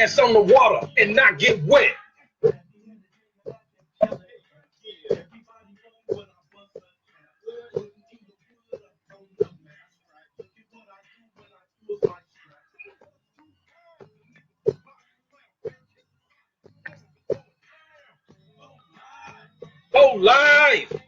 ass on the water and not get wet. Go live.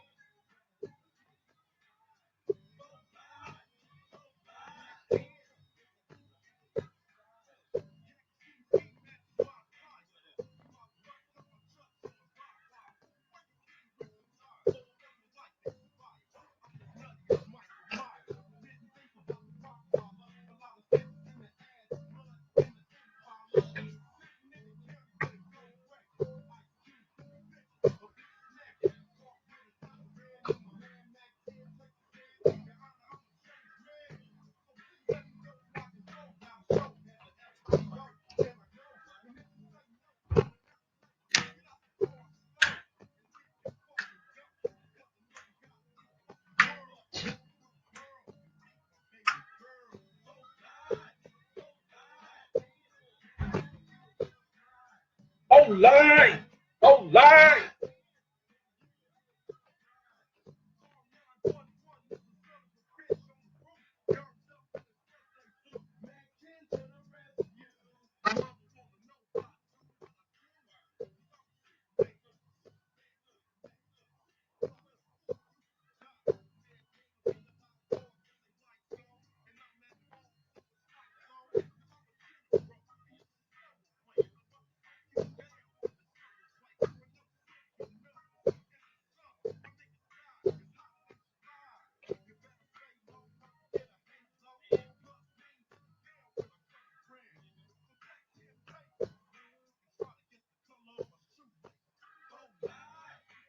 Oh, live. Oh, live.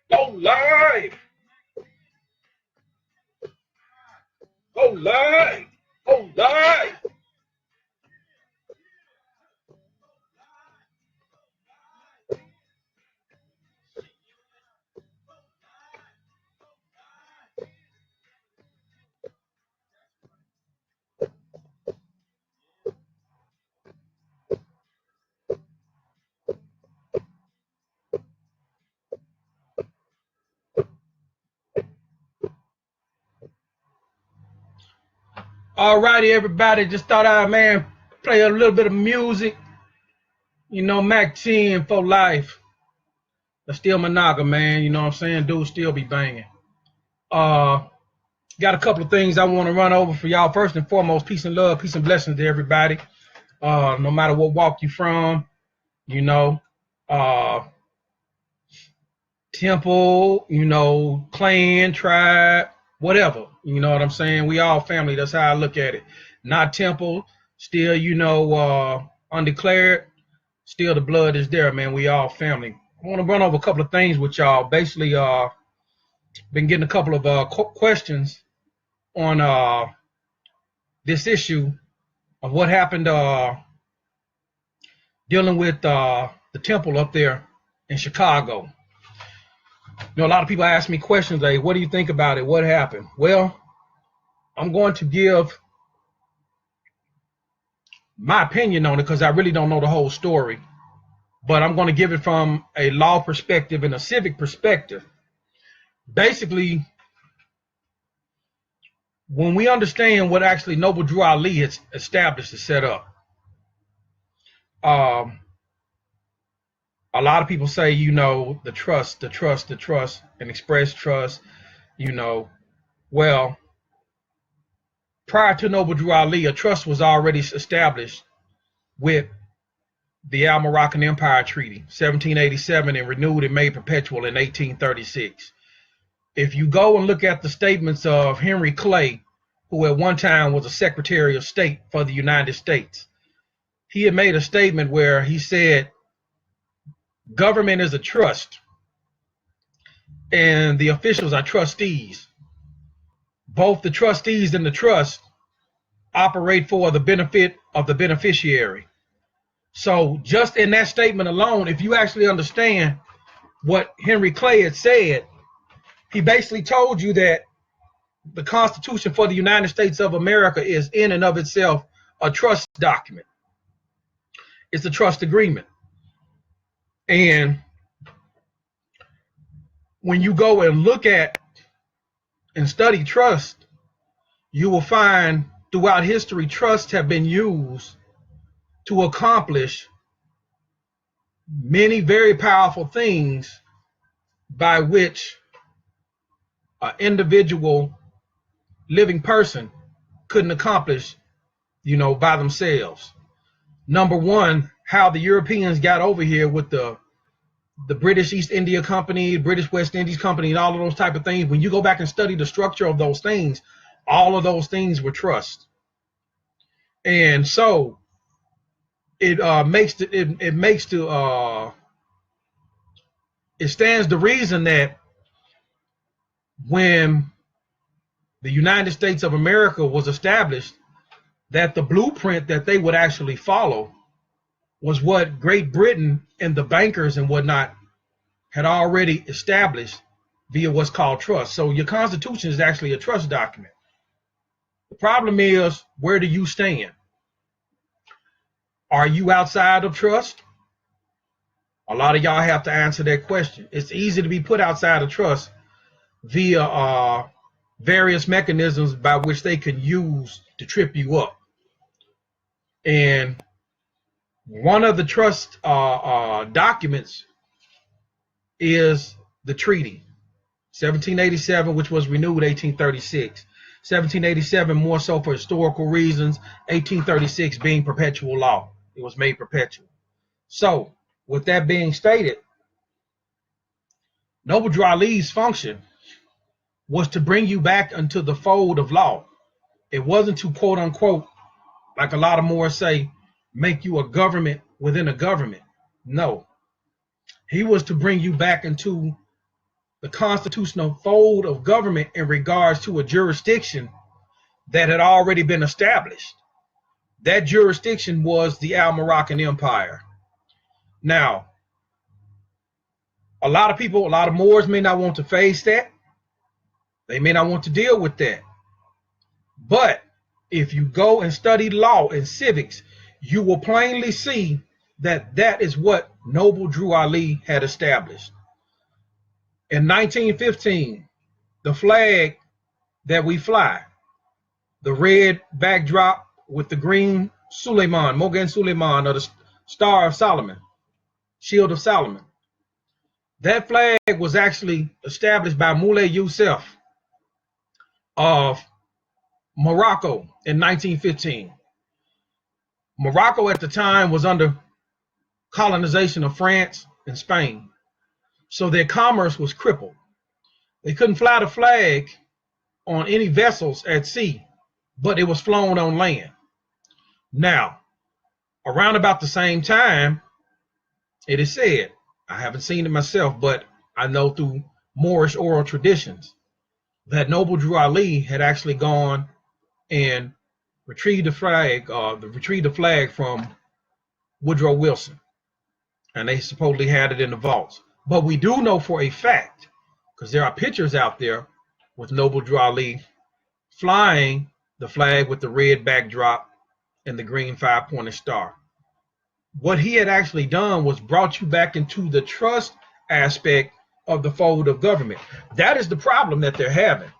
Go live. Go live. Go live. All righty, everybody. Just thought I'd, man, play a little bit of music. You know, Mac 10 for life. That's still monogamy, man. You know what I'm saying? Dudes still be banging. Got a couple of things I want to run over for y'all. First and foremost, peace and love, peace and blessings to everybody. No matter what walk you from, you know, temple, you know, clan, tribe, whatever. You know what I'm saying? We all family. That's how I look at it. Not temple, still, you know, undeclared, still the blood is there, man. We all family. I want to run over a couple of things with y'all. Basically, been getting a couple of questions on this issue of what happened dealing with the temple up there in Chicago. You know, a lot of people ask me questions like, what do you think about it? What happened? Well, I'm going to give my opinion on it because I really don't know the whole story. But I'm going to give it from a law perspective and a civic perspective. Basically, when we understand what actually Noble Drew Ali has established and set up, a lot of people say, you know, the trust, and express trust, you know. Well, prior to Noble Drew Ali, a trust was already established with the Al-Moroccan Empire Treaty, 1787, and renewed and made perpetual in 1836. If you go and look at the statements of Henry Clay, who at one time was a Secretary of State for the United States, he had made a statement where he said, government is a trust, and the officials are trustees. Both the trustees and the trust operate for the benefit of the beneficiary. So just in that statement alone, if you actually understand what Henry Clay had said, he basically told you that the Constitution for the United States of America is in and of itself a trust document. It's a trust agreement. And when you go and look at and study trust, you will find throughout history, trusts have been used to accomplish many very powerful things by which an individual living person couldn't accomplish, by themselves. Number one, how the Europeans got over here with the British East India Company, British West Indies Company, and all of those type of things. When you go back and study the structure of those things, all of those things were trust. And so it stands to reason that when the United States of America was established, that the blueprint that they would actually follow was what Great Britain and the bankers and whatnot had already established via what's called trust. So your Constitution is actually a trust document. The problem is, where do you stand? Are you outside of trust? A lot of y'all have to answer that question. It's easy to be put outside of trust via various mechanisms by which they can use to trip you up. And one of the trust documents is the treaty, 1787, which was renewed 1836. 1787 more so for historical reasons, 1836 being perpetual law. It was made perpetual. So, with that being stated, Noble Drew Ali's function was to bring you back into the fold of law. It wasn't to, quote unquote, like a lot of more say, make you a government within a government. No. He was to bring you back into the constitutional fold of government in regards to a jurisdiction that had already been established. That jurisdiction was the Al-Moroccan Empire. Now, a lot of people, a lot of Moors may not want to face that. They may not want to deal with that. But if you go and study law and civics, you will plainly see that that is what Noble Drew Ali had established. In 1915, the flag that we fly, the red backdrop with the green Suleiman, Mogen Suleiman, or the Star of Solomon, Shield of Solomon. That flag was actually established by Moulay Youssef of Morocco in 1915. Morocco at the time was under colonization of France and Spain, so their commerce was crippled. They couldn't fly the flag on any vessels at sea, but it was flown on land. Now, around about the same time, it is said, I haven't seen it myself, but I know through Moorish oral traditions, that Noble Drew Ali had actually gone and retrieved the flag from Woodrow Wilson, and they supposedly had it in the vaults. But we do know for a fact, because there are pictures out there with Noble Drew Ali flying the flag with the red backdrop and the green five-pointed star. What he had actually done was brought you back into the trust aspect of the fold of government. That is the problem that they're having.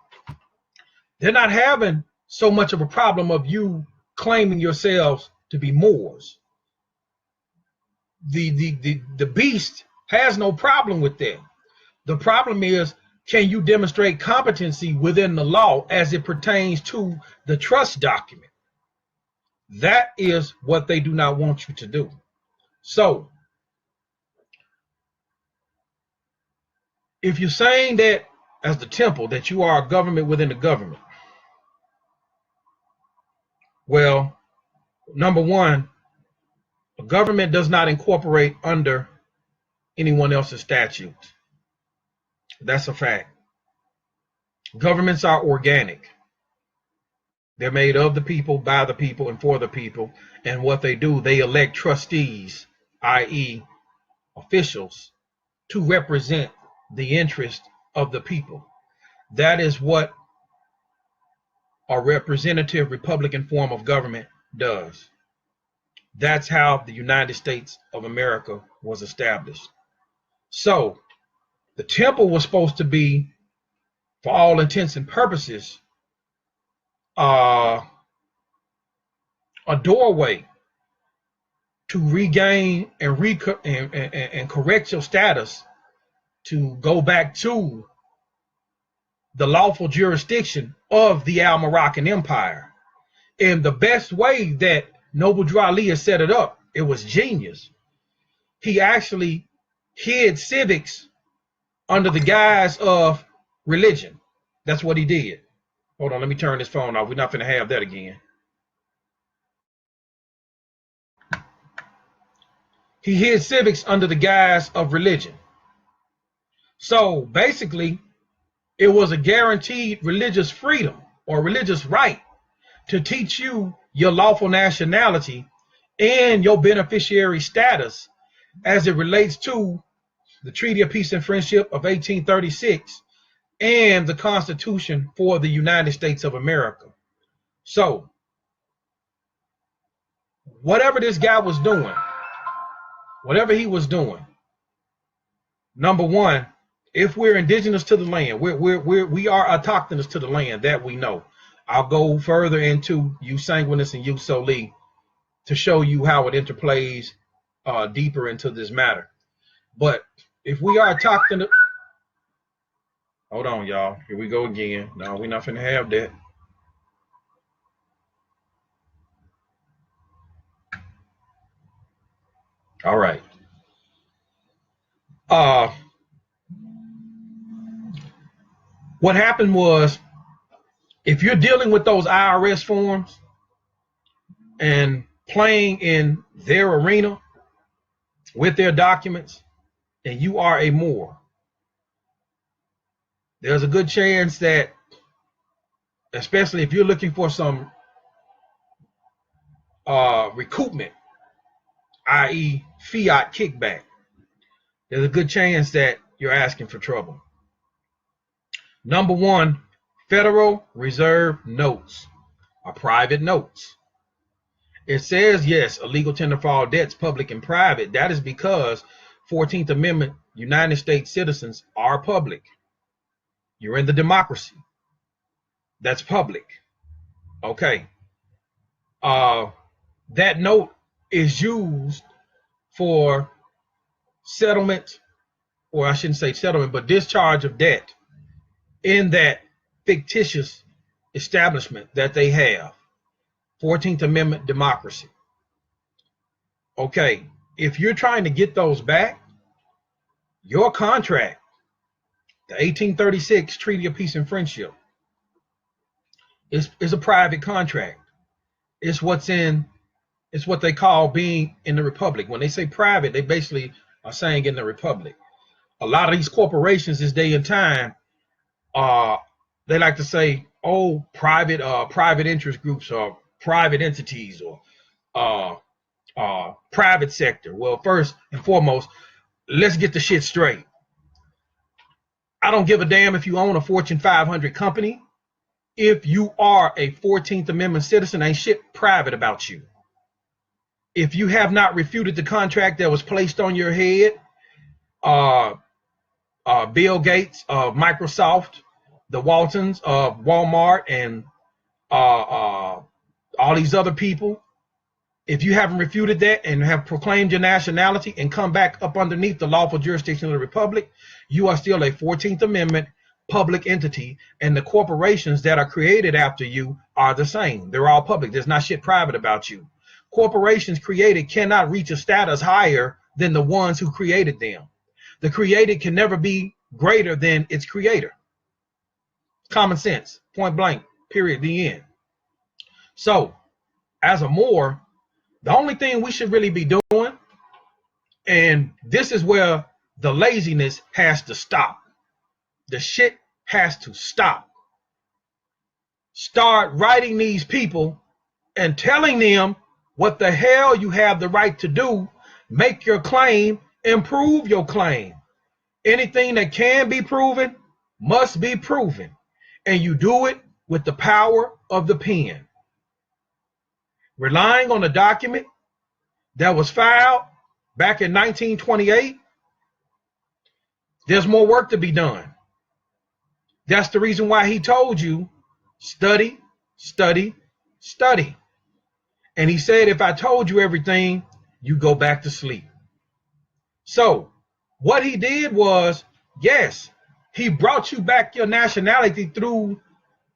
They're not having so much of a problem of you claiming yourselves to be Moors. The beast has no problem with that. The problem is, can you demonstrate competency within the law as it pertains to the trust document? That is what they do not want you to do. So, if you're saying that as the temple, that you are a government within the government, well, number one, a government does not incorporate under anyone else's statutes. That's a fact. Governments are organic. They're made of the people, by the people, and for the people. And what they do, they elect trustees, i.e. officials, to represent the interest of the people. That is what a representative Republican form of government does. That's how the United States of America was established. So the temple was supposed to be, for all intents and purposes, a doorway to regain and correct your status, to go back to the lawful jurisdiction of the Al-Moroccan Empire. And the best way that Noble Drew Ali set it up, it was genius. He actually hid civics under the guise of religion. That's what he did. Hold on, let me turn this phone off. We're not going to have that again. He hid civics under the guise of religion. So basically, it was a guaranteed religious freedom or religious right to teach you your lawful nationality and your beneficiary status as it relates to the Treaty of Peace and Friendship of 1836 and the Constitution for the United States of America. So, whatever this guy was doing, whatever he was doing, number one, if we're indigenous to the land, we are autochthonous to the land, that we know. I'll go further into Jus Sanguinis and Jus Soli to show you how it interplays deeper into this matter. But if we are autochthonous, hold on, y'all. Here we go again. No, we're not finna have that. All right. What happened was, if you're dealing with those IRS forms and playing in their arena with their documents, and you are a Moor, there's a good chance that, especially if you're looking for some recoupment, i.e. fiat kickback, there's a good chance that you're asking for trouble. Number one, Federal Reserve notes are private notes. It says, yes, illegal tender for all debts, public and private. That is because 14th Amendment United States citizens are public. You're in the democracy. That's public. Okay. That note is used for settlement, or I shouldn't say settlement, but discharge of debt in that fictitious establishment that they have. 14th Amendment democracy. Okay, if you're trying to get those back, your contract, the 1836 Treaty of Peace and Friendship, is a private contract. It's what they call being in the Republic. When they say private, they basically are saying in the Republic. A lot of these corporations this day and time, they like to say, oh, private interest groups or private entities or private sector. Well, first and foremost, let's get the shit straight. I don't give a damn if you own a Fortune 500 company. If you are a 14th Amendment citizen, ain't shit private about you. If you have not refuted the contract that was placed on your head, Bill Gates of Microsoft, the Waltons of Walmart, and all these other people, if you haven't refuted that and have proclaimed your nationality and come back up underneath the lawful jurisdiction of the Republic, you are still a 14th Amendment public entity, and the corporations that are created after you are the same. They're all public. There's not shit private about you. Corporations created cannot reach a status higher than the ones who created them. The created can never be greater than its creator. Common sense, point blank, period, the end. So, as a Moor, the only thing we should really be doing, and this is where the laziness has to stop. The shit has to stop. Start writing these people and telling them what the hell you have the right to do. Make your claim, improve your claim. Anything that can be proven must be proven. And you do it with the power of the pen. Relying on a document that was filed back in 1928, there's more work to be done. That's the reason why he told you, study, study, study. And he said, if I told you everything, you go back to sleep. So what he did was, yes, he brought you back your nationality through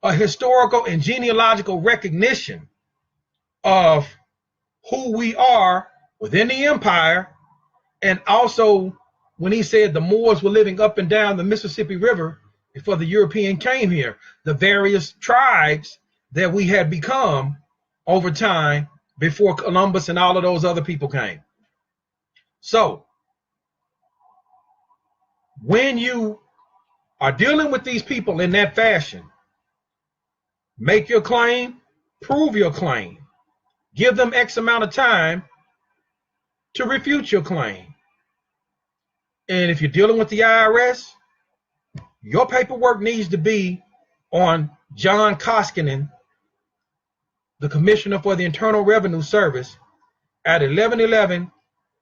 a historical and genealogical recognition of who we are within the empire. And also, when he said the Moors were living up and down the Mississippi River before the European came here, the various tribes that we had become over time before Columbus and all of those other people came. So when you are dealing with these people in that fashion, make your claim, prove your claim, give them X amount of time to refute your claim. And if you're dealing with the IRS, your paperwork needs to be on John Koskinen, the Commissioner for the Internal Revenue Service, at 1111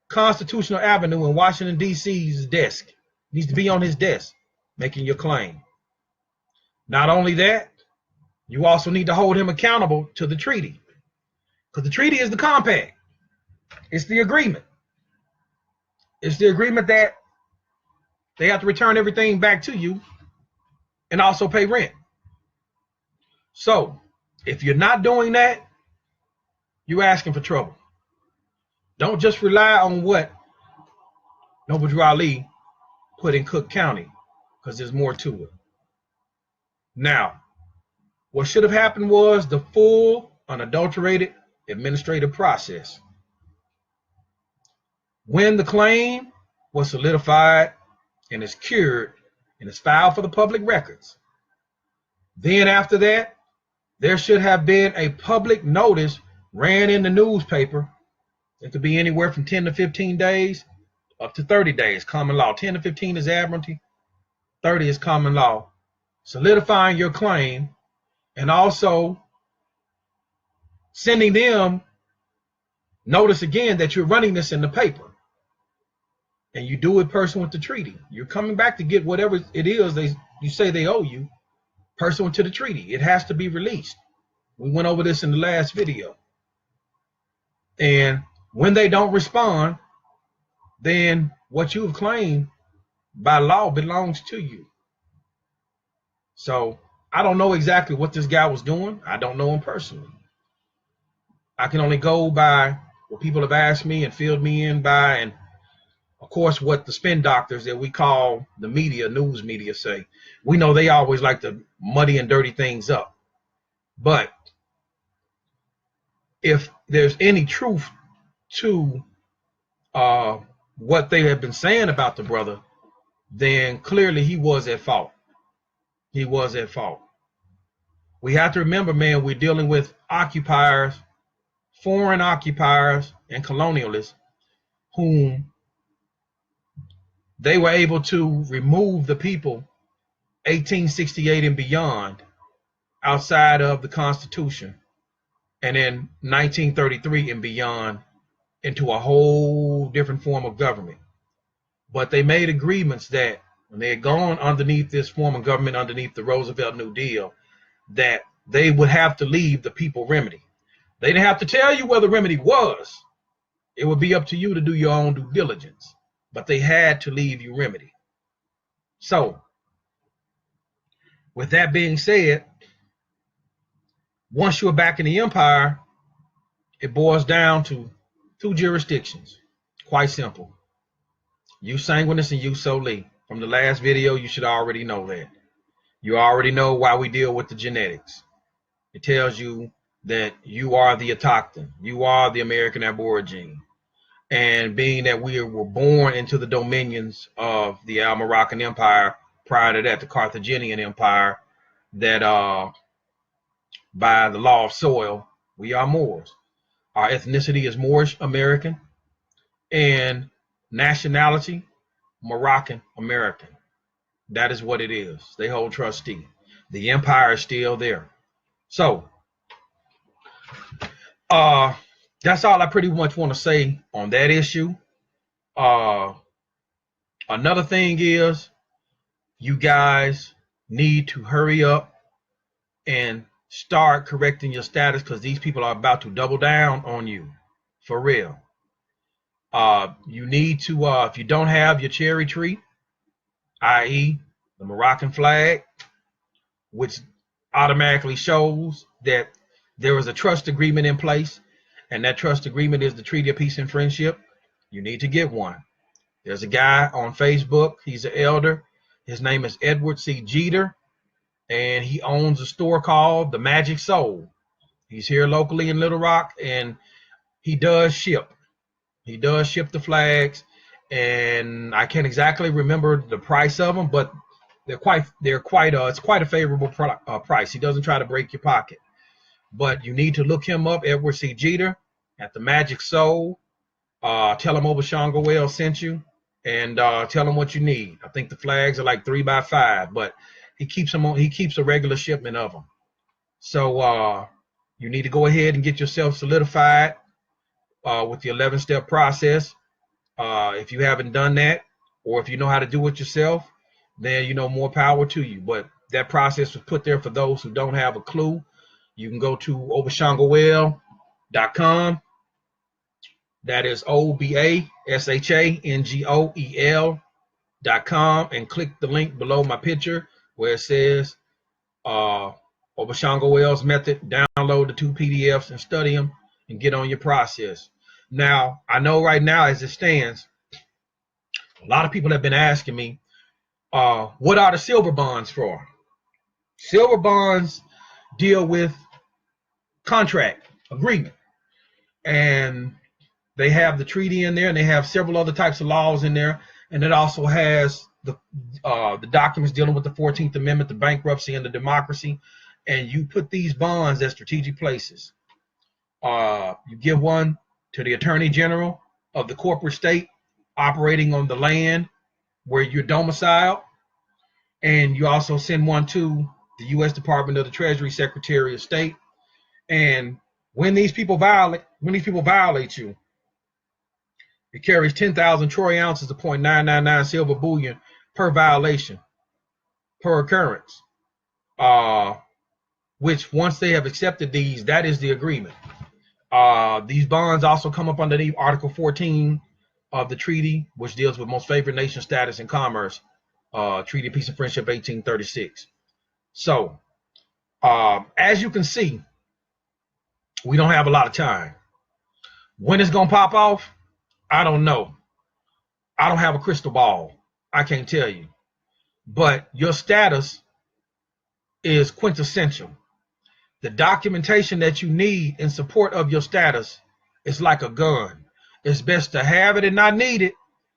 Constitutional Avenue in Washington, D.C.'s desk. It needs to be on his desk, making your claim. Not only that, you also need to hold him accountable to the treaty, because the treaty is the compact. It's the agreement. It's the agreement that they have to return everything back to you and also pay rent. So if you're not doing that, you're asking for trouble. Don't just rely on what Noble Drew Ali put in Cook County, because there's more to it. Now, what should have happened was the full, unadulterated administrative process. When the claim was solidified and is cured and is filed for the public records, then after that, there should have been a public notice ran in the newspaper. It could be anywhere from 10 to 15 days up to 30 days, common law. 10 to 15 is admiralty, 30 is common law. Solidifying your claim and also sending them notice again that you're running this in the paper. And you do it pursuant to treaty. You're coming back to get whatever it is you say they owe you pursuant to the treaty. It has to be released. We went over this in the last video. And when they don't respond, then what you have claimed by law belongs to you. So I don't know exactly what this guy was doing. I don't know him personally. I can only go by what people have asked me and filled me in by, and of course what the spin doctors that we call the media, news media, say. We know they always like to muddy and dirty things up. But if there's any truth to what they have been saying about the brother, then clearly he was at fault. He was at fault. We have to remember, man, we're dealing with occupiers, foreign occupiers and colonialists, whom they were able to remove the people 1868 and beyond outside of the Constitution, and in 1933 and beyond into a whole different form of government. But they made agreements that when they had gone underneath this form of government, underneath the Roosevelt New Deal, that they would have to leave the people remedy. They didn't have to tell you where the remedy was. It would be up to you to do your own due diligence. But they had to leave you remedy. So, with that being said, once you're back in the empire, it boils down to two jurisdictions. Quite simple. Jus sanguinis and jus soli. From the last video, you should already know that. You already know why we deal with the genetics. It tells you that you are the autochthon. You are the American aborigine. And being that we were born into the dominions of the Al-Moroccan Empire, prior to that, the Carthaginian Empire, that by the law of soil, we are Moors. Our ethnicity is Moorish American, and nationality, Moroccan American. That is what it is. They hold trustee. The empire is still there. So, that's all I pretty much want to say on that issue. Uh, Another thing is, you guys need to hurry up and start correcting your status, because these people are about to double down on you for real. You need to, if you don't have your cherry tree, i.e. the Moroccan flag, which automatically shows that there is a trust agreement in place, and that trust agreement is the Treaty of Peace and Friendship, you need to get one. There's a guy on Facebook, he's an elder, his name is Edward C. Jeter, and he owns a store called The Magic Soul. He's here locally in Little Rock, and he does ship. He does ship the flags, and I can't exactly remember the price of them, but it's quite a favorable price. He doesn't try to break your pocket, but you need to look him up, Edward C. Jeter at The Magic Soul. Tell him ObaShango-El sent you, and tell him what you need. I think the flags are like 3x5, but he keeps them on. He keeps a regular shipment of them. So you need to go ahead and get yourself solidified with the 11-step process. If you haven't done that, or if you know how to do it yourself, then more power to you. But that process was put there for those who don't have a clue. You can go to ObaShangoEl.com. That is ObaShangoel.com, and click the link below my picture where it says ObaShango-El's method. Download the 2 PDFs and study them and get on your process. Now, I know right now as it stands, a lot of people have been asking me, what are the silver bonds for? Silver bonds deal with contract, agreement, and they have the treaty in there, and they have several other types of laws in there, and it also has the documents dealing with the 14th Amendment, the bankruptcy, and the democracy. And you put these bonds at strategic places. You give one to the Attorney General of the corporate state operating on the land where you're domiciled, and you also send one to the U.S. Department of the Treasury, Secretary of State. And when these people violate you, it carries 10,000 troy ounces of 0.999 silver bullion per violation, per occurrence. Which once they have accepted these, that is the agreement. These bonds also come up underneath Article 14 of the treaty, which deals with most favored nation status and commerce, Treaty of Peace and Friendship 1836. So, as you can see, we don't have a lot of time. When it's going to pop off, I don't know. I don't have a crystal ball. I can't tell you. But your status is quintessential. The documentation that you need in support of your status is like a gun. It's best to have it and not need it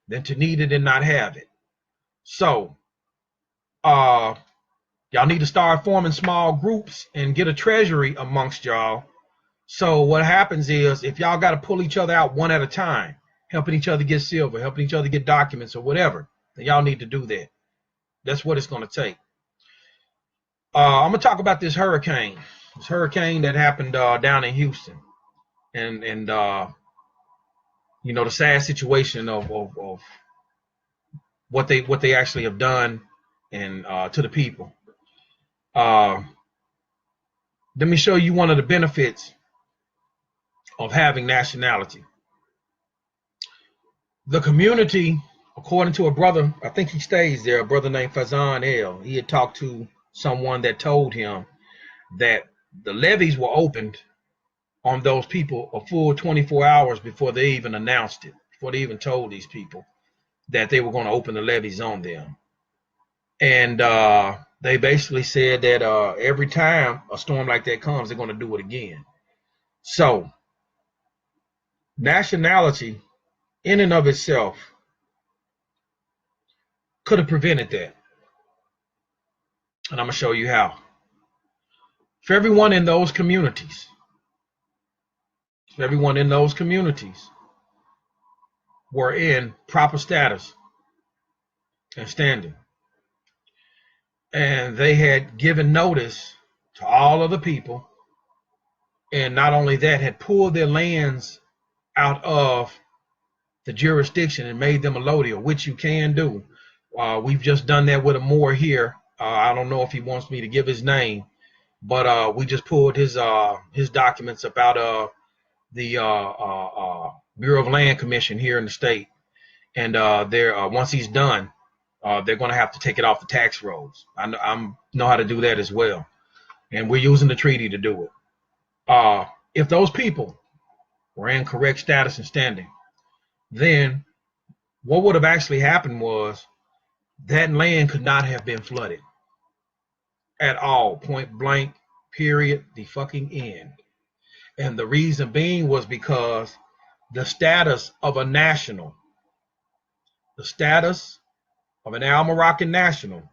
than to need it and not have it. So, y'all need to start forming small groups and get a treasury amongst y'all. So what happens is, if y'all got to pull each other out one at a time, helping each other get silver, helping each other get documents or whatever, then y'all need to do that. That's what it's going to take. I'm going to talk about this hurricane that happened down in Houston, and the sad situation of what they actually have done and to the people. Let me show you one of the benefits of having nationality. The community, according to a brother, I think he stays there, a brother named Fazan El, he had talked to someone that told him that the levees were opened on those people a full 24 hours before they even announced it, before they even told these people that they were going to open the levees on them. And they basically said that every time a storm like that comes, they're going to do it again. So nationality in and of itself could have prevented that. And I'm going to show you how. For everyone in those communities were in proper status and standing, and they had given notice to all of the people and not only that, had pulled their lands out of the jurisdiction and made them allodial, which you can do. We've just done that with a Moor here. I don't know if he wants me to give his name, but we just pulled his documents up out of the Bureau of Land Commission here in the state, and once he's done, they're going to have to take it off the tax rolls. I know how to do that as well, and we're using the treaty to do it. If those people were in correct status and standing, then what would have actually happened was that land could not have been flooded at all, point blank, period, the fucking end. And the reason being was because the status of a national, the status of an Al-Moroccan national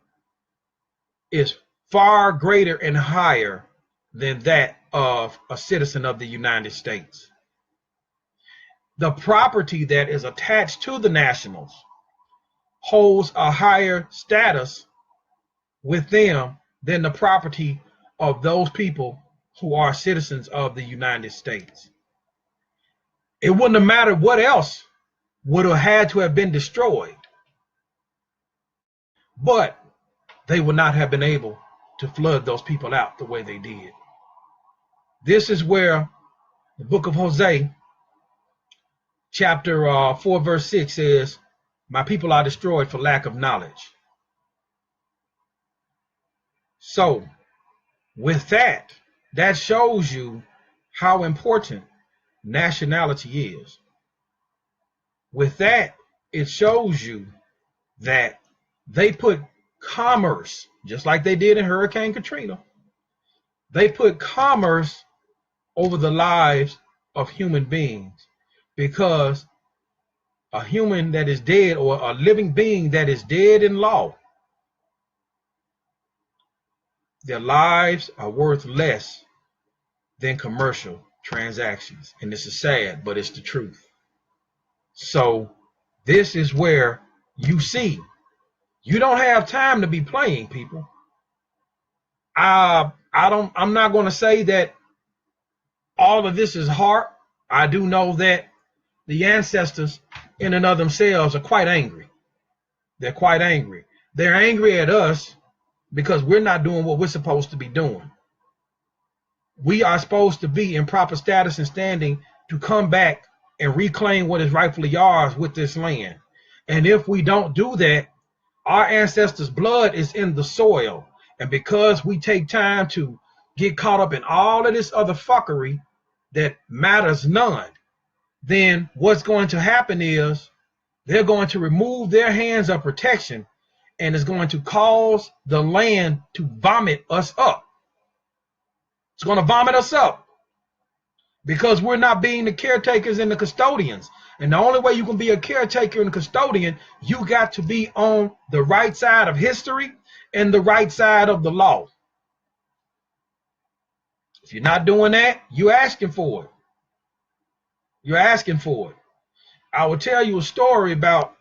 is far greater and higher than that of a citizen of the United States. The property that is attached to the nationals holds a higher status with them than the property of those people who are citizens of the United States. It wouldn't have mattered what else would have had to have been destroyed, but they would not have been able to flood those people out the way they did. This is where the book of Hosea, chapter 4, verse 6 says, "My people are destroyed for lack of knowledge." So with that, that shows you how important nationality is. With that, it shows you that they put commerce, just like they did in Hurricane Katrina, they put commerce over the lives of human beings, because a human that is dead, or a living being that is dead in law, their lives are worth less than commercial transactions. And this is sad, but it's the truth. So this is where you see you don't have time to be playing, people. I'm not going to say that all of this is hard. I do know that the ancestors in and of themselves are quite angry. They're quite angry. They're angry at us because we're not doing what we're supposed to be doing. We are supposed to be in proper status and standing to come back and reclaim what is rightfully ours with this land. And if we don't do that, our ancestors' blood is in the soil. And because we take time to get caught up in all of this other fuckery that matters none, then what's going to happen is they're going to remove their hands of protection, and it's going to cause the land to vomit us up. It's going to vomit us up because we're not being the caretakers and the custodians. And the only way you can be a caretaker and a custodian, you got to be on the right side of history and the right side of the law. If you're not doing that, you're asking for it. You're asking for it. I will tell you a story about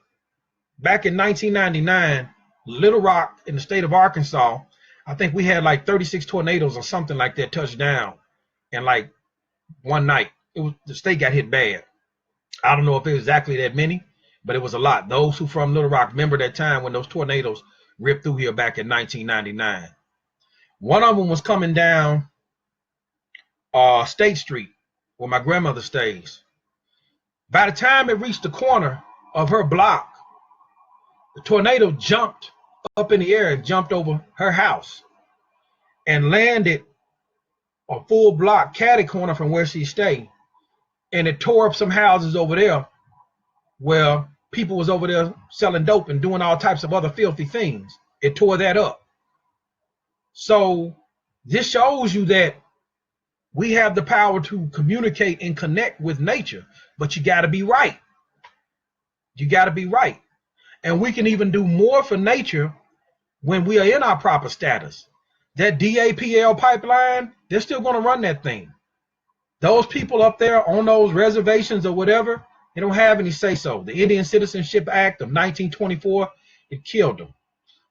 back in 1999, Little Rock in the state of Arkansas. I think we had like 36 tornadoes or something like that touch down in like one night. The state got hit bad. I don't know if it was exactly that many, but it was a lot. Those who from Little Rock remember that time when those tornadoes ripped through here back in 1999. One of them was coming down State Street where my grandmother stays. By the time it reached the corner of her block, the tornado jumped up in the air and jumped over her house and landed a full block catty corner from where she stayed. And it tore up some houses over there where people was over there selling dope and doing all types of other filthy things. It tore that up. So this shows you that we have the power to communicate and connect with nature, but you got to be right. You got to be right. And we can even do more for nature when we are in our proper status. That DAPL pipeline, they're still going to run that thing. Those people up there on those reservations or whatever, they don't have any say-so. The Indian Citizenship Act of 1924, it killed them.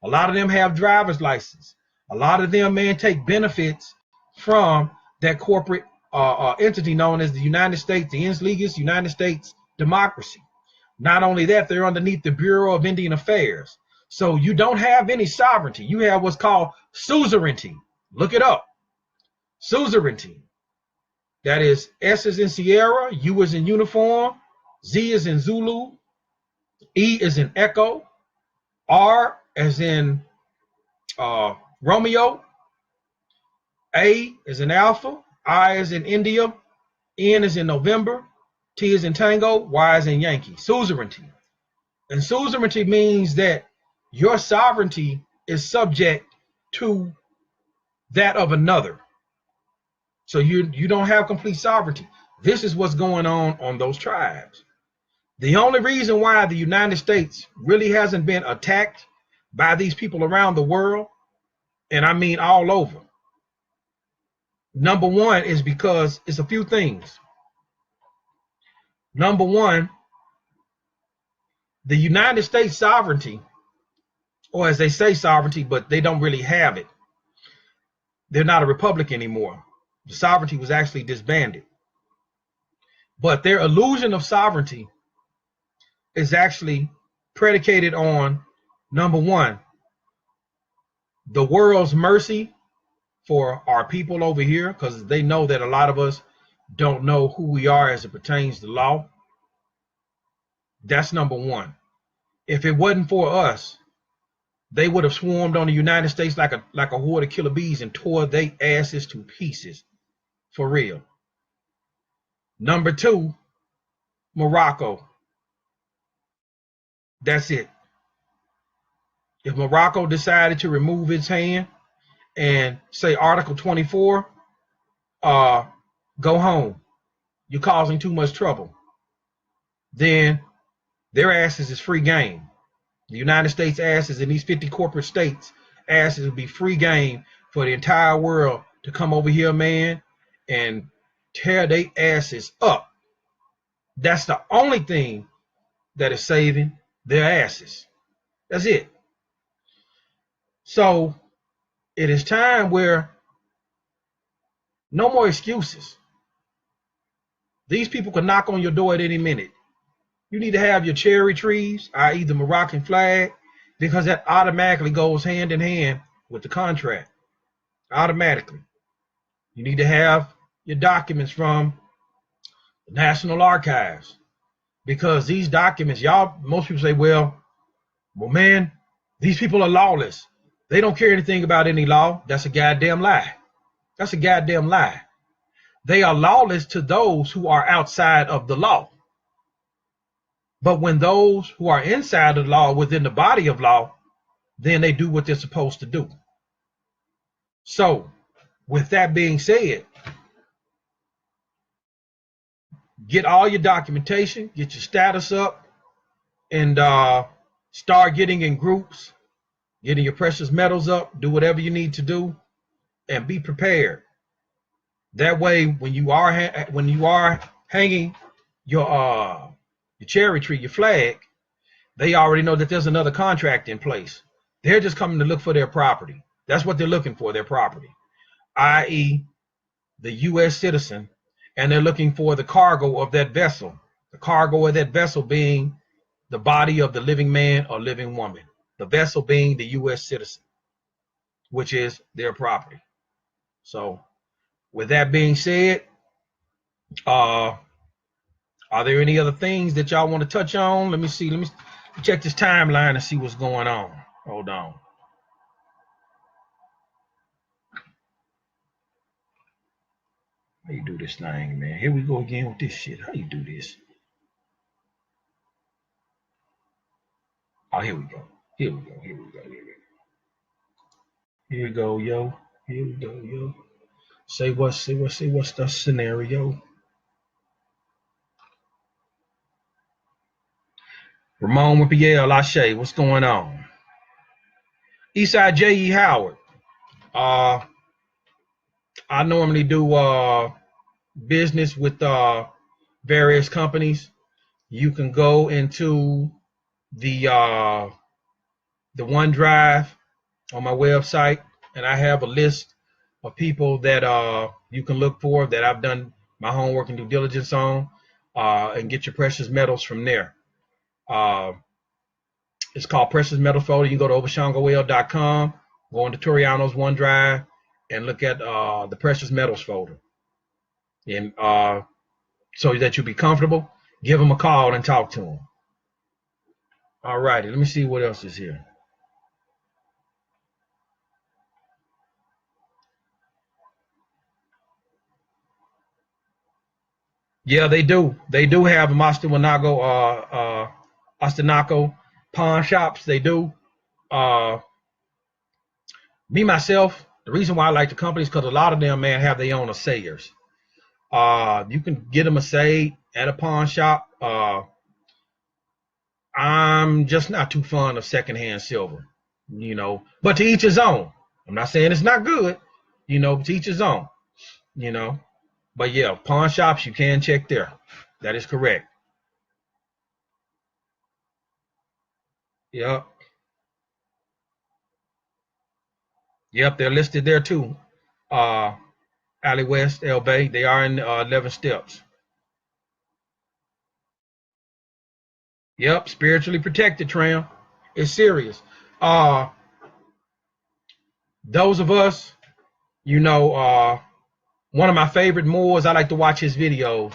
A lot of them have driver's license. A lot of them, man, take benefits from that corporate entity known as the United States, the ens legis United States democracy. Not only that, they're underneath the Bureau of Indian Affairs. So you don't have any sovereignty. You have what's called suzerainty. Look it up. Suzerainty. That is S is in Sierra, U is in uniform, Z is in Zulu, E is in Echo, R as in Romeo, A is in Alpha, I is in India, N is in November, T is in Tango, Y is in Yankee. Suzerainty. And suzerainty means that your sovereignty is subject to that of another. So you don't have complete sovereignty. This is what's going on those tribes. The only reason why the United States really hasn't been attacked by these people around the world, and I mean all over, number one is because it's a few things. Number one, the United States sovereignty, or as they say sovereignty, but they don't really have it. They're not a republic anymore. The sovereignty was actually disbanded. But their illusion of sovereignty is actually predicated on, number one, the world's mercy for our people over here, because they know that a lot of us don't know who we are as it pertains to law. That's number one. If it wasn't for us, they would have swarmed on the United States like a horde of killer bees and tore their asses to pieces. For real. Number two, Morocco. That's it. If Morocco decided to remove its hand and say Article 24, go home, you're causing too much trouble, then their asses is free game. The United States asses in these 50 corporate states asses would be free game for the entire world to come over here, man, and tear their asses up. That's the only thing that is saving their asses. That's it. So it is time where no more excuses. These people can knock on your door at any minute. You need to have your cherry trees, i.e. the Moroccan flag, because that automatically goes hand in hand with the contract. Automatically. You need to have your documents from the National Archives, because these documents, most people say, well, man, these people are lawless. They don't care anything about any law. That's a goddamn lie. That's a goddamn lie. They are lawless to those who are outside of the law. But when those who are inside of the law, within the body of law, then they do what they're supposed to do. So, with that being said, get all your documentation, get your status up, and start getting in groups, getting your precious metals up, do whatever you need to do, and be prepared. That way, when you are hanging your cherry tree, your flag, they already know that there's another contract in place. They're just coming to look for their property. That's what they're looking for, their property, i.e. the U.S. citizen, and they're looking for the cargo of that vessel. The cargo of that vessel being the body of the living man or living woman. The vessel being the U.S. citizen, which is their property. So, with that being said, are there any other things that y'all want to touch on? Let me see. Let me check this timeline and see what's going on. Hold on. How you do this thing, man? Here we go again with this shit. How you do this? Oh, here we go. Here we go. Here we go. Here we go. Here we go, yo. Here we go, yo. Say what's the scenario? Ramon with PL, Ashe, what's going on? Eastside J.E. Howard. I normally do business with various companies. You can go into the OneDrive on my website, and I have a list of people that you can look for that I've done my homework and due diligence on, and get your precious metals from there. It's called Precious Metals Folder. You can go to ObaShango-El.com, go into Toriano's OneDrive, and look at the Precious Metals folder. And so that you'll be comfortable, give them a call and talk to them. All righty, let me see what else is here. Yeah, they do. They do have Ostinaco pawn shops. They do. Me myself, the reason why I like the company is because a lot of them, man, have their own assayers. You can get them assayed at a pawn shop. I'm just not too fond of secondhand silver, but to each his own. I'm not saying it's not good, to each his own, but yeah, pawn shops, you can check there. That is correct. Yep. Yep, they're listed there too. Alley West, El Bay, they are in 11 steps. Yep, spiritually protected, Tram. It's serious. Those of us, one of my favorite Moors, I like to watch his videos.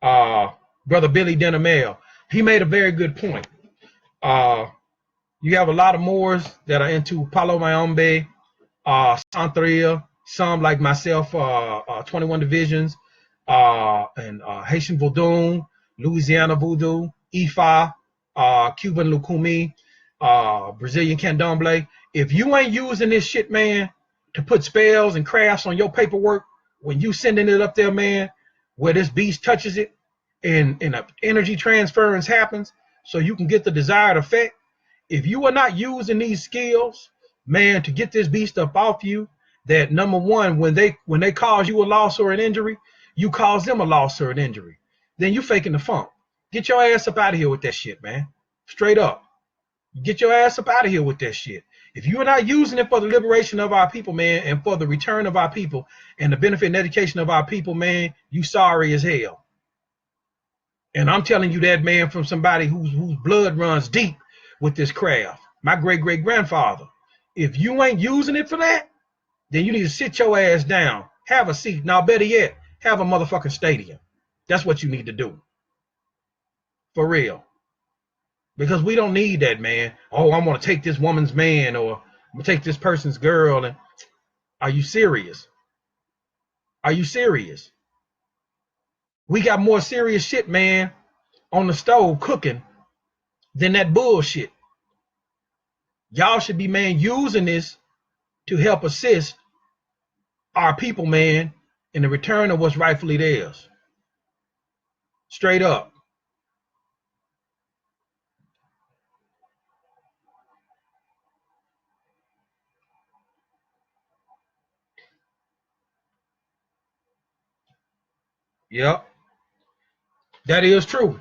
Brother Billy Denamel, he made a very good point. You have a lot of Moors that are into Palo Mayombe, Santeria, some like myself, 21 Divisions, and Haitian Voodoo, Louisiana Voodoo, Ifa, Cuban Lukumi, Brazilian Candomblé. If you ain't using this shit, man, to put spells and crafts on your paperwork, when you sending it up there, man, where this beast touches it, and an energy transference happens, so you can get the desired effect. If you are not using these skills, man, to get this beast up off you, that number one, when they cause you a loss or an injury, you cause them a loss or an injury, then you faking the funk. Get your ass up out of here with that shit, man. Straight up. Get your ass up out of here with that shit. If you are not using it for the liberation of our people, man, and for the return of our people and the benefit and education of our people, man, you sorry as hell. And I'm telling you that, man, from somebody whose blood runs deep with this craft. My great-great-grandfather. If you ain't using it for that, then you need to sit your ass down. Have a seat. Now, better yet, have a motherfucking stadium. That's what you need to do. For real. Because we don't need that, man. Oh, I'm going to take this woman's man, or I'm going to take this person's girl. And are you serious? Are you serious? We got more serious shit, man, on the stove cooking than that bullshit. Y'all should be, man, using this to help assist our people, man, in the return of what's rightfully theirs. Straight up. Yep. That is true.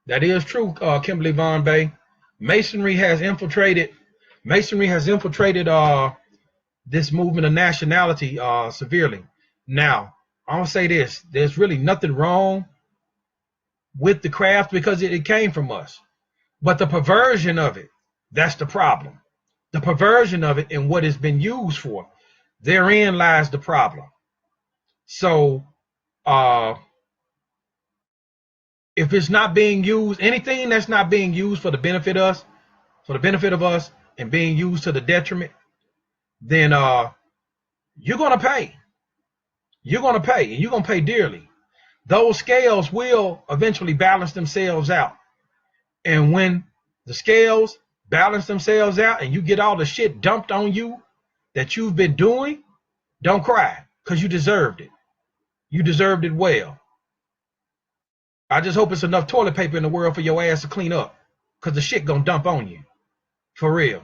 That is true, Kimberly Von Bay. Masonry has infiltrated this movement of nationality severely. Now, I'm going to say this. There's really nothing wrong with the craft because it came from us. But the perversion of it, that's the problem. The perversion of it and what it's been used for, therein lies the problem. So, if it's not being used, anything that's not being used for the benefit of us, and being used to the detriment, then you're gonna pay. You're gonna pay, and you're gonna pay dearly. Those scales will eventually balance themselves out. And when the scales balance themselves out and you get all the shit dumped on you that you've been doing, don't cry, because you deserved it. You deserved it well. I just hope it's enough toilet paper in the world for your ass to clean up, because the shit gonna dump on you. For real.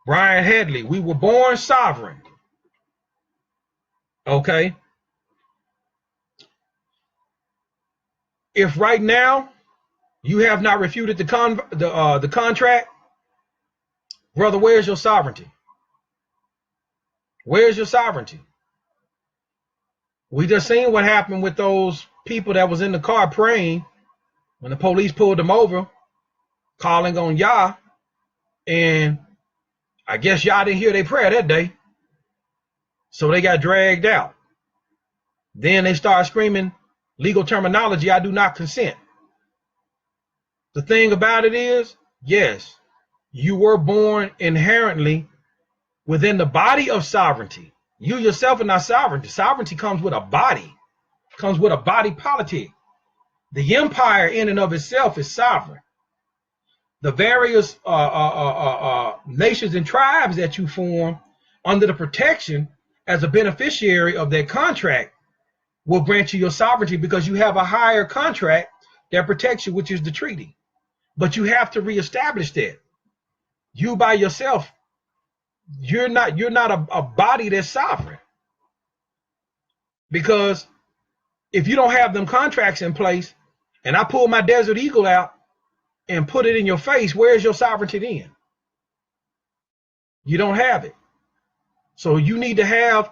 Brian Headley, we were born sovereign. Okay. If right now you have not refuted the contract, brother, where's your sovereignty? Where's your sovereignty? We just seen what happened with those people that was in the car praying when the police pulled them over, calling on Yah, and I guess Yah didn't hear their prayer that day, so they got dragged out. Then they started screaming legal terminology, I do not consent. The thing about it is, yes, you were born inherently within the body of sovereignty. You yourself are not sovereignty. Sovereignty comes with a body, comes with a body politic. The empire in and of itself is sovereign. The various nations and tribes that you form under the protection as a beneficiary of that contract will grant you your sovereignty because you have a higher contract that protects you, which is the treaty. But you have to reestablish that. You by yourself, you're not a body that's sovereign. Because if you don't have them contracts in place, and I pull my Desert Eagle out and put it in your face, where's your sovereignty then? You don't have it. So you need to have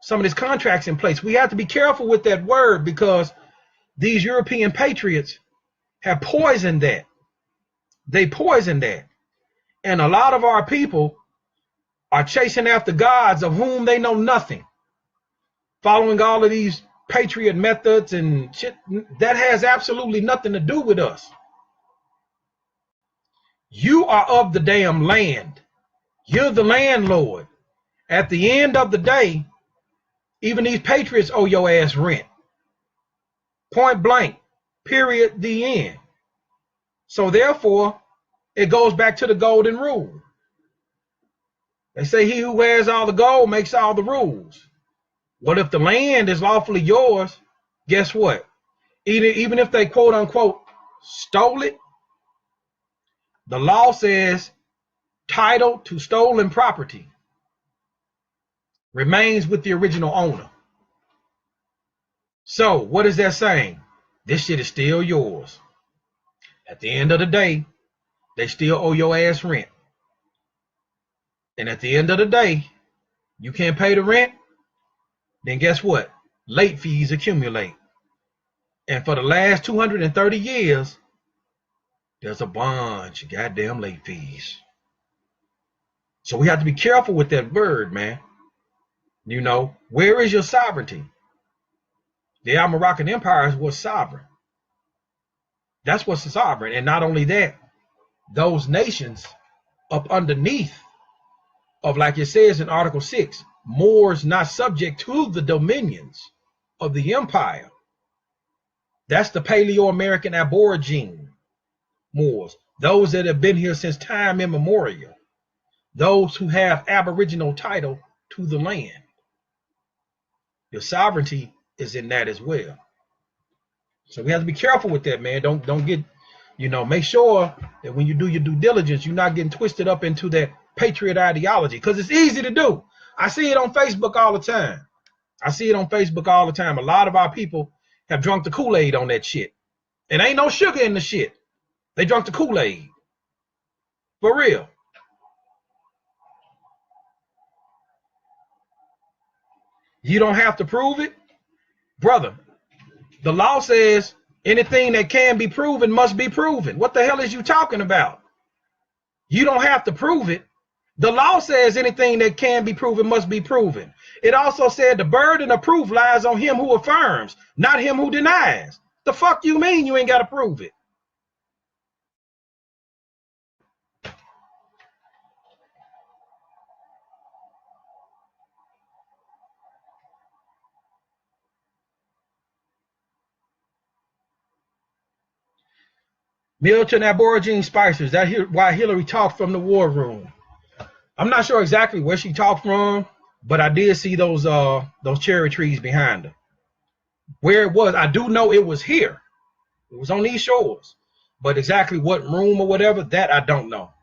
some of these contracts in place. We have to be careful with that word because these European patriots have poisoned that. They poisoned that. And a lot of our people are chasing after gods of whom they know nothing, following all of these patriot methods and shit that has absolutely nothing to do with us. You are of the damn land. You're the landlord. At the end of the day, even these patriots owe your ass rent. Point blank, period, the end. So therefore, it goes back to the golden rule. They say he who wears all the gold makes all the rules. What if the land is lawfully yours? Guess what? Even if they quote unquote stole it, the law says title to stolen property remains with the original owner. So what is that saying? This shit is still yours. At the end of the day, they still owe your ass rent. And at the end of the day, you can't pay the rent, then guess what? Late fees accumulate. And for the last 230 years, there's a bunch of goddamn late fees. So we have to be careful with that word, man. You know, where is your sovereignty? The Moroccan Empire was sovereign. That's what's sovereign. And not only that, those nations up underneath of, like it says in Article 6, Moors not subject to the dominions of the empire. That's the Paleo-American Aborigine Moors, those that have been here since time immemorial, those who have aboriginal title to the land. Your sovereignty is in that as well. So we have to be careful with that, man. Don't get, you know, make sure that when you do your due diligence, you're not getting twisted up into that patriot ideology, because it's easy to do. I see it on Facebook all the time. A lot of our people have drunk the Kool-Aid on that shit. And ain't no sugar in the shit. They drunk the Kool-Aid. For real. You don't have to prove it. Brother, the law says anything that can be proven must be proven. What the hell is you talking about? You don't have to prove it. The law says anything that can be proven must be proven. It also said the burden of proof lies on him who affirms, not him who denies. The fuck you mean you ain't got to prove it? Milton Aborigine Spicers, that's why Hillary talked from the war room. I'm not sure exactly where she talked from, but I did see those cherry trees behind her. Where it was, I do know it was here. It was on these shores. But exactly what room or whatever, that I don't know.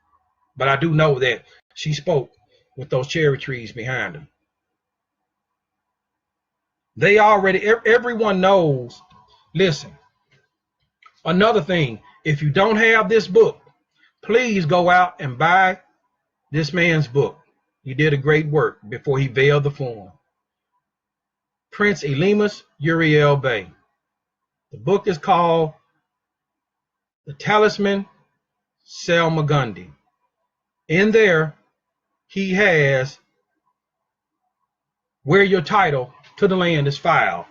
But I do know that she spoke with those cherry trees behind her. They already, everyone knows, listen, Another thing, if you don't have this book, please go out and buy this man's book. He did a great work before he veiled the form. Prince Elimas Uriel Bey. The book is called The Talisman Salmagundi. In there, he has where your title to the land is filed.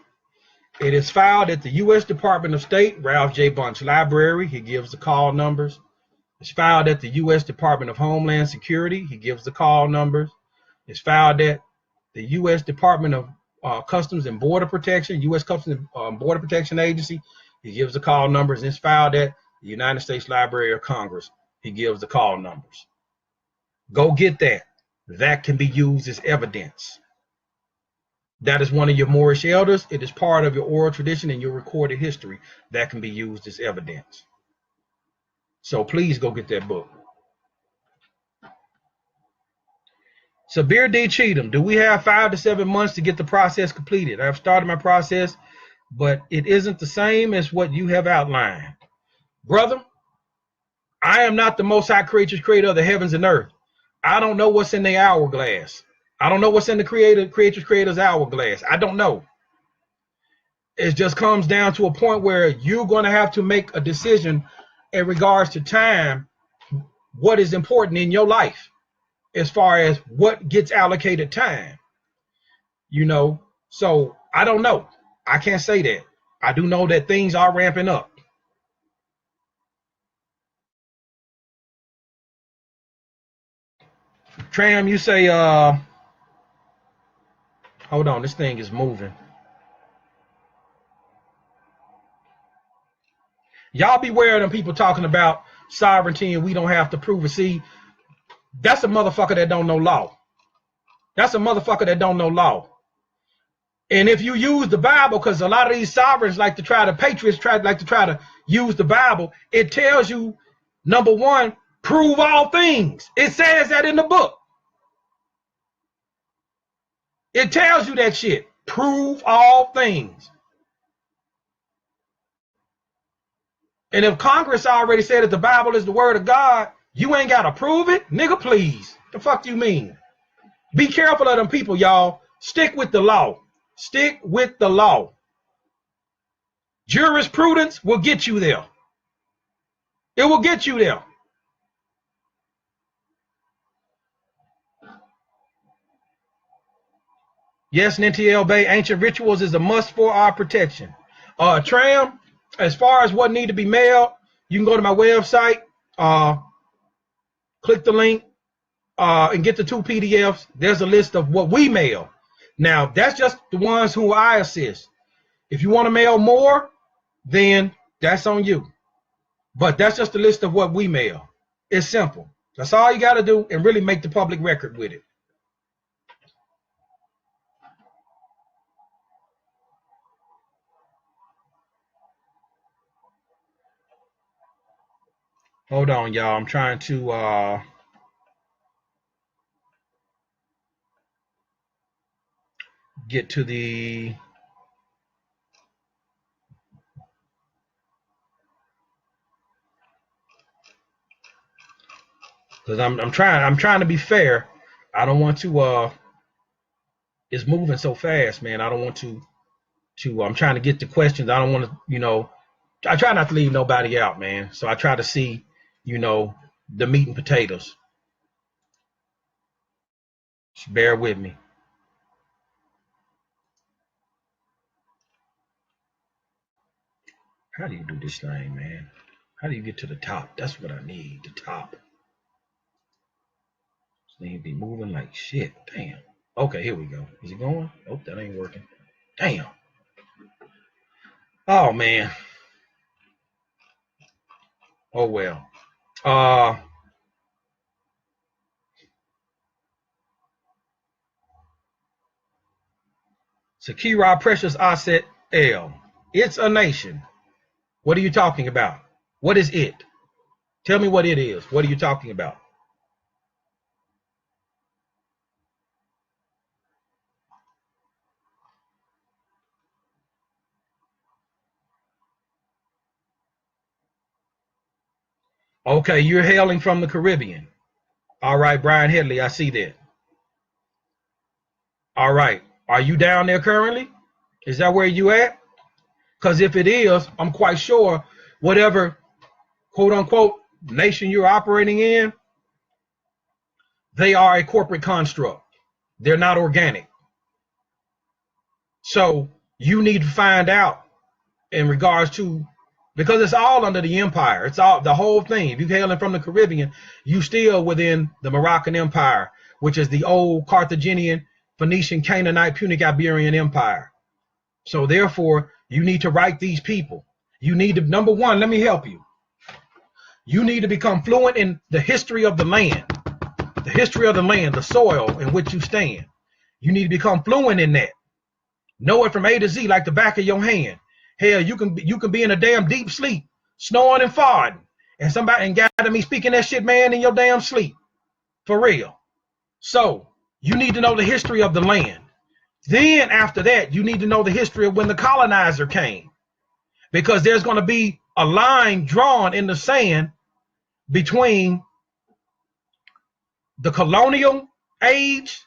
It is filed at the U.S. Department of State, Ralph J. Bunch Library. He gives the call numbers. It's filed at the U.S. Department of Homeland Security. He gives the call numbers. It's filed at the U.S. Department of Customs and Border Protection, U.S. Customs and Border Protection Agency. He gives the call numbers. And it's filed at the United States Library of Congress. He gives the call numbers. Go get that. That can be used as evidence. That is one of your Moorish elders. It is part of your oral tradition and your recorded history. That can be used as evidence. So please go get that book. Sabir D. Cheatham, do we have 5 to 7 months to get the process completed? I've started my process, but it isn't the same as what you have outlined. Brother, I am not the Most High creator of the heavens and earth. I don't know what's in the hourglass. I don't know what's in the creator's hourglass. I don't know. It just comes down to a point where you're going to have to make a decision in regards to time, what is important in your life as far as what gets allocated time. You know, so I don't know. I can't say that. I do know that things are ramping up. Tram, you say, hold on, this thing is moving. Y'all beware of them people talking about sovereignty and we don't have to prove it. See, that's a motherfucker that don't know law. That's a motherfucker that don't know law. And if you use the Bible, because a lot of these sovereigns like to try to, patriots like to try to use the Bible, it tells you, number one, prove all things. It says that in the book. It tells you that shit. Prove all things. And if Congress already said that the Bible is the word of God, you ain't got to prove it? Nigga, please. The fuck you mean? Be careful of them people, y'all. Stick with the law. Stick with the law. Jurisprudence will get you there. It will get you there. Yes, NTL Bay, ancient rituals is a must for our protection. Tram, as far as what need to be mailed, you can go to my website, click the link, and get the 2 PDFs. There's a list of what we mail. Now, that's just the ones who I assist. If you want to mail more, then that's on you. But that's just a list of what we mail. It's simple. That's all you got to do, and really make the public record with it. Hold on, y'all. I'm trying to get to the because I'm trying to be fair. I don't want to it's moving so fast, man. I don't want to I'm trying to get the questions. I don't want to, you know, I try not to leave nobody out, man. So I try to see, you know, the meat and potatoes. Just bear with me. How do you do this thing, man? How do you get to the top? That's what I need, the top. This thing be moving like shit. Damn. Okay, here we go. Is it going? Oh, that ain't working. Damn. Oh, man. Oh, well. Sakira Precious Asset L. It's a nation. What are you talking about? What is it? Tell me what it is. What are you talking about? Okay, you're hailing from the Caribbean. All right, Brian Headley, I see that. All right. Are you down there currently? Is that where you at? Because if it is, I'm quite sure whatever quote unquote nation you're operating in, they are a corporate construct. They're not organic. So you need to find out in regards to, because it's all under the empire. It's all the whole thing. If you're hailing from the Caribbean, you still within the Moroccan Empire, which is the old Carthaginian, Phoenician, Canaanite, Punic, Iberian Empire. So therefore, you need to write these people. You need to, number one, let me help you. You need to become fluent in the history of the land, the soil in which you stand. You need to become fluent in that. Know it from A to Z like the back of your hand. Hell, you can be in a damn deep sleep, snoring and farting, and somebody gather me speaking that shit, man, in your damn sleep. For real. So you need to know the history of the land. Then after that, you need to know the history of when the colonizer came, because there's going to be a line drawn in the sand between the colonial age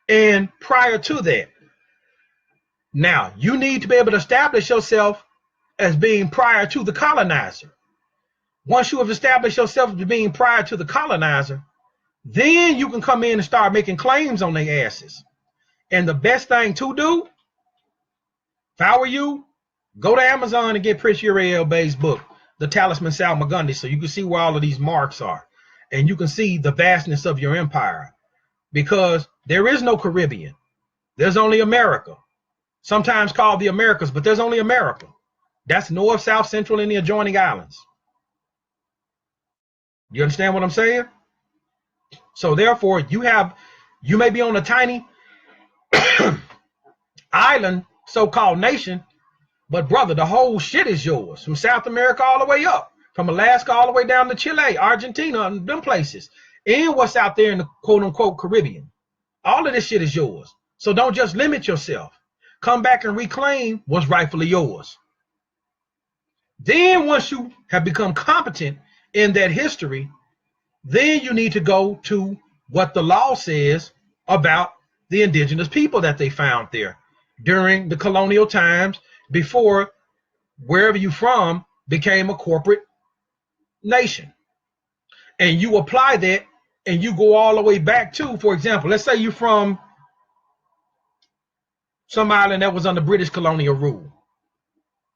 and prior to that. Now, you need to be able to establish yourself as being prior to the colonizer. Once you have established yourself as being prior to the colonizer, then you can come in and start making claims on their asses. And the best thing to do, if I were you, go to Amazon and get Prince Uriel Bay's book, The Talisman Salmagundi, so you can see where all of these marks are. And you can see the vastness of your empire. Because there is no Caribbean. There's only America. Sometimes called the Americas, but there's only America. That's North, South, Central, and the adjoining islands. You understand what I'm saying? So therefore, you may be on a tiny island, so-called nation, but brother, the whole shit is yours. From South America all the way up, from Alaska all the way down to Chile, Argentina, and them places, and what's out there in the quote-unquote Caribbean. All of this shit is yours. So don't just limit yourself. Come back and reclaim what's rightfully yours. Then once you have become competent in that history, then you need to go to what the law says about the indigenous people that they found there during the colonial times, before wherever you're from became a corporate nation. And you apply that, and you go all the way back to, for example, let's say you're from some island that was under British colonial rule.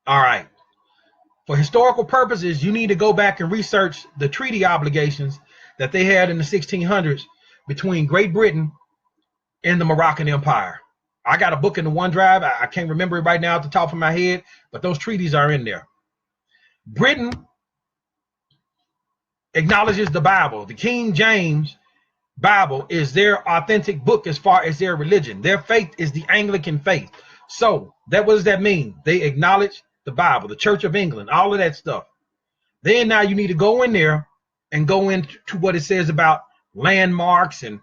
All right. For historical purposes, you need to go back and research the treaty obligations that they had in the 1600s between Great Britain and the Moroccan Empire. I got a book in the OneDrive. I can't remember it right now at the top of my head, but those treaties are in there. Britain acknowledges the Bible. The King James Bible is their authentic book as far as their religion. Their faith is the Anglican faith. So what does that mean? They acknowledge the Bible, the Church of England, all of that stuff. Then now you need to go in there and go into what it says about landmarks and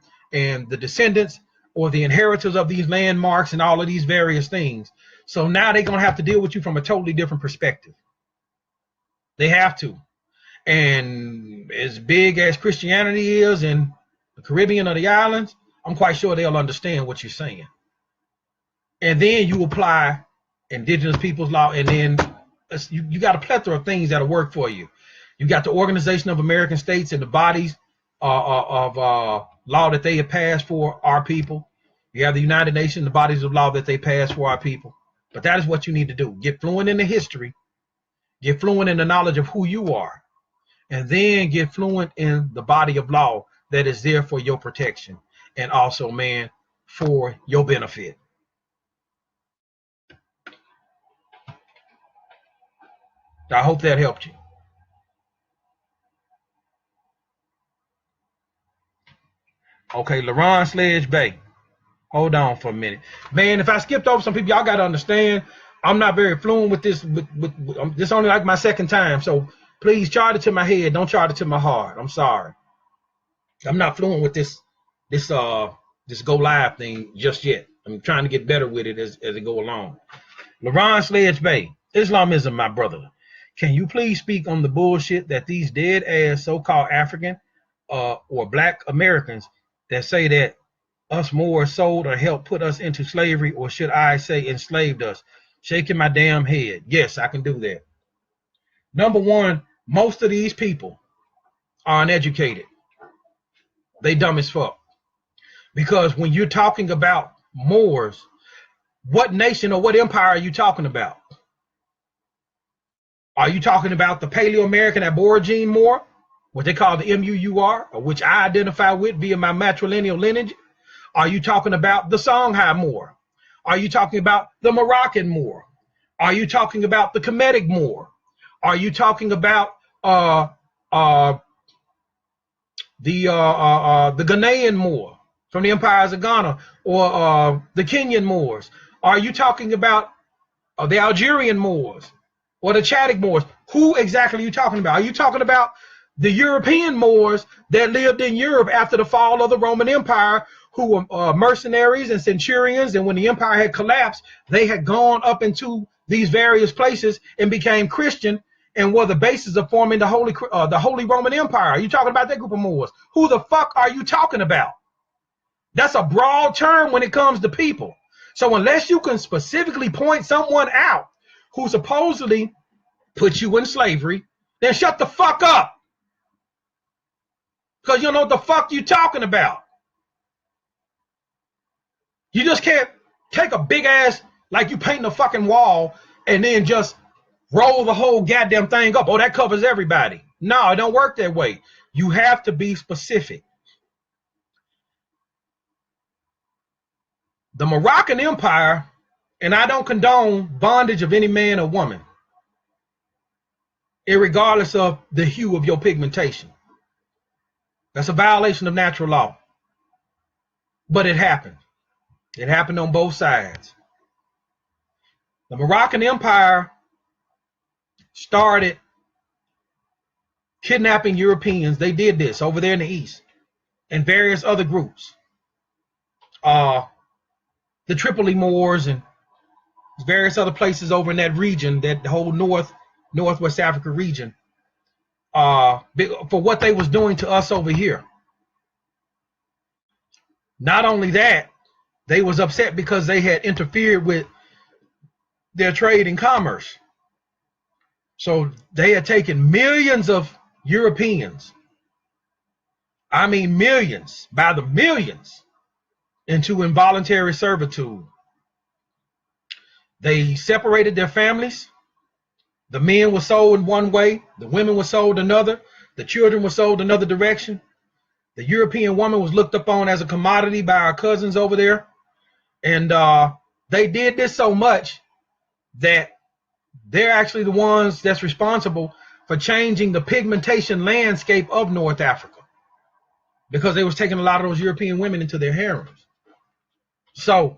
the descendants or the inheritors of these landmarks and all of these various things. So now they're going to have to deal with you from a totally different perspective. They have to. And as big as Christianity is in the Caribbean or the islands, I'm quite sure they'll understand what you're saying. And then you apply indigenous peoples law, and then you got a plethora of things that'll work for you. You got the Organization of American States and the bodies of law that they have passed for our people. You have the United Nations, the bodies of law that they pass for our people. But that is what you need to do. Get fluent in the history. Get fluent in the knowledge of who you are. And then get fluent in the body of law that is there for your protection. And also, man, for your benefit. I hope that helped you. Okay, LaRon Sledge Bay. Hold on for a minute. Man, if I skipped over some people, y'all got to understand, I'm not very fluent with this. This only like my second time. So please charge it to my head. Don't charge it to my heart. I'm sorry. I'm not fluent with this go live thing just yet. I'm trying to get better with it as it go along. LaRon Sledge Bay. Islamism, my brother. Can you please speak on the bullshit that these dead ass so-called African or black Americans that say that us Moors sold or helped put us into slavery, or should I say enslaved us? Shaking my damn head. Yes, I can do that. Number one, most of these people are uneducated. They dumb as fuck. Because when you're talking about Moors, what nation or what empire are you talking about? Are you talking about the Paleo-American Aborigine Moor, what they call the MUUR, or which I identify with via my matrilineal lineage? Are you talking about the Songhai Moor? Are you talking about the Moroccan Moor? Are you talking about the Kemetic Moor? Are you talking about the Ghanaian Moor from the empires of Ghana, or the Kenyan Moors? Are you talking about the Algerian Moors or the Chadic Moors? Who exactly are you talking about? Are you talking about the European Moors that lived in Europe after the fall of the Roman Empire, who were mercenaries and centurions, and when the empire had collapsed, they had gone up into these various places and became Christian and were the basis of forming the Holy Roman Empire? Are you talking about that group of Moors? Who the fuck are you talking about? That's a broad term when it comes to people. So unless you can specifically point someone out who supposedly put you in slavery, then shut the fuck up. Because you don't know what the fuck you talking about. You just can't take a big ass, like you painting a fucking wall, and then just roll the whole goddamn thing up. Oh, that covers everybody. No, it don't work that way. You have to be specific. The Moroccan Empire, and I don't condone bondage of any man or woman, irregardless of the hue of your pigmentation. That's a violation of natural law. But it happened. It happened on both sides. The Moroccan Empire started kidnapping Europeans. They did this over there in the East, and various other groups. The Tripoli Moors and various other places over in that region, that whole Northwest Africa region, for what they was doing to us over here. Not only that, they was upset because they had interfered with their trade and commerce. So they had taken millions of Europeans, I mean millions, by the millions, into involuntary servitude. They separated their families. The men were sold in one way, the women were sold another, the children were sold another direction. The European woman was looked upon as a commodity by our cousins over there. And they did this so much that they're actually the ones that's responsible for changing the pigmentation landscape of North Africa, because they was taking a lot of those European women into their harems. So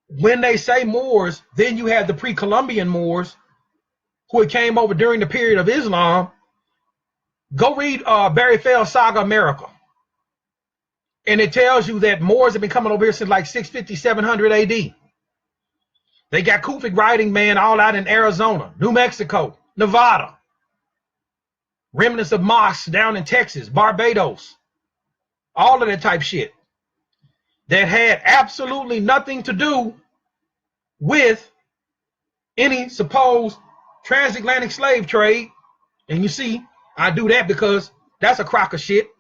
when they say Moors, then you have the pre-Columbian Moors who came over during the period of Islam. Go read Barry Fell's Saga America. And it tells you that Moors have been coming over here since like 650, 700 AD. They got Kufic writing, man, all out in Arizona, New Mexico, Nevada. Remnants of mosques down in Texas, Barbados. All of that type shit that had absolutely nothing to do with any supposed transatlantic slave trade. And you see, I do that because that's a crock of shit.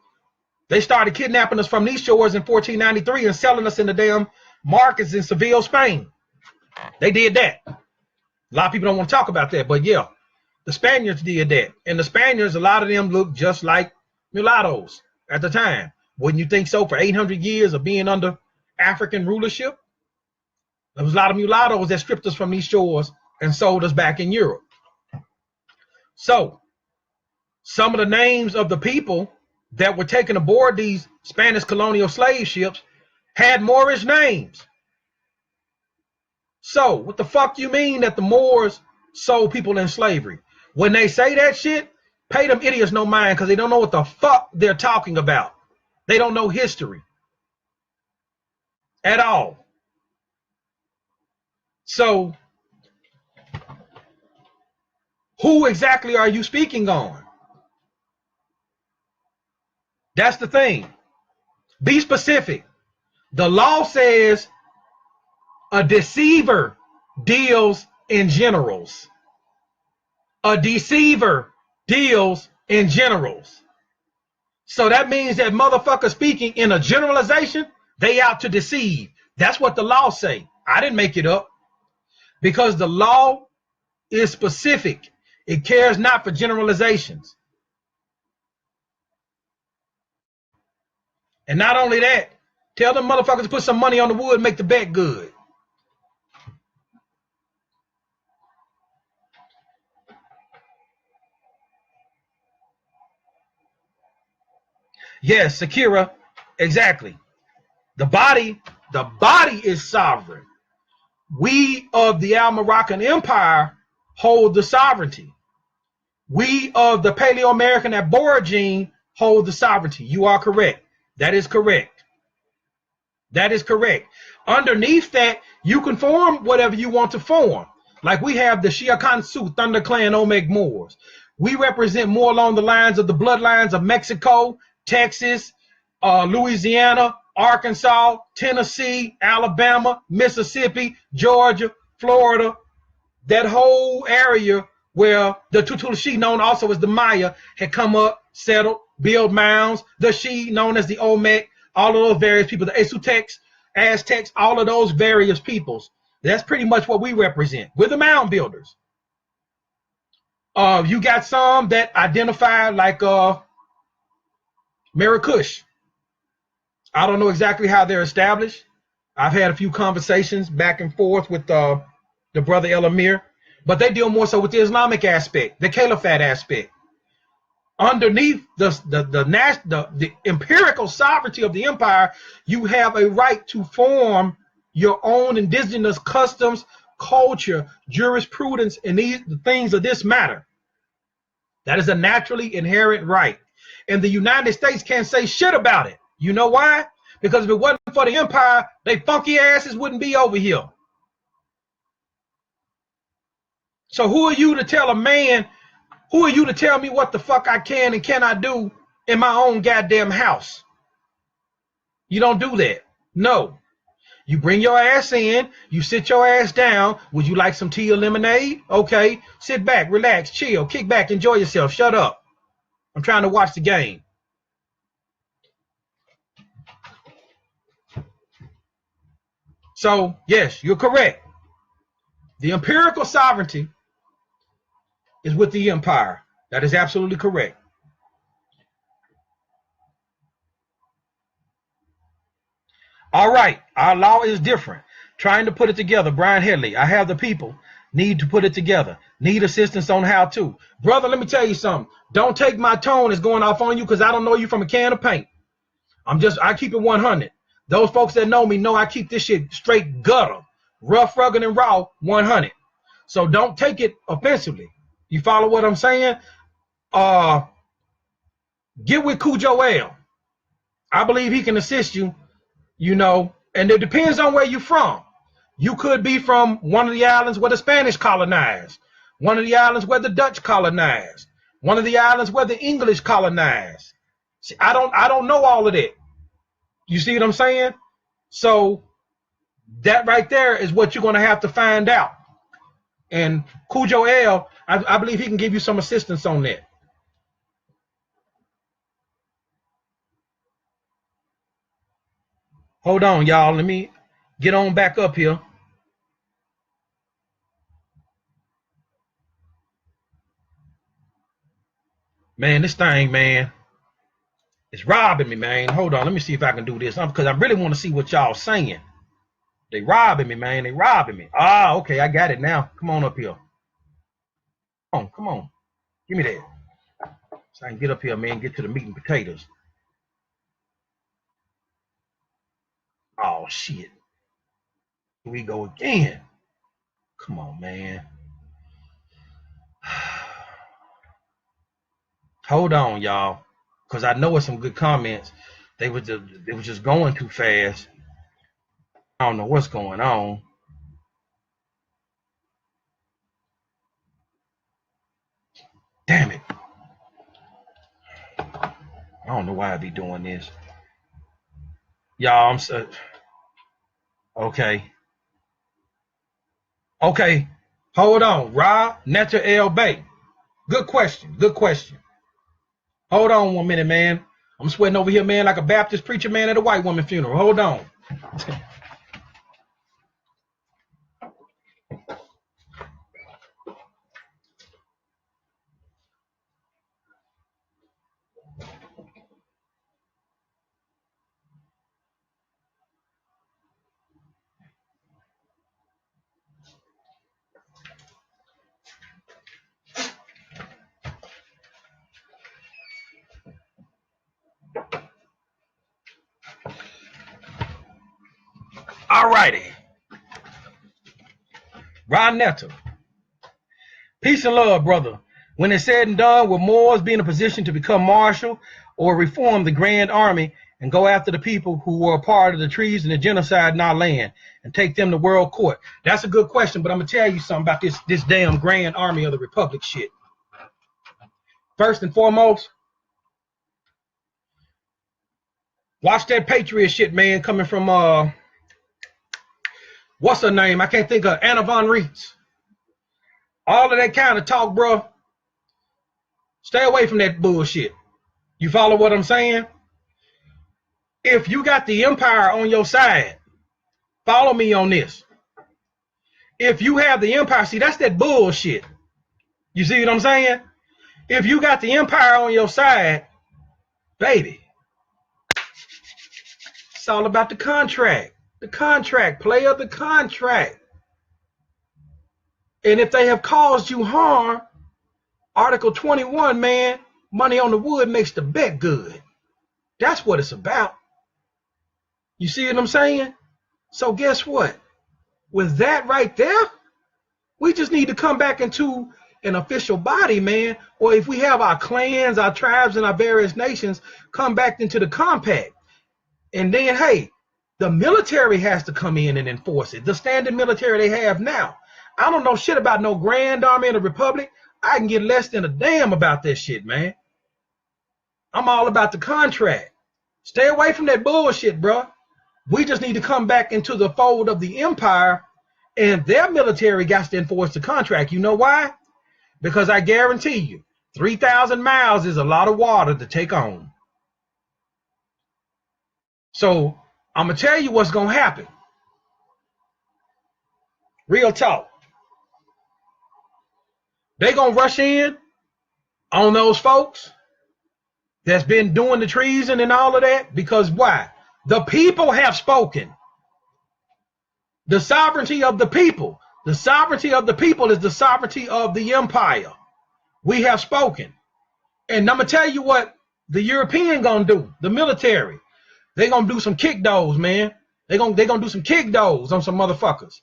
They started kidnapping us from these shores in 1493 and selling us in the damn markets in Seville, Spain. They did that. A lot of people don't want to talk about that, but yeah, the Spaniards did that. And the Spaniards, a lot of them looked just like mulattoes at the time. Wouldn't you think so? For 800 years of being under African rulership, there was a lot of mulattoes that stripped us from these shores and sold us back in Europe. So some of the names of the people that were taken aboard these Spanish colonial slave ships had Moorish names. So what the fuck you mean that the Moors sold people in slavery? When they say that shit, pay them idiots no mind, because they don't know what the fuck they're talking about. They don't know history at all. So Who exactly are you speaking on? That's the thing. Be specific. The law says a deceiver deals in generals. A deceiver deals in generals. So that means that motherfucker speaking in a generalization, they out to deceive. That's what the law say. I didn't make it up, because the law is specific. It cares not for generalizations. And not only that, tell them motherfuckers to put some money on the wood and make the bet good. Yes, Sakira, exactly. The body is sovereign. We of the Al-Moroccan Empire hold the sovereignty. We of the Paleo-American Aborigine hold the sovereignty. You are correct. That is correct. That is correct. Underneath that, you can form whatever you want to form. Like we have the Shia Kansu, Thunder Clan, Omeg Moors. We represent more along the lines of the bloodlines of Mexico, Texas, Louisiana, Arkansas, Tennessee, Alabama, Mississippi, Georgia, Florida, that whole area where the Tutulasi, known also as the Maya, had come up, settled, built mounds. The Shi, known as the Olmec, all of those various people, the Esutecs, Aztecs, all of those various peoples. That's pretty much what we represent. We're the mound builders. You got some that identify like Marrakush. I don't know exactly how they're established. I've had a few conversations back and forth with the brother El Amir, but they deal more so with the Islamic aspect, the Caliphate aspect. Underneath the empirical sovereignty of the empire, you have a right to form your own indigenous customs, culture, jurisprudence, and the things of this matter. That is a naturally inherent right. And the United States can't say shit about it. You know why? Because if it wasn't for the empire, they funky asses wouldn't be over here. So who are you to tell a man, who are you to tell me what the fuck I can and cannot do in my own goddamn house? You don't do that. No. You bring your ass in, you sit your ass down. Would you like some tea or lemonade? Okay. Sit back, relax, chill, kick back, enjoy yourself. Shut up. I'm trying to watch the game. So, yes, you're correct. The empirical sovereignty is with the empire. That is absolutely correct. All right, our law is different. Trying to put it together. Brian Headley, I have the people. Need to put it together. Need assistance on how to. Brother, let me tell you something. Don't take my tone as going off on you because I don't know you from a can of paint. I keep it 100. Those folks that know me know I keep this shit straight gutter. Rough, rugged, and raw, 100. So don't take it offensively. You follow what I'm saying? Get with Cujo-El. I believe he can assist you, you know, and it depends on where you're from. You could be from one of the islands where the Spanish colonized, one of the islands where the Dutch colonized, one of the islands where the English colonized. See, I don't know all of that. You see what I'm saying? So that right there is what you're going to have to find out. And Cujo-El, I believe he can give you some assistance on that. Hold on, y'all. Let me get on back up here. Man, this thing, man, it's robbing me, man. Hold on. Let me see if I can do this. Because I really want to see what y'all saying. They robbing me, man. They robbing me. Ah, okay. I got it now. Come on up here. Come on. Give me that. So I can get up here, man, get to the meat and potatoes. Oh, shit. Here we go again. Come on, man. Hold on, y'all. Because I know it's some good comments. They were just going too fast. I don't know what's going on. Damn it. I don't know why I be doing this. Y'all, I'm so... Okay. Okay. Hold on. Ra Netta El Bay. Good question. Good question. Hold on 1 minute, man. I'm sweating over here, man, like a Baptist preacher, man, at a white woman funeral. Hold on. All righty. Ra Netta. Peace and love, brother. When it's said and done, will Moors be in a position to become marshal or reform the Grand Army and go after the people who were a part of the treason and the genocide in our land and take them to world court? That's a good question, but I'm going to tell you something about this damn Grand Army of the Republic shit. First and foremost, watch that Patriot shit, man, coming from, what's her name? I can't think of Anna Von Reitz. All of that kind of talk, bro. Stay away from that bullshit. You follow what I'm saying? If you got the empire on your side, follow me on this. If you have the empire, see, that's that bullshit. You see what I'm saying? If you got the empire on your side, baby, it's all about the contract. The contract, player, the contract. And if they have caused you harm, Article 21, man, money on the wood makes the bet good. That's what it's about. You see what I'm saying? So guess what? With that right there, we just need to come back into an official body, man. Or if we have our clans, our tribes, and our various nations come back into the compact. And then, hey, the military has to come in and enforce it. The standard military they have now. I don't know shit about no Grand Army of the Republic. I can get less than a damn about that shit, man. I'm all about the contract. Stay away from that bullshit, bro. We just need to come back into the fold of the empire, and their military got to enforce the contract. You know why? Because I guarantee you, 3,000 miles is a lot of water to take on. So I'm going to tell you what's going to happen. Real talk. They going to rush in on those folks that's been doing the treason and all of that. Because why? The people have spoken. The sovereignty of the people. The sovereignty of the people is the sovereignty of the empire. We have spoken. And I'm going to tell you what the European going to do. The military. They going to do some kick doors, man. They gonna do some kick doors on some motherfuckers.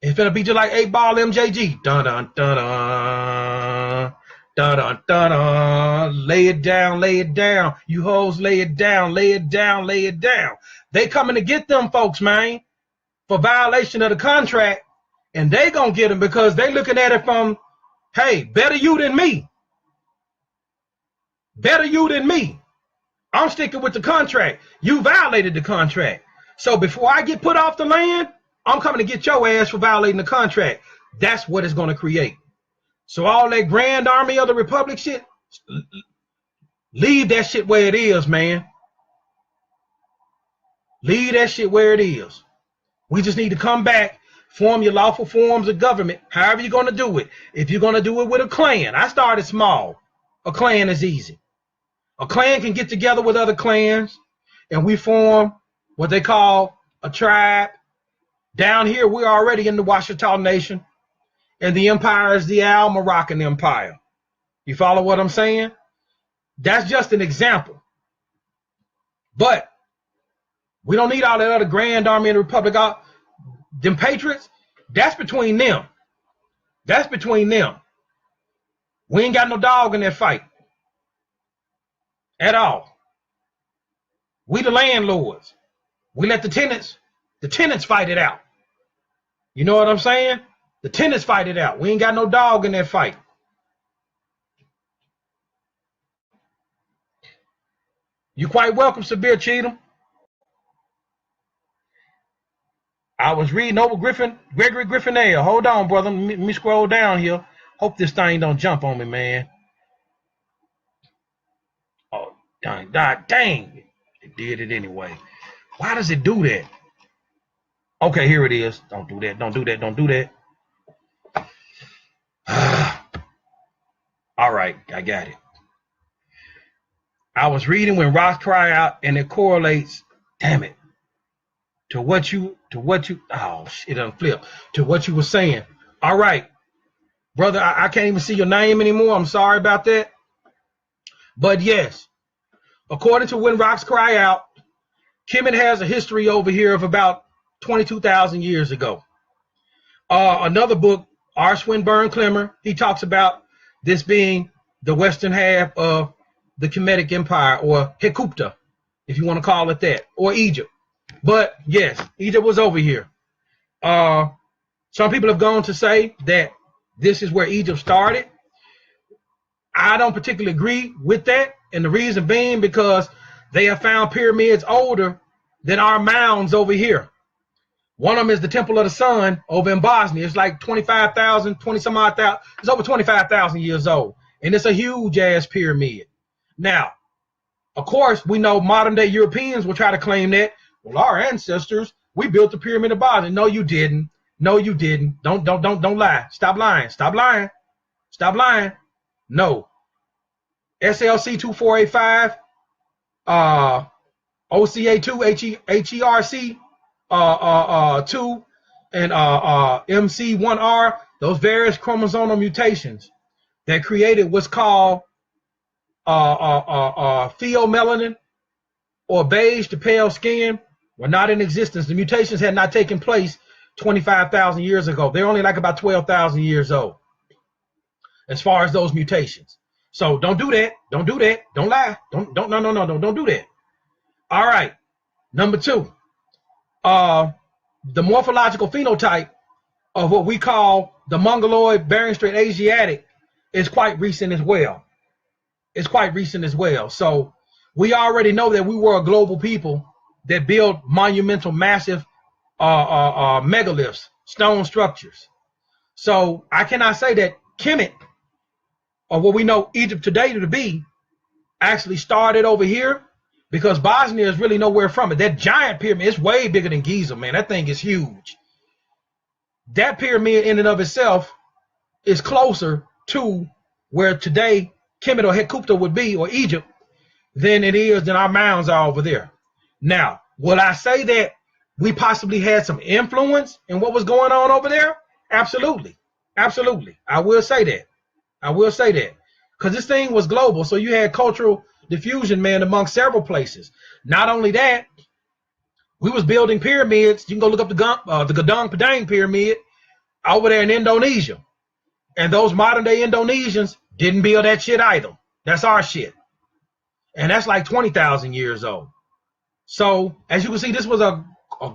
It's gonna be just like 8-Ball MJG. Dun dun dun dun. Dun dun dun dun. Lay it down, lay it down. You hoes, lay it down, lay it down, lay it down. They coming to get them folks, man, for violation of the contract, and they gonna get them because they looking at it from, hey, better you than me. Better you than me. I'm sticking with the contract. You violated the contract. So before I get put off the land, I'm coming to get your ass for violating the contract. That's what it's going to create. So all that Grand Army of the Republic shit, leave that shit where it is, man. Leave that shit where it is. We just need to come back, form your lawful forms of government, however you're going to do it. If you're going to do it with a clan, I started small. A clan is easy. A clan can get together with other clans, and we form what they call a tribe. Down here, we're already in the Ouachita Nation, and the empire is the Al-Moroccan Empire. You follow what I'm saying? That's just an example. But we don't need all that other Grand Army of the Republic. Them Patriots, that's between them. That's between them. We ain't got no dog in that fight. At all. We the landlords. We let the tenants fight it out. You know what I'm saying? The tenants fight it out. We ain't got no dog in that fight. You quite welcome, Sabir Cheatham. I was reading over Gregory Griffinale. Hold on, brother. Let me scroll down here. Hope this thing don't jump on me, man. Oh, dang. It did it anyway. Why does it do that? Okay, here it is. Don't do that. Don't do that. Don't do that. All right, I got it. I was reading When Rocks Cry Out, and it correlates, damn it, to what you, oh, it done flipped, to what you were saying. All right, brother, I can't even see your name anymore. I'm sorry about that. But yes, according to When Rocks Cry Out, Kemet has a history over here of about 22,000 years ago. Another book, R. Swinburne Clemmer, he talks about this being the western half of the Kemetic Empire, or Recouping, if you want to call it that, or Egypt. But yes, Egypt was over here. Some people have gone to say that this is where Egypt started. I don't particularly agree with that, and the reason being because they have found pyramids older than our mounds over here. One of them is the Temple of the Sun over in Bosnia. It's like 25,000, 20 some odd thousand. It's over 25,000 years old, and it's a huge ass pyramid. Now, of course, we know modern day Europeans will try to claim that, well, our ancestors, we built the pyramid of Bosnia. No, you didn't. No, you didn't. Don't lie. Stop lying. Stop lying. Stop lying. No. SLC 2485, OCA 2, HERC 2, and MC1R, those various chromosomal mutations that created what's called pheomelanin, or beige to pale skin, were not in existence. The mutations had not taken place 25,000 years ago. They're only like about 12,000 years old as far as those mutations. So don't do that. Don't do that. Don't lie. Don't do that. All right. Number two, the morphological phenotype of what we call the Mongoloid Bering Strait Asiatic is quite recent as well. It's quite recent as well. So we already know that we were a global people that built monumental, massive megaliths, stone structures. So I cannot say that Kemet, or what we know Egypt today to be, actually started over here, because Bosnia is really nowhere from it. That giant pyramid is way bigger than Giza, man. That thing is huge. That pyramid in and of itself is closer to where today Kemet or Recouping would be, or Egypt, than our mounds are over there. Now, will I say that we possibly had some influence in what was going on over there? Absolutely. Absolutely. I will say that. Because this thing was global, so you had cultural diffusion, man, among several places. Not only that, we was building pyramids. You can go look up the Gadang Padang pyramid over there in Indonesia. And those modern day Indonesians didn't build that shit either. That's our shit. And that's like 20,000 years old. So as you can see, this was a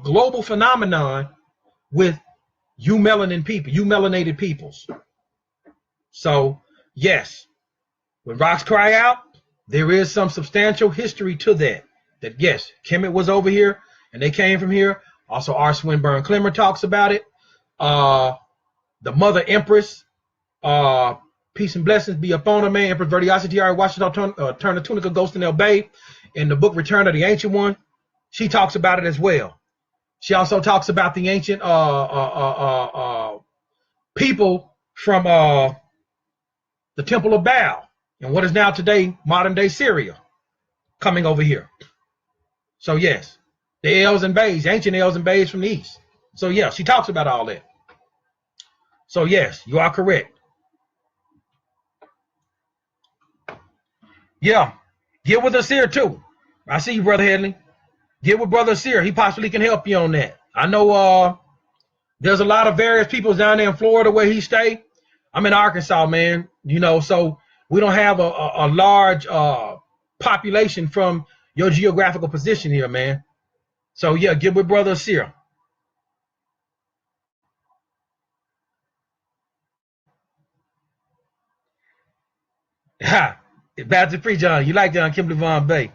global phenomenon with melanated peoples. So yes, when rocks cry out, there is some substantial history to that. That yes, Kemet was over here and they came from here. Also, R. Swinburne Clemmer talks about it. The Mother Empress, peace and blessings be upon her, man. Empress Verdiosity, Washington, turn the Tunica Ghost in El Bay. In the book Return of the Ancient One, she talks about it as well. She also talks about the ancient people from the Temple of Baal and what is now today modern day Syria coming over here. So yes, the Els and Bays, ancient Els and Bays from the east. So yeah, she talks about all that. So yes, you are correct. Yeah, get with us here too. I see you, Brother Headley. Get with Brother Sear. He possibly can help you on that. I know there's a lot of various people down there in Florida where he stay. I'm in Arkansas, man. You know, so we don't have a large population from your geographical position here, man. So yeah, get with Brother Sear. Ha! Baptist Free John. You like John Kimberly Von Bay.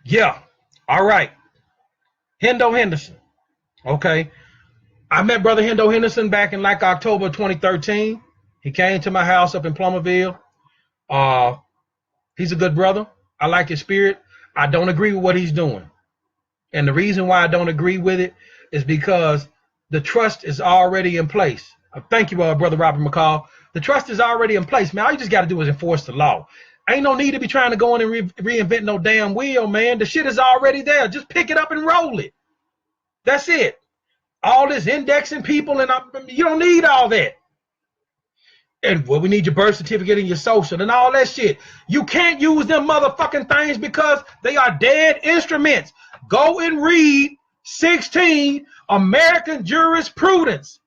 Yeah. All right. Hendo Henderson. Okay. I met Brother Hendo Henderson back in like October 2013. He came to my house up in Plumerville. He's a good brother. I like his spirit. I don't agree with what he's doing. And the reason why I don't agree with it is because the trust is already in place. Thank you, Brother Robert McCall. The trust is already in place, man. All you just got to do is enforce the law. Ain't no need to be trying to go in and reinvent no damn wheel, man. The shit is already there. Just pick it up and roll it. That's it. All this indexing people, and you don't need all that. And well, we need your birth certificate and your social and all that shit. You can't use them motherfucking things because they are dead instruments. Go and read 16 American Jurisprudence,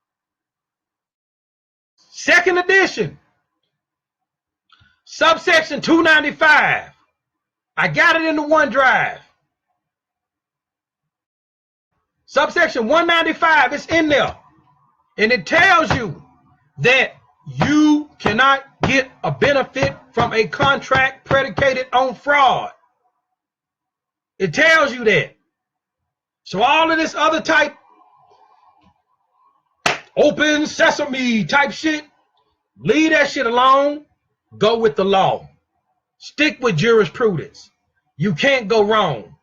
second edition, subsection 295. I got it in the OneDrive. Subsection 195 is in there. And it tells you that you cannot get a benefit from a contract predicated on fraud. It tells you that. So all of this other type open sesame type shit, leave that shit alone. Go with the law. Stick with jurisprudence. You can't go wrong.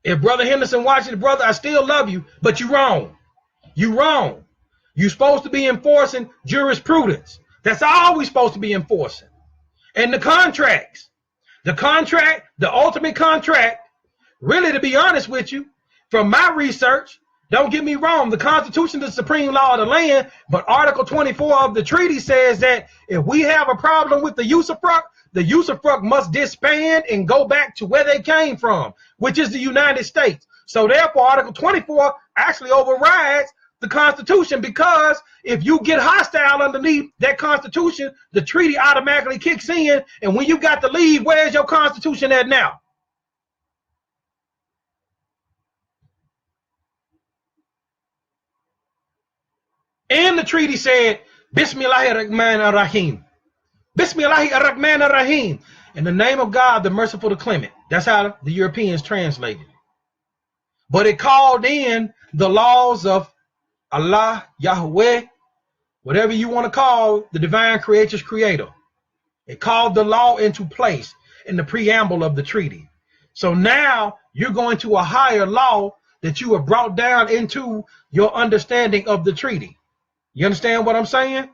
If Brother Henderson watching, brother, I still love you, but you're wrong. You're wrong. You're supposed to be enforcing jurisprudence. That's all we're supposed to be enforcing. And the contracts. The contract, the ultimate contract, really, to be honest with you, from my research, don't get me wrong, the Constitution is the supreme law of the land, but Article 24 of the treaty says that if we have a problem with the usufruct, the usufruct must disband and go back to where they came from, which is the United States. So therefore, Article 24 actually overrides the Constitution, because if you get hostile underneath that Constitution, the treaty automatically kicks in, and when you got to leave, where's your Constitution at now? And the treaty said, Bismillahirrahmanirrahim. Bismillahirrahmanirrahim. In the name of God, the merciful, the clement. That's how the Europeans translated it. But it called in the laws of Allah, Yahweh, whatever you want to call the divine creature's creator. It called the law into place in the preamble of the treaty. So now you're going to a higher law that you have brought down into your understanding of the treaty. You understand what I'm saying?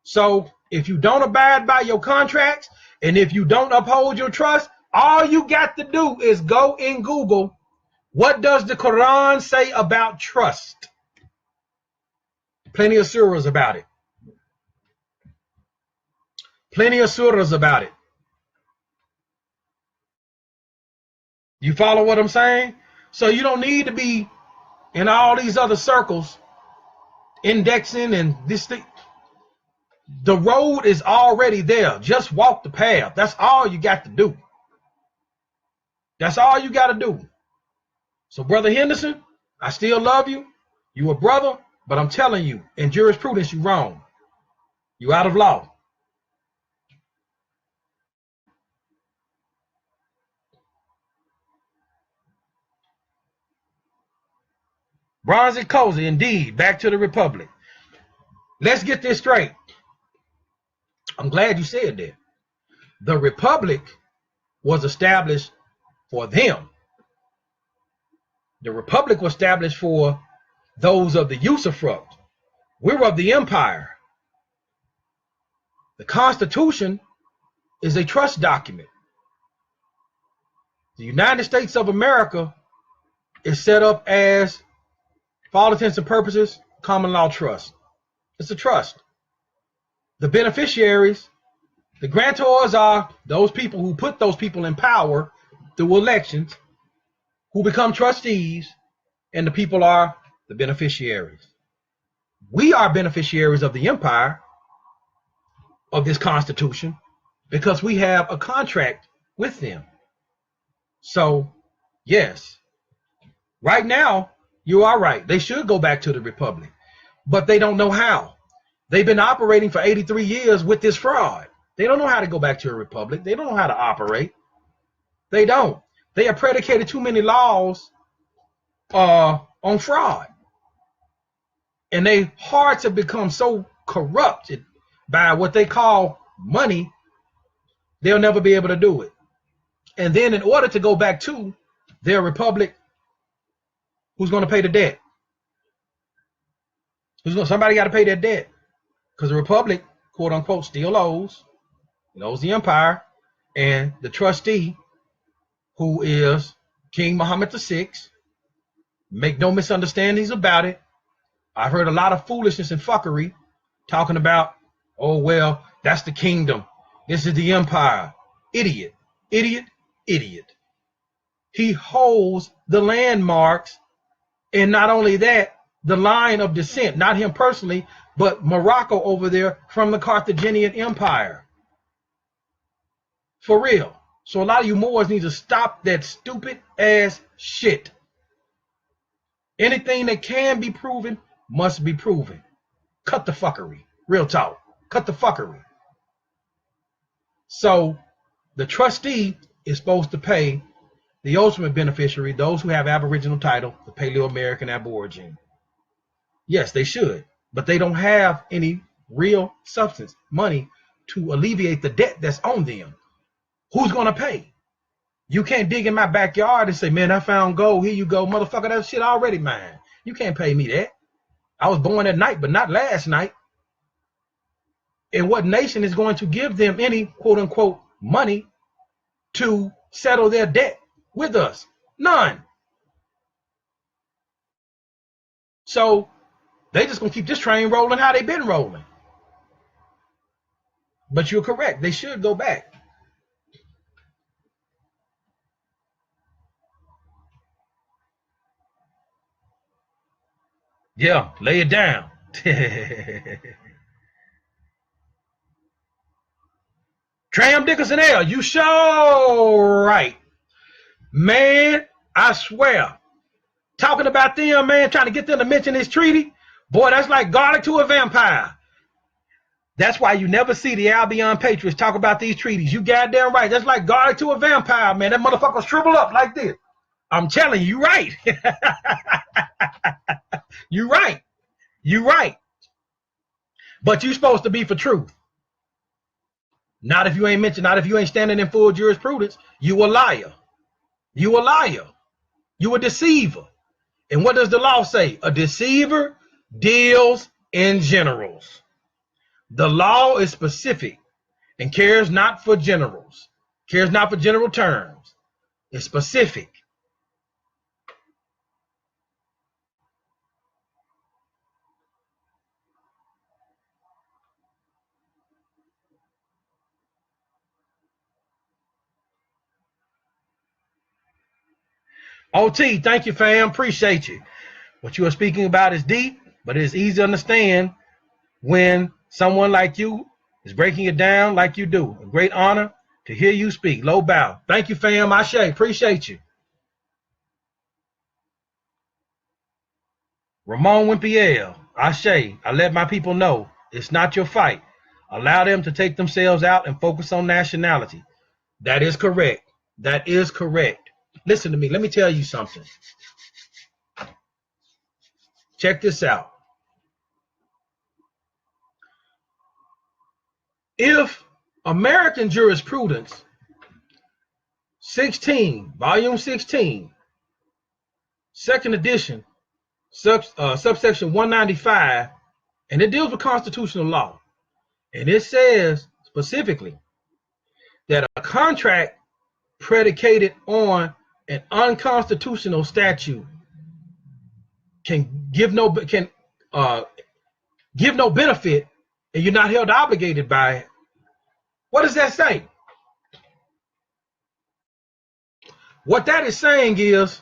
So if you don't abide by your contracts, and if you don't uphold your trust, all you got to do is go in Google, what does the Quran say about trust? Plenty of surahs about it. Plenty of surahs about it. You follow what I'm saying? So you don't need to be in all these other circles indexing and this thing. The road is already there. Just walk the path. That's all you got to do. That's all you got to do. So, Brother Henderson, I still love you. You a brother, but I'm telling you, in jurisprudence, you're wrong. You out of law. Bronzy Cozy, indeed. Back to the Republic. Let's get this straight. I'm glad you said that. The Republic was established for them. The Republic was established for those of the usufruct. We're of the empire. The Constitution is a trust document. The United States of America is set up as, for all intents and purposes, common law trust. It's a trust. The beneficiaries, the grantors, are those people who put those people in power through elections, who become trustees, and the people are the beneficiaries. We are beneficiaries of the empire, of this Constitution, because we have a contract with them. So, yes, right now, You are right. They should go back to the republic, but they don't know how. They've been operating for 83 years with this fraud. They don't know how to go back to a republic. They don't know how to operate. They don't. They have predicated too many laws on fraud. And their hearts have become so corrupted by what they call money, they'll never be able to do it. And then in order to go back to their republic, who's going to pay the debt? Somebody got to pay that debt, because the republic, quote unquote, still owes the empire, and the trustee, who is King Mohammed VI. Make no misunderstandings about it. I've heard a lot of foolishness and fuckery talking about, oh, well, that's the kingdom. This is the empire. Idiot, idiot, idiot. He holds the landmarks, and not only that, the line of descent, not him personally, but Morocco over there from the Carthaginian Empire. For real. So a lot of you Moors need to stop that stupid ass shit. Anything that can be proven must be proven. Cut the fuckery. Real talk. Cut the fuckery. So the trustee is supposed to pay the ultimate beneficiary, those who have Aboriginal title, the Paleo-American Aborigine. Yes, they should, but they don't have any real substance, money, to alleviate the debt that's on them. Who's going to pay? You can't dig in my backyard and say, man, I found gold. Here you go, motherfucker. That shit already mine. You can't pay me that. I was born at night, but not last night. And what nation is going to give them any quote unquote money to settle their debt with us? None. So they just gonna keep this train rolling how they've been rolling. But you're correct. They should go back. Yeah, lay it down. Tram Dickerson L, you sure right. Man, I swear. Talking about them, man, trying to get them to mention this treaty. Boy, that's like garlic to a vampire. That's why you never see the Albion Patriots talk about these treaties. You goddamn right. That's like garlic to a vampire, man. That motherfucker shrivel up like this. I'm telling you, right. You right. You right. But you supposed to be for truth. Not if you ain't mentioned, not if you ain't standing in full jurisprudence. You a liar. You a liar. You a deceiver. And what does the law say? A deceiver deals in generals. The law is specific and cares not for generals. Cares not for general terms. It's specific. OT, thank you, fam. Appreciate you. What you are speaking about is deep, but it is easy to understand when someone like you is breaking it down like you do. A great honor to hear you speak. Low bow. Thank you, fam. Ashe. Appreciate you. Ramon Wimpiel. Ashe. I let my people know it's not your fight. Allow them to take themselves out and focus on nationality. That is correct. That is correct. Listen to me. Let me tell you something. Check this out. If American jurisprudence 16, volume 16, second edition, subsection 195, and it deals with constitutional law, and it says specifically that a contract predicated on an unconstitutional statute can give no benefit, and you're not held obligated by it. What does that say? What that is saying is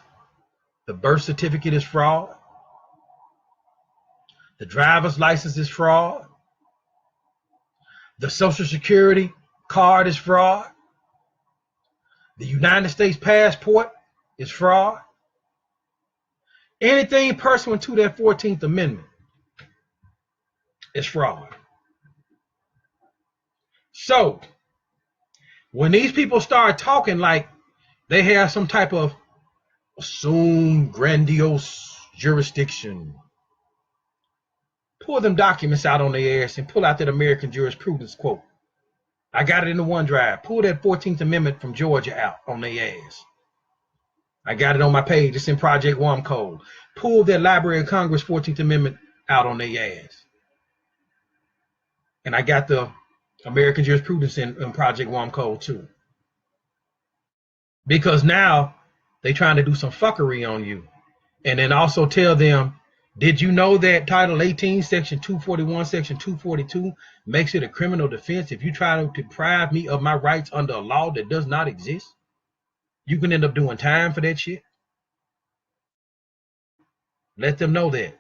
the birth certificate is fraud, the driver's license is fraud, the Social Security card is fraud, the United States passport is fraud. Anything pursuant to that 14th Amendment is fraud. So when these people start talking like they have some type of assumed grandiose jurisdiction, pull them documents out on their ass and pull out that American jurisprudence quote. I got it in the OneDrive. Pull that 14th Amendment from Georgia out on their ass. I got it on my page. It's in Project Worm Code. Pull that Library of Congress 14th Amendment out on their ass. And I got the American jurisprudence in Project Worm Code too. Because now they trying to do some fuckery on you. And then also tell them, did you know that Title 18, Section 241, Section 242 makes it a criminal defense if you try to deprive me of my rights under a law that does not exist? You can end up doing time for that shit. Let them know that.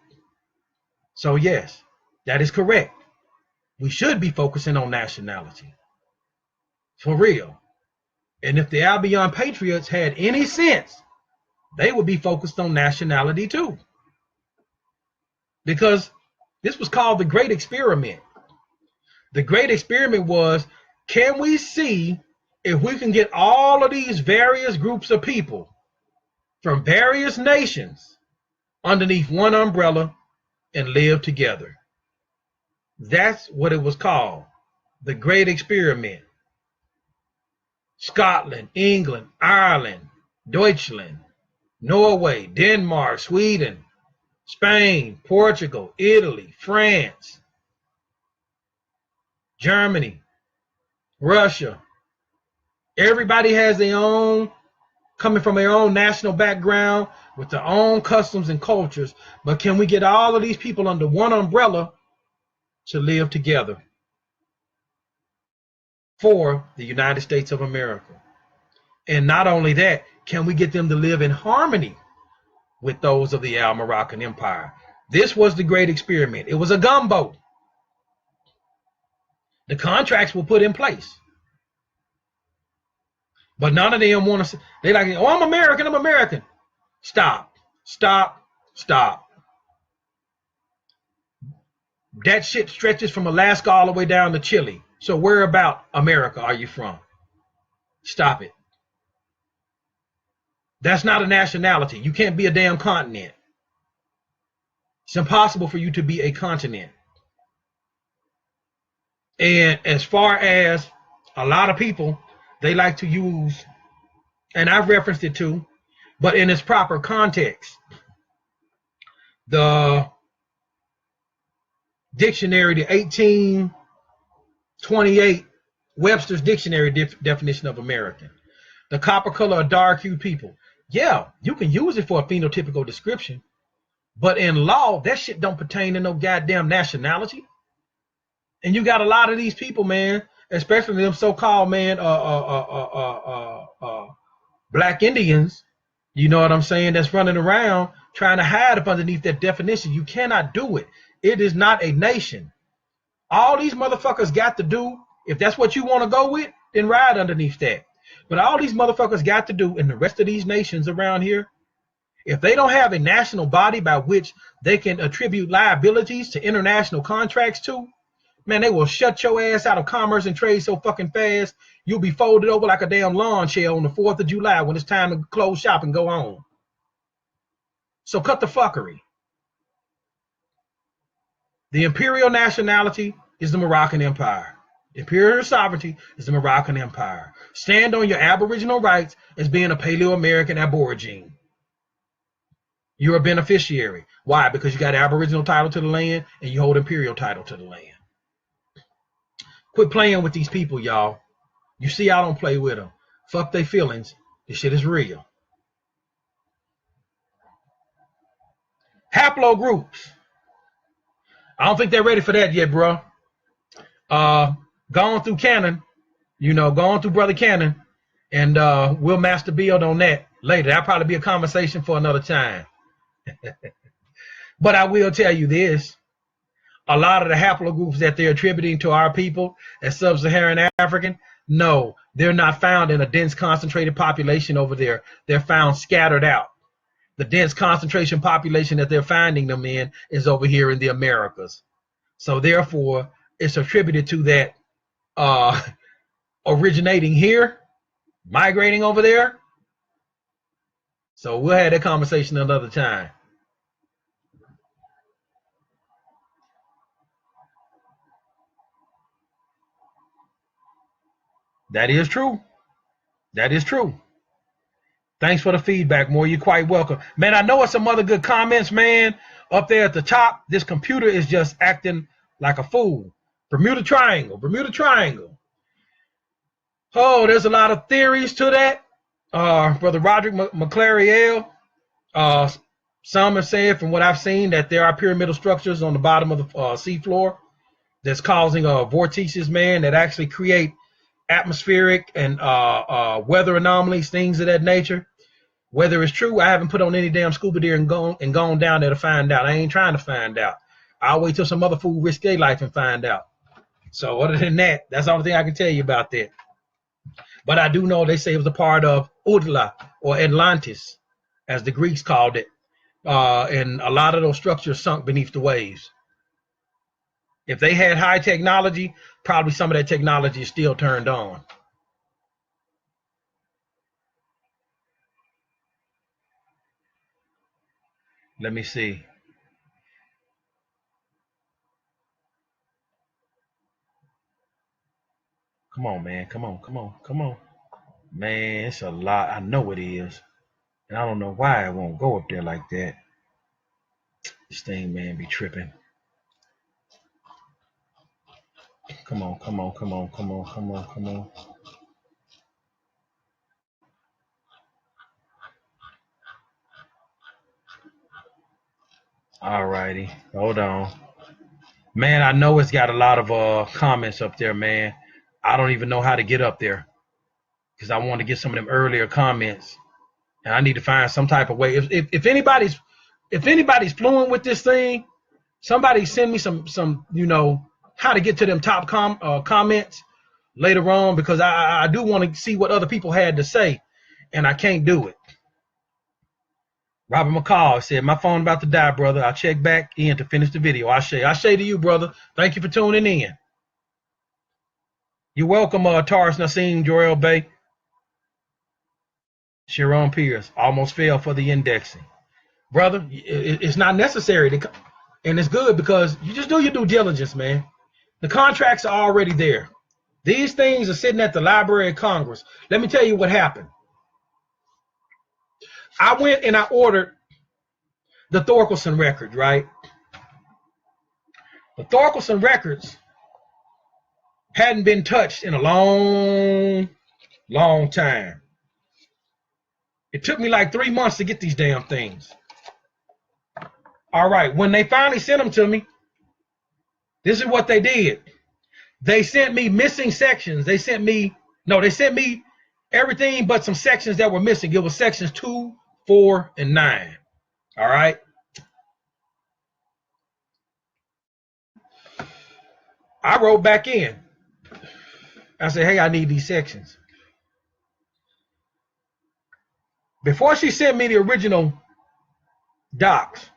So yes, that is correct. We should be focusing on nationality. For real. And if the Albion Patriots had any sense, they would be focused on nationality too. Because this was called the Great Experiment. The Great Experiment was, can we see if we can get all of these various groups of people from various nations underneath one umbrella and live together? That's what it was called, the Great Experiment. Scotland, England, Ireland, Deutschland, Norway, Denmark, Sweden, Spain, Portugal, Italy, France, Germany, Russia. Everybody has their own, coming from their own national background with their own customs and cultures. But can we get all of these people under one umbrella to live together for the United States of America? And not only that, can we get them to live in harmony with those of the Al-Moroccan Empire? This was the Great Experiment. It was a gumbo. The contracts were put in place. But none of them want to, they're like, oh, I'm American, I'm American. Stop, stop, stop. That shit stretches from Alaska all the way down to Chile. So where about America are you from? Stop it. That's not a nationality. You can't be a damn continent. It's impossible for you to be a continent. And as far as a lot of people, they like to use, and I've referenced it too, but in its proper context, the dictionary, the 1828 Webster's Dictionary definition of American, the copper color or dark hued people. Yeah, you can use it for a phenotypical description, but in law, that shit don't pertain to no goddamn nationality. And you got a lot of these people, man, especially them so-called, man, black Indians, you know what I'm saying, that's running around trying to hide up underneath that definition. You cannot do it. It is not a nation. All these motherfuckers got to do, if that's what you want to go with, then ride underneath that. But all these motherfuckers got to do, and the rest of these nations around here, if they don't have a national body by which they can attribute liabilities to international contracts to, man, they will shut your ass out of commerce and trade so fucking fast, you'll be folded over like a damn lawn chair on the 4th of July when it's time to close shop and go home. So cut the fuckery. The imperial nationality is the Moroccan Empire. Imperial sovereignty is the Moroccan Empire. Stand on your aboriginal rights as being a Paleo-American aborigine. You're a beneficiary. Why? Because you got aboriginal title to the land and you hold imperial title to the land. Quit playing with these people, y'all. You see, I don't play with them. Fuck their feelings. This shit is real. Haplogroups. I don't think they're ready for that yet, bro. Going through Cannon, going through Brother Cannon, and we'll master build on that later. That'll probably be a conversation for another time. But I will tell you this. A lot of the haplogroups that they're attributing to our people as sub-Saharan African, no, they're not found in a dense concentrated population over there. They're found scattered out. The dense concentration population that they're finding them in is over here in the Americas. So therefore, it's attributed to that originating here, migrating over there. So we'll have that conversation another time. That is true. That is true. Thanks for the feedback, More. You're quite welcome. Man, I know it's some other good comments, man. Up there at the top, this computer is just acting like a fool. Bermuda Triangle, Bermuda Triangle. Oh, there's a lot of theories to that. Brother Roderick McClary-El, some have said, from what I've seen, that there are pyramidal structures on the bottom of the seafloor that's causing vortices, man, that actually create atmospheric and weather anomalies, things of that nature. Whether it's true, I haven't put on any damn scuba gear and gone down there to find out. I ain't trying to find out. I'll wait till some other fool risk their life and find out. So other than that, that's the only thing I can tell you about that. But I do know they say it was a part of Utla, or Atlantis, as the Greeks called it. And a lot of those structures sunk beneath the waves. If they had high technology, probably some of that technology is still turned on. Let me see. Come on, man. Come on, come on, come on. Man, it's a lot. I know it is. And I don't know why it won't go up there like that. This thing, man, be tripping. Come on, come on, come on, come on, come on, come on. All righty. Hold on. Man, I know it's got a lot of comments up there, man. I don't even know how to get up there because I want to get some of them earlier comments. And I need to find some type of way. If anybody's fluent with this thing, somebody send me some how to get to them top comments later on, because I do want to see what other people had to say, and I can't do it. Robert McCall said, my phone about to die, brother. I'll check back in to finish the video. I say to you, brother. Thank you for tuning in. You're welcome, Taurus Nassim, Joel Bay. Sharon Pierce almost fell for the indexing. Brother, it's not necessary to, and it's good because you just do your due diligence, man. The contracts are already there. These things are sitting at the Library of Congress. Let me tell you what happened. I went and I ordered the Thorkelson records, right? The Thorkelson records hadn't been touched in a long, long time. It took me like 3 months to get these damn things. All right, when they finally sent them to me, this is what they did. They sent me missing sections. They sent me everything but some sections that were missing. It was sections 2, 4, and 9. All right. I wrote back in. I said, hey, I need these sections. Before she sent me the original docs,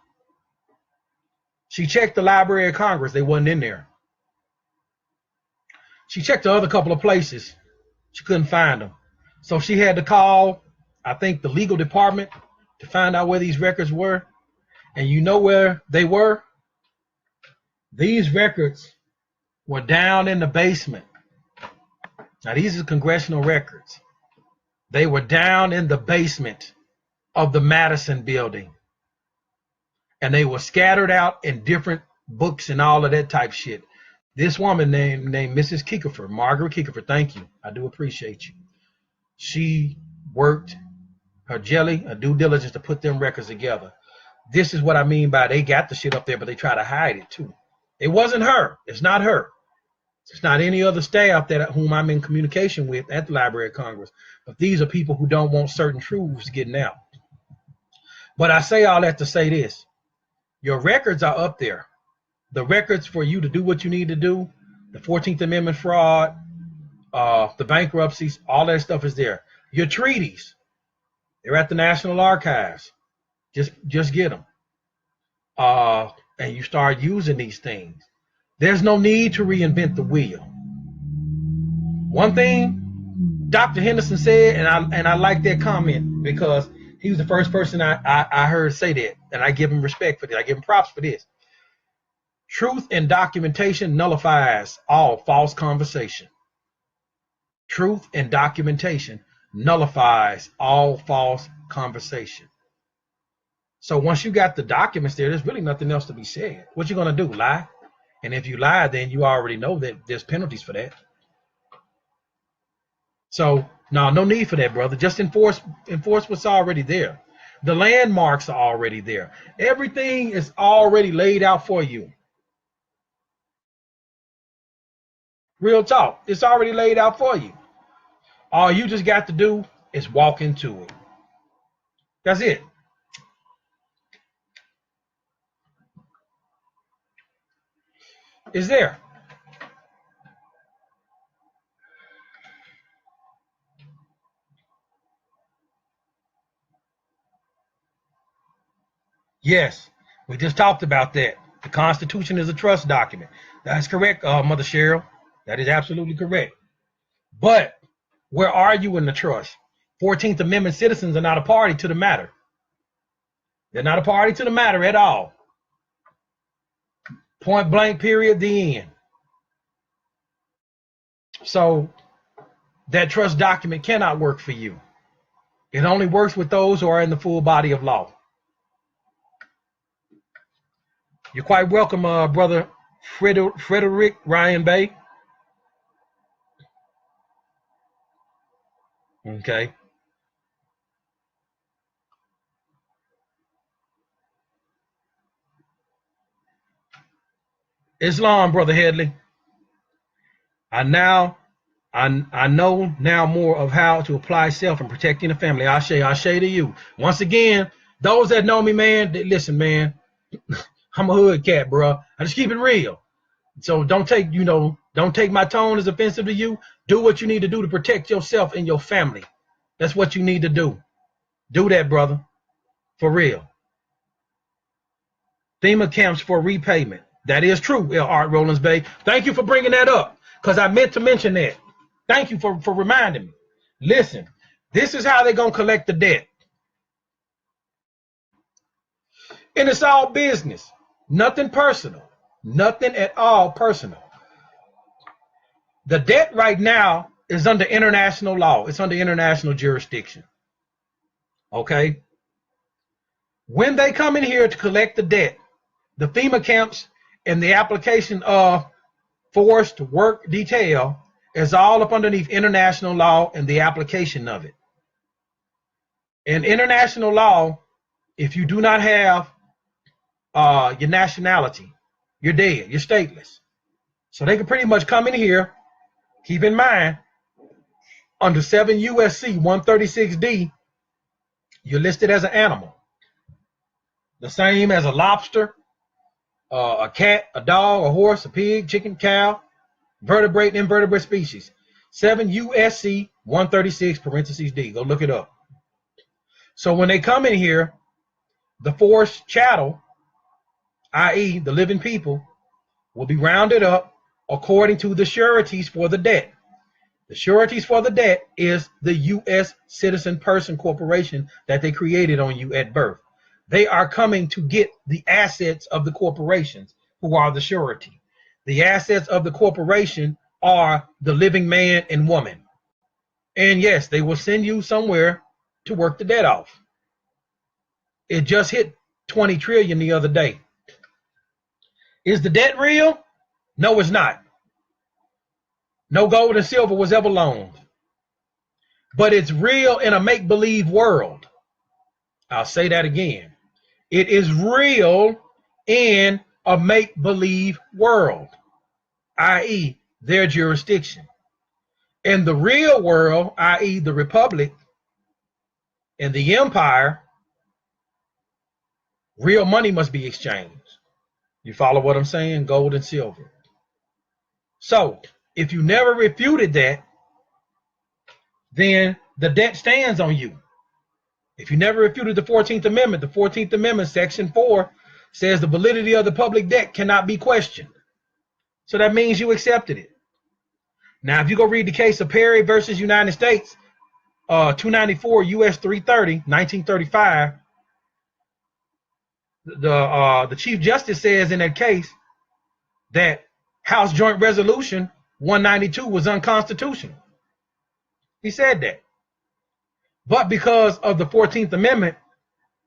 she checked the Library of Congress. They wasn't in there. She checked the other couple of places. She couldn't find them. So she had to call, I think, the legal department to find out where these records were. And you know where they were? These records were down in the basement. Now, these are congressional records. They were down in the basement of the Madison building. And they were scattered out in different books and all of that type shit. This woman named Mrs. Kiekerfer, Margaret Kiekerfer, thank you. I do appreciate you. She worked her due diligence to put them records together. This is what I mean by they got the shit up there, but they try to hide it too. It wasn't her. It's not her. It's not any other staff whom I'm in communication with at the Library of Congress. But these are people who don't want certain truths getting out. But I say all that to say this. Your records are up there. The records for you to do what you need to do, the 14th Amendment fraud, the bankruptcies, all that stuff is there. Your treaties, they're at the National Archives. Just get them. And you start using these things. There's no need to reinvent the wheel. One thing Dr. Henderson said, and I like that comment because he was the first person I heard say that, and I give him respect for that. I give him props for this. Truth and documentation nullifies all false conversation. Truth and documentation nullifies all false conversation. So once you got the documents there's really nothing else to be said. What you gonna do? Lie? And if you lie, then you already know that there's penalties for that. So no need for that, brother. Just enforce what's already there. The landmarks are already there. Everything is already laid out for you. Real talk. It's already laid out for you. All you just got to do is walk into it. That's it. It's there. Yes, we just talked about that. The Constitution is a trust document. That's correct, Mother Cheryl. That is absolutely correct. But where are you in the trust? 14th Amendment citizens are not a party to the matter. They're not a party to the matter at all. Point blank, period, the end. So that trust document cannot work for you. It only works with those who are in the full body of law. You're quite welcome, Brother Frederick Ryan Bay. Okay. Islam, Brother Headley. I know now more of how to apply self and protecting the family. I say to you. Once again, those that know me, man, listen, man, I'm a hood cat, bro. I just keep it real. So don't take my tone as offensive to you. Do what you need to do to protect yourself and your family. That's what you need to do. Do that, brother. For real. FEMA camps for repayment. That is true, Art Rollins Bay. Thank you for bringing that up, because I meant to mention that. Thank you for reminding me. Listen, this is how they're going to collect the debt. And it's all business. Nothing personal. Nothing at all personal. The debt right now is under international law. It's under international jurisdiction. Okay? When they come in here to collect the debt, the FEMA camps and the application of forced work detail is all up underneath international law and the application of it. In international law, if you do not have your nationality, you're dead, you're stateless. So they can pretty much come in here, keep in mind, under 7 USC 136D, you're listed as an animal. The same as a lobster, a cat, a dog, a horse, a pig, chicken, cow, vertebrate and invertebrate species. 7 USC 136 parentheses D. Go look it up. So when they come in here, the forced chattel, i.e. the living people, will be rounded up according to the sureties for the debt. The sureties for the debt is the U.S. citizen person corporation that they created on you at birth. They are coming to get the assets of the corporations, who are the surety. The assets of the corporation are the living man and woman. And yes, they will send you somewhere to work the debt off. It just hit 20 trillion the other day. Is the debt real? No, it's not. No gold and silver was ever loaned. But it's real in a make-believe world. I'll say that again. It is real in a make-believe world, i.e. their jurisdiction. In the real world, i.e. the republic and the empire, real money must be exchanged. You follow what I'm saying? Gold and silver. So if you never refuted that, then the debt stands on you. If you never refuted the 14th Amendment, the 14th Amendment, Section 4, says the validity of the public debt cannot be questioned. So that means you accepted it. Now, if you go read the case of Perry versus United States, 294 U.S. 330, 1935, the Chief Justice says in that case that House Joint Resolution 192 was unconstitutional. He said that. But because of the 14th Amendment,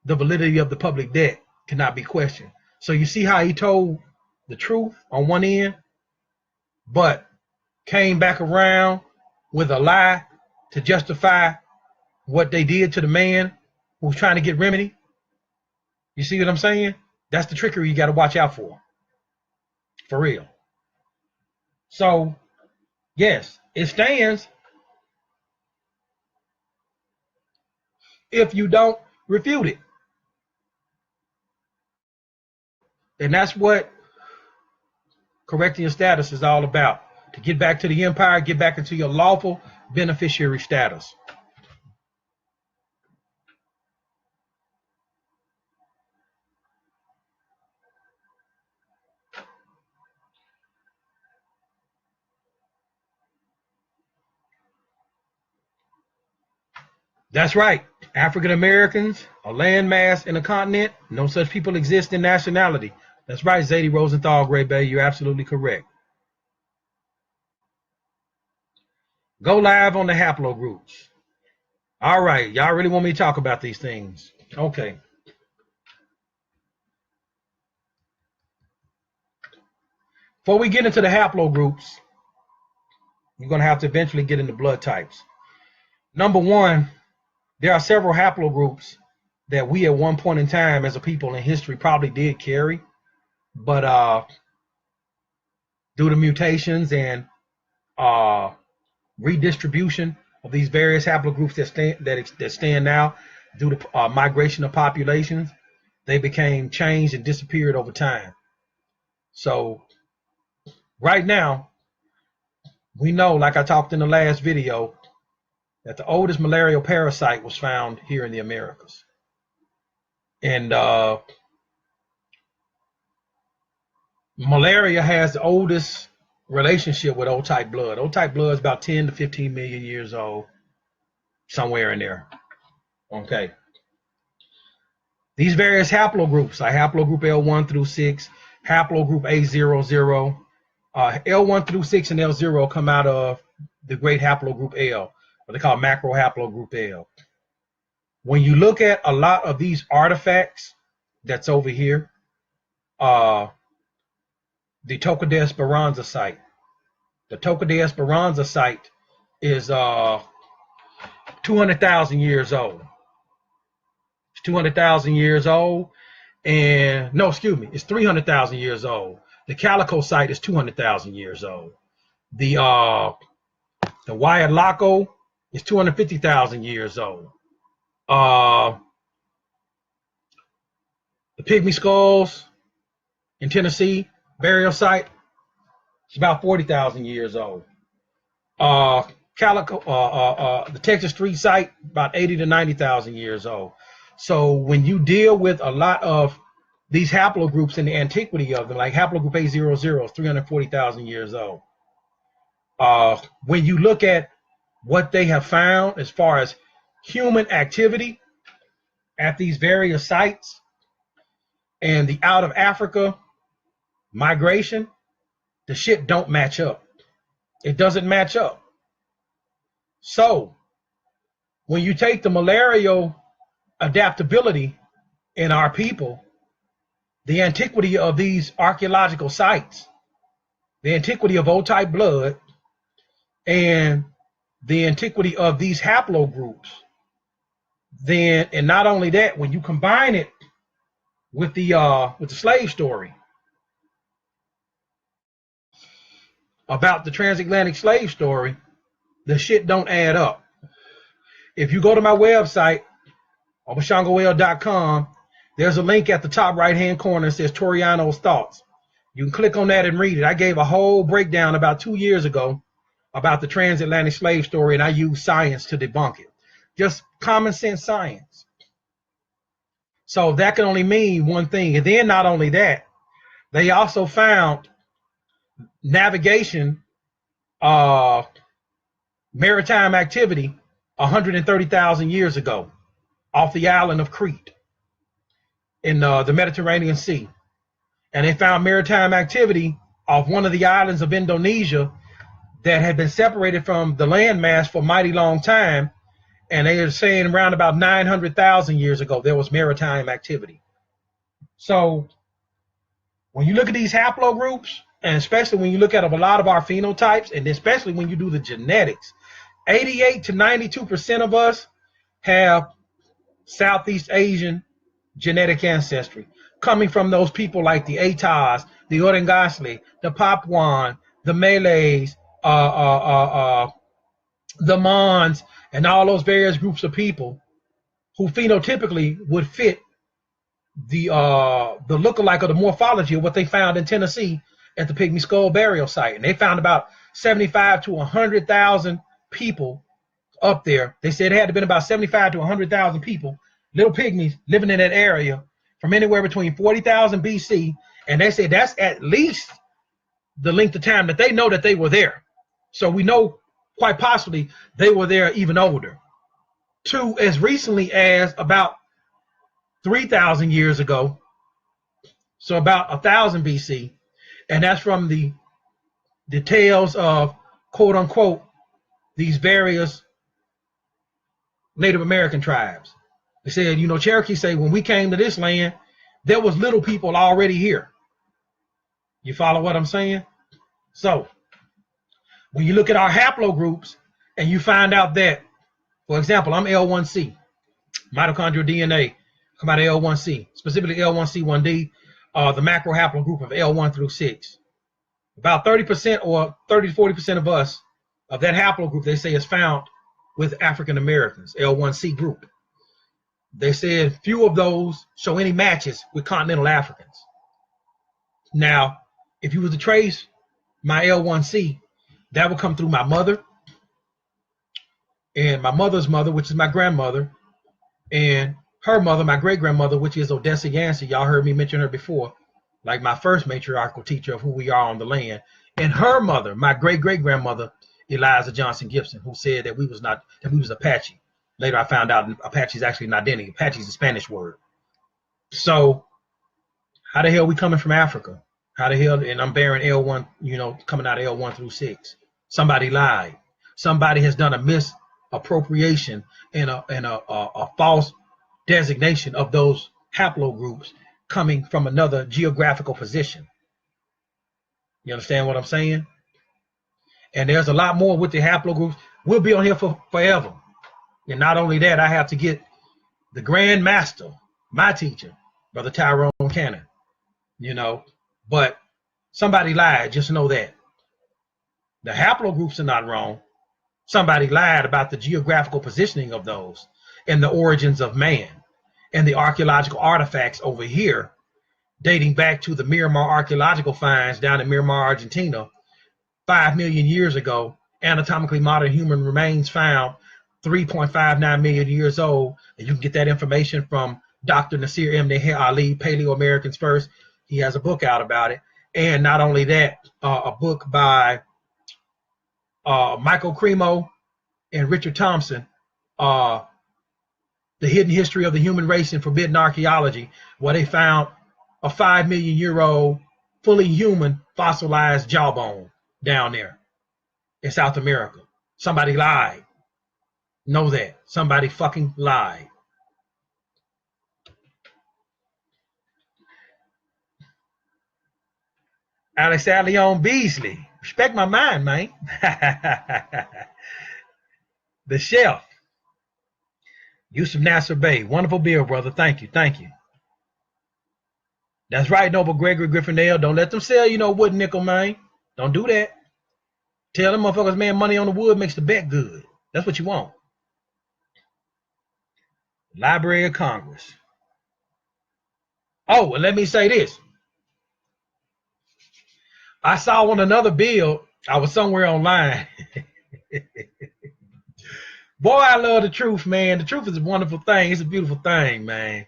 the validity of the public debt cannot be questioned. So you see how he told the truth on one end, but came back around with a lie to justify what they did to the man who was trying to get remedy. You see what I'm saying? That's the trickery you got to watch out for real. So, yes, it stands if you don't refute it. And that's what correcting your status is all about. To get back to the empire, get back into your lawful beneficiary status. That's right. African Americans, a landmass in a continent, no such people exist in nationality. That's right, Zadie Rosenthal, Gray Bay, you're absolutely correct. Go live on the haplogroups. All right, y'all really want me to talk about these things? Okay. Before we get into the haplogroups, you're going to have to eventually get into blood types. Number one, there are several haplogroups that we at one point in time as a people in history probably did carry, but due to mutations and redistribution of these various haplogroups that stand now, due to migration of populations, they became changed and disappeared over time. So right now, we know, like I talked in the last video, that the oldest malarial parasite was found here in the Americas. And malaria has the oldest relationship with O-type blood. O-type blood is about 10 to 15 million years old, somewhere in there. Okay. These various haplogroups, like haplogroup L1 through 6, haplogroup A00, L1 through 6 and L0 come out of the great haplogroup L, what they call macro haplogroup L. When you look at a lot of these artifacts that's over here, the Toca de Esperanza site. The Toca de Esperanza site is 200,000 years old. It's 200,000 years old. And no, excuse me, it's 300,000 years old. The Calico site is 200,000 years old. The Huaylaco is 250,000 years old. The Pygmy Skulls in Tennessee burial site, it's about 40,000 years old. The Texas Street site, about 80 to 90,000 years old. So when you deal with a lot of these haplogroups and the antiquity of them, like haplogroup A00 is 340,000 years old. When you look at what they have found as far as human activity at these various sites and the out of Africa migration, the shit don't match up. It doesn't match up. So when you take the malarial adaptability in our people, the antiquity of these archaeological sites, the antiquity of O-type blood, and the antiquity of these haplogroups, then, and not only that, when you combine it with the slave story about the transatlantic slave story, the shit don't add up. If you go to my website, ObaShango-El.com, there's a link at the top right-hand corner that says Toriano's Thoughts. You can click on that and read it. I gave a whole breakdown about 2 years ago about the transatlantic slave story, and I used science to debunk it. Just common sense science. So that can only mean one thing. And then not only that, they also found navigation, maritime activity 130,000 years ago off the island of Crete in the Mediterranean Sea. And they found maritime activity off one of the islands of Indonesia that had been separated from the landmass for a mighty long time. And they are saying around about 900,000 years ago, there was maritime activity. So when you look at these haplogroups, and especially when you look at a lot of our phenotypes, and especially when you do the genetics, 88 to 92% of us have Southeast Asian genetic ancestry, coming from those people like the Atas, the Orangasli, the Papuan, the Malays, the Mons, and all those various groups of people who phenotypically would fit the lookalike of the morphology of what they found in Tennessee at the Pygmy Skull Burial Site. And they found about 75 to 100,000 people up there. They said it had to been about 75 to 100,000 people, little pygmies, living in that area from anywhere between 40,000 BC. And they said that's at least the length of time that they know that they were there. So we know quite possibly they were there even older. To as recently as about 3,000 years ago, so about 1,000 BC, and that's from the details of quote unquote these various Native American tribes. They said, you know, Cherokee say when we came to this land, there was little people already here. You follow what I'm saying? So when you look at our haplogroups and you find out that, for example, I'm L1C, mitochondrial DNA come out of L1C, specifically L1C1D, the macro haplogroup of L1 through 6. About 30% or 30 to 40% of us, of that haplogroup, they say is found with African Americans, L1C group. They said few of those show any matches with continental Africans. Now, if you were to trace my L1C, that would come through my mother and my mother's mother, which is my grandmother, and her mother, my great-grandmother, which is Odessa Yancey. Y'all heard me mention her before, like my first matriarchal teacher of who we are on the land. And her mother, my great-great-grandmother, Eliza Johnson Gibson, who said that we was Apache. Later I found out Apache is actually not identity. Apache is a Spanish word. So how the hell we coming from Africa? How the hell, and I'm bearing L1, you know, coming out of L1 through 6. Somebody lied. Somebody has done a misappropriation and a false designation of those haplogroups coming from another geographical position. You understand what I'm saying? And there's a lot more with the haplogroups. We'll be on here for forever. And not only that, I have to get the Grand Master, my teacher, Brother Tyrone Cannon, you know, but somebody lied, just know that. The haplogroups are not wrong. Somebody lied about the geographical positioning of those and the origins of man and the archaeological artifacts over here dating back to the Miramar archaeological finds down in Miramar, Argentina, 5 million years ago. Anatomically modern human remains found 3.59 million years old. And you can get that information from Dr. Nasir M. Neher Ali, Paleo Americans First. He has a book out about it. And not only that, a book by Michael Cremo and Richard Thompson, The Hidden History of the Human Race in Forbidden Archaeology, where they found a 5 million year old fully human fossilized jawbone down there in South America. Somebody lied. Know that. Somebody fucking lied. Alex Allion Beasley. Respect my mind, man. The chef. Yusuf Nasser Bey. Wonderful bill, brother. Thank you. Thank you. That's right, Noble Gregory Griffindale. Don't let them sell you no wood nickel, man. Don't do that. Tell them motherfuckers, man, money on the wood makes the bet good. That's what you want. Library of Congress. Oh, and let me say this. I saw on another bill. I was somewhere online. Boy, I love the truth, man. The truth is a wonderful thing. It's a beautiful thing, man.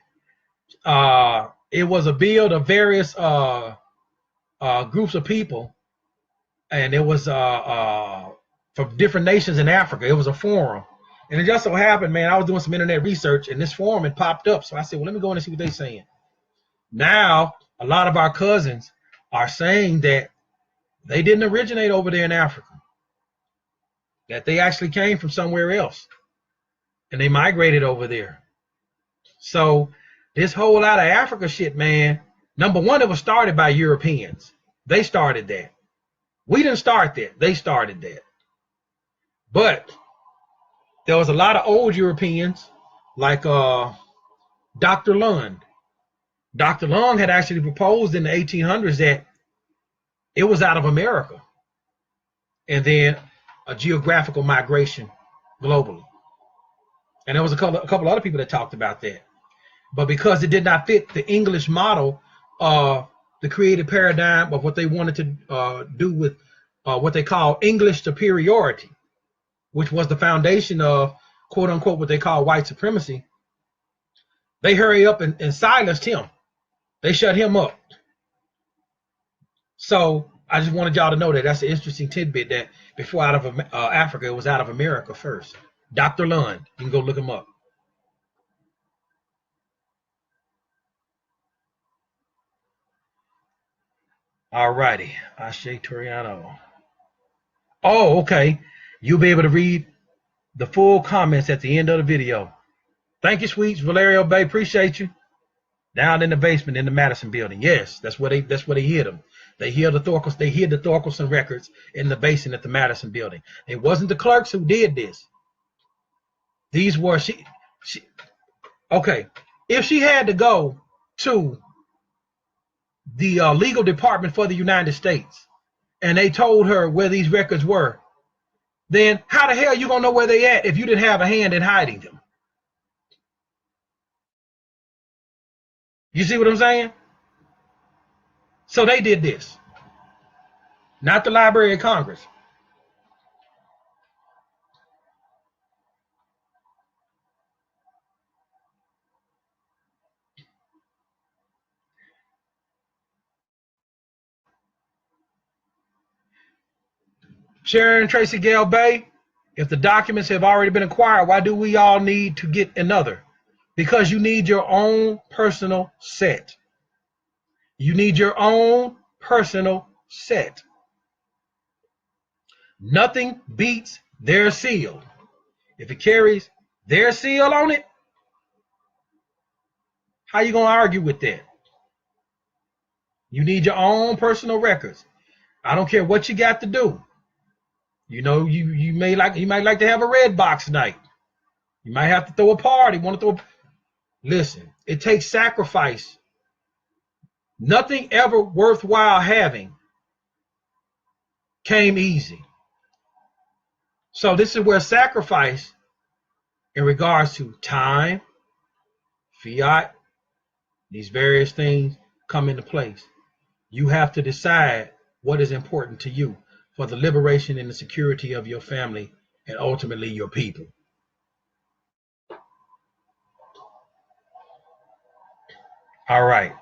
It was a build of various groups of people, and it was from different nations in Africa. It was a forum. And it just so happened, man, I was doing some internet research, and this forum had popped up. So I said, well, let me go in and see what they're saying. Now, a lot of our cousins are saying that they didn't originate over there in Africa, that they actually came from somewhere else, and they migrated over there. So this whole out of Africa shit, man, number one, it was started by Europeans. They started that. We didn't start that. They started that. But there was a lot of old Europeans, like Dr. Lund. Dr. Lund had actually proposed in the 1800s that it was out of America, and then a geographical migration globally. And there was a couple other people that talked about that. But because it did not fit the English model, the creative paradigm of what they wanted to do with what they call English superiority, which was the foundation of, quote unquote, what they call white supremacy, they hurry up and silenced him. They shut him up. So I just wanted y'all to know that that's an interesting tidbit, that before out of Africa, it was out of America first. Dr. Lund, you can go look him up. All righty, Ashe Toriano. Oh, okay. You'll be able to read the full comments at the end of the video. Thank you, Sweets. Valerio Bay, appreciate you. Down in the basement in the Madison building. Yes, that's where they hid them. They hid the Thorkelson records in the basement at the Madison building. It wasn't the clerks who did this. These were she okay. If she had to go to the legal department for the United States and they told her where these records were, then how the hell you gonna know where they at if you didn't have a hand in hiding them? You see what I'm saying? So they did this, not the Library of Congress. Sharon Tracy Gale Bay, if the documents have already been acquired, why do we all need to get another? Because you need your own personal set. You need your own personal set. Nothing beats their seal. If it carries their seal on it, how you gonna argue with that? You need your own personal records. I don't care what you got to do. You know, you might like to have a red box night. You might have to throw a party. Listen, it takes sacrifice. Nothing ever worthwhile having came easy. So this is where sacrifice in regards to time, fiat, these various things come into place. You have to decide what is important to you for the liberation and the security of your family and ultimately your people. All right.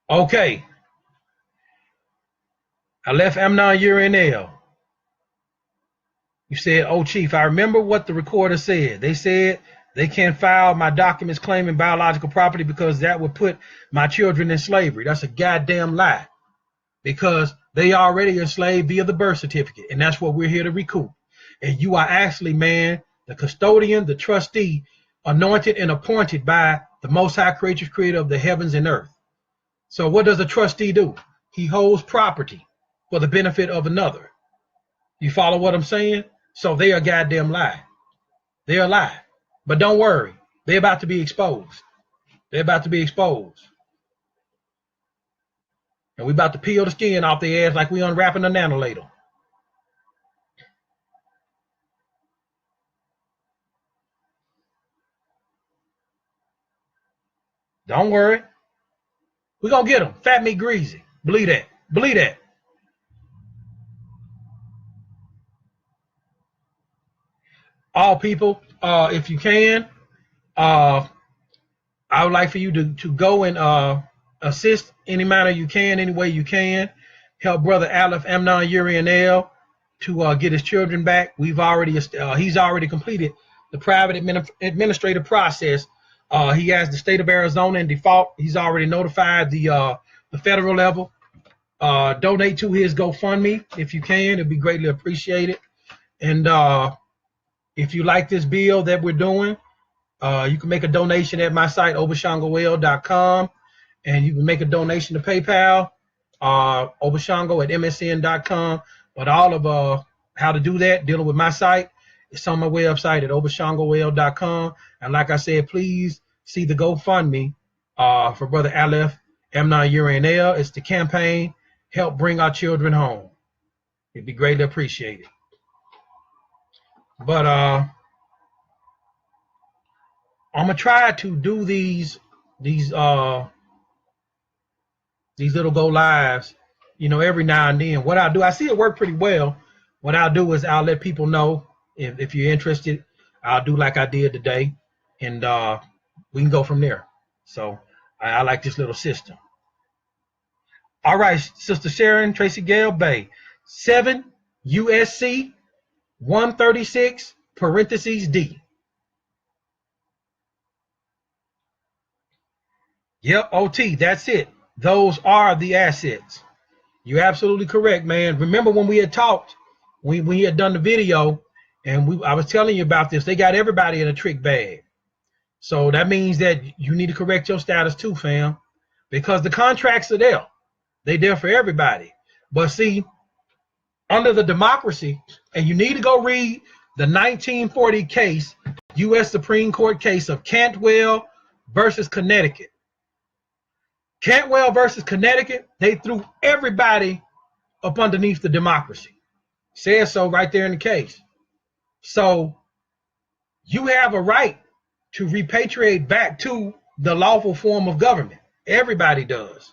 Okay. I left Amnon Urinel. You said, oh, Chief, I remember what the recorder said. They said they can't file my documents claiming biological property because that would put my children in slavery. That's a goddamn lie, because they already enslaved via the birth certificate, and that's what we're here to recoup. And you are actually, man, the custodian, the trustee, anointed and appointed by the Most High Creator of the heavens and earth. So what does a trustee do? He holds property for the benefit of another. You follow what I'm saying? So they are a goddamn lie. They're a lie. But don't worry. They're about to be exposed. They're about to be exposed. And we're about to peel the skin off their ass like we unwrapping a nanoladle. Don't worry. We're going to get them. Fat, meat, greasy. Believe that. Believe that. All people, if you can, I would like for you to go and assist any manner you can, any way you can. Help Brother Aleph Amnon Uriel to get his children back. He's already completed the private administrative process. He has the state of Arizona in default. He's already notified the federal level. Donate to his GoFundMe if you can. It'd be greatly appreciated. And if you like this bill that we're doing, you can make a donation at my site, ObaShango-El.com, and you can make a donation to PayPal, ObaShango@MSN.com. But all of how to do that, dealing with my site, it's on my website at ObaShango-El.com. And like I said, please see the GoFundMe for Brother Aleph Amnon Uriel. It's the campaign, Help Bring Our Children Home. It'd be greatly appreciated. But I'm gonna try to do these little go lives, every now and then. What I'll do, I see it work pretty well. What I'll do is I'll let people know if you're interested. I'll do like I did today, and we can go from there. So I like this little system. All right, Sister Sharon Tracy Gale Bay, 7 USC 136 parentheses D. Yep, OT, that's it. Those are the assets. You're absolutely correct, man. Remember when we had talked, we had done the video, and I was telling you about this. They got everybody in a trick bag. So that means that you need to correct your status too, fam, because the contracts are there. They're there for everybody. But see, under the democracy, and you need to go read the 1940 case, U.S. Supreme Court case of Cantwell versus Connecticut. Cantwell versus Connecticut, they threw everybody up underneath the democracy. Says so right there in the case. So you have a right to repatriate back to the lawful form of government. Everybody does.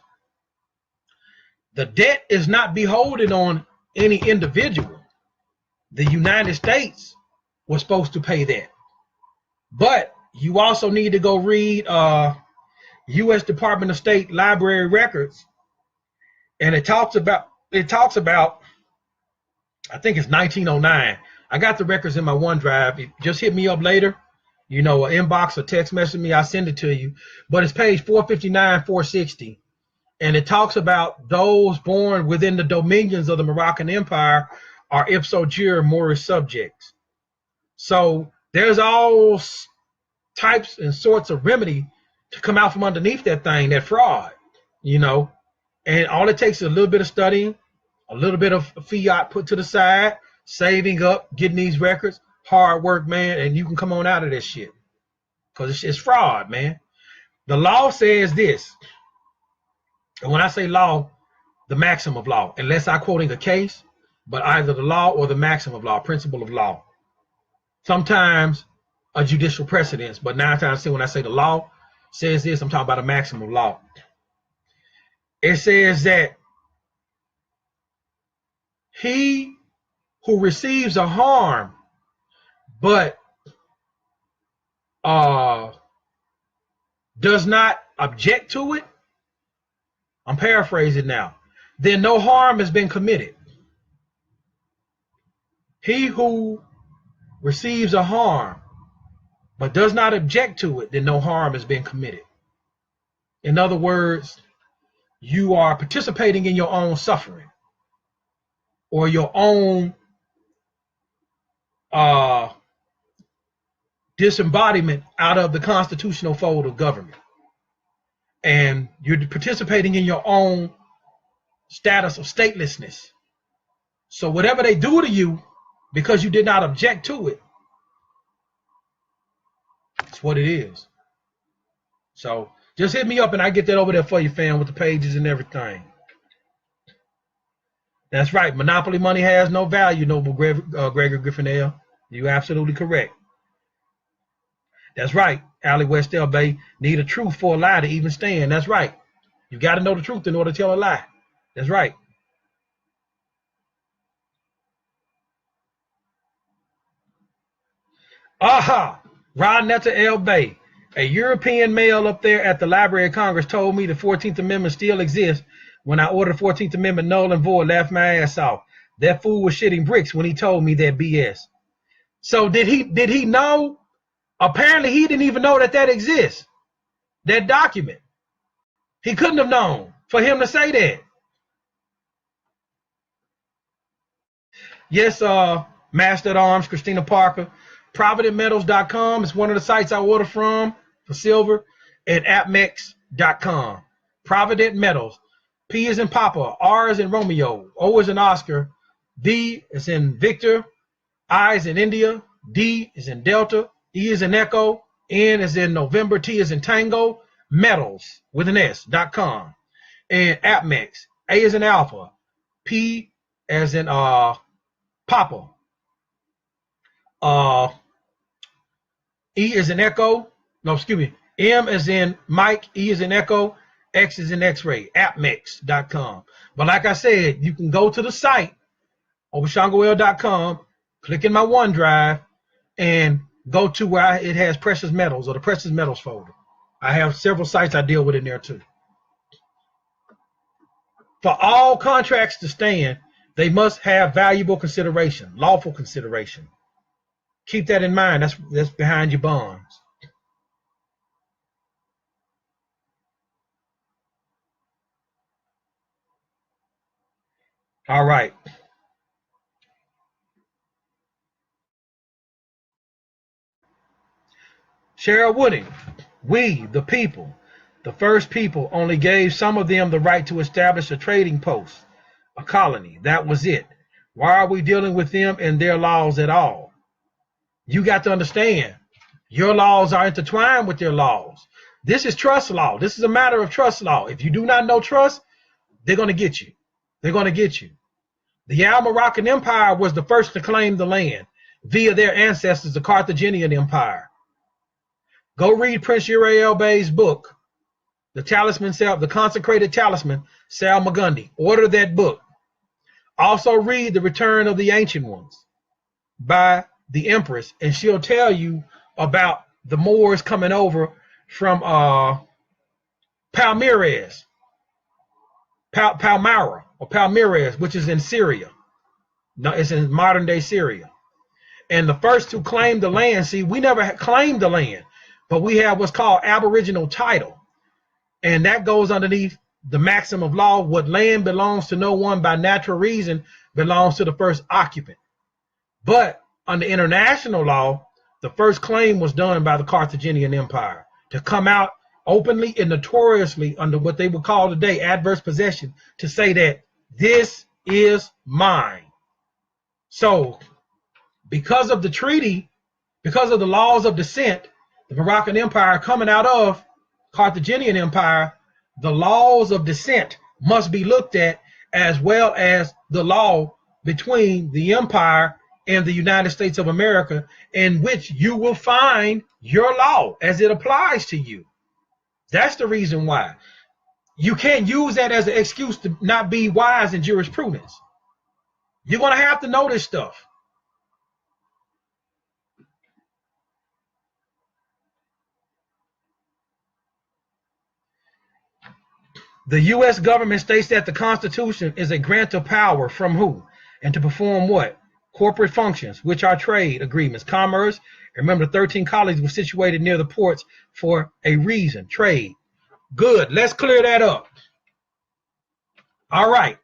The debt is not beholden on any individual. The United States was supposed to pay that. But you also need to go read U.S. Department of State library records, and it talks about, I think it's 1909. I got the records in my OneDrive. Just hit me up later, an inbox or text message me, I'll send it to you. But it's page 459, 460, and it talks about those born within the dominions of the Moroccan Empire are ipso jure Moorish subjects. So there's all types and sorts of remedy to come out from underneath that thing, that fraud, and all it takes is a little bit of studying, a little bit of fiat put to the side, saving up, getting these records, hard work, man, and you can come on out of this shit, because it's fraud, man. The law says this, and when I say law, the maxim of law, unless I'm quoting a case, but either the law or the maxim of law, principle of law. Sometimes a judicial precedence, but 9 times 10 when I say the law says this, I'm talking about a maximum of law. It says that he who receives a harm but does not object to it, I'm paraphrasing now, then no harm has been committed. He who receives a harm but does not object to it, then no harm has been committed. In other words, you are participating in your own suffering or your own disembodiment out of the constitutional fold of government. And you're participating in your own status of statelessness. So whatever they do to you, because you did not object to it, it's what it is. So just hit me up and I get that over there for you, fam, with the pages and everything. That's right. Monopoly money has no value, Noble Gregory Griffin-Ale. You're absolutely correct. That's right. Allie Westell Bay, need a truth for a lie to even stand. That's right. You got to know the truth in order to tell a lie. That's right. Aha! Ron Netta L. Bay, a European male up there at the Library of Congress told me the 14th Amendment still exists. When I ordered the 14th Amendment null and void, laughed my ass off. That fool was shitting bricks when he told me that BS. So did he know? Apparently he didn't even know that exists. That document. He couldn't have known for him to say that. Yes, Master at Arms, Christina Parker. ProvidentMetals.com is one of the sites I order from for silver, and AppMex.com. Provident Metals. P is in Papa, R is in Romeo, O is in Oscar, V is in Victor, I is in India, D is in Delta, E is in Echo, N is in November, T is in Tango, Metals with an S.com. And AppMex. A is in Alpha, P as in Papa, E is in Echo, no, excuse me, M is in Mike, E is in Echo, X is in X-ray, appmix.com. But like I said, you can go to the site, ObaShango-El.com, click in my OneDrive, and go to where it has precious metals or the precious metals folder. I have several sites I deal with in there too. For all contracts to stand, they must have valuable consideration, lawful consideration. Keep that in mind. That's behind your bonds. All right. Cheryl Wooding, we, the people, the first people, only gave some of them the right to establish a trading post, a colony. That was it. Why are we dealing with them and their laws at all? You got to understand, your laws are intertwined with their laws. This is trust law. This is a matter of trust law. If you do not know trust, they're going to get you. They're going to get you. The Al-Moroccan Empire was the first to claim the land via their ancestors, the Carthaginian Empire. Go read Prince Uriel Bey's book, The Talisman, the Consecrated Talisman, Salmagundi. Order that book. Also read The Return of the Ancient Ones by the Empress, and she'll tell you about the Moors coming over from Palmyra, or Palmyra, which is in Syria. No, it's in modern day Syria. And the first to claim the land, see, we never claimed the land, but we have what's called aboriginal title. And that goes underneath the maxim of law. What land belongs to no one by natural reason belongs to the first occupant. But under international law, the first claim was done by the Carthaginian Empire to come out openly and notoriously under what they would call today adverse possession, to say that this is mine. So because of the treaty, because of the laws of descent, the Moroccan Empire coming out of Carthaginian Empire, the laws of descent must be looked at, as well as the law between the empire and the United States of America, in which you will find your law as it applies to you. That's the reason why. You can't use that as an excuse to not be wise in jurisprudence. You're going to have to know this stuff. The U.S. government states that the Constitution is a grant of power from who? And to perform what? Corporate functions, which are trade agreements, commerce. Remember, the 13 colonies were situated near the ports for a reason, trade. Good, let's clear that up. All right.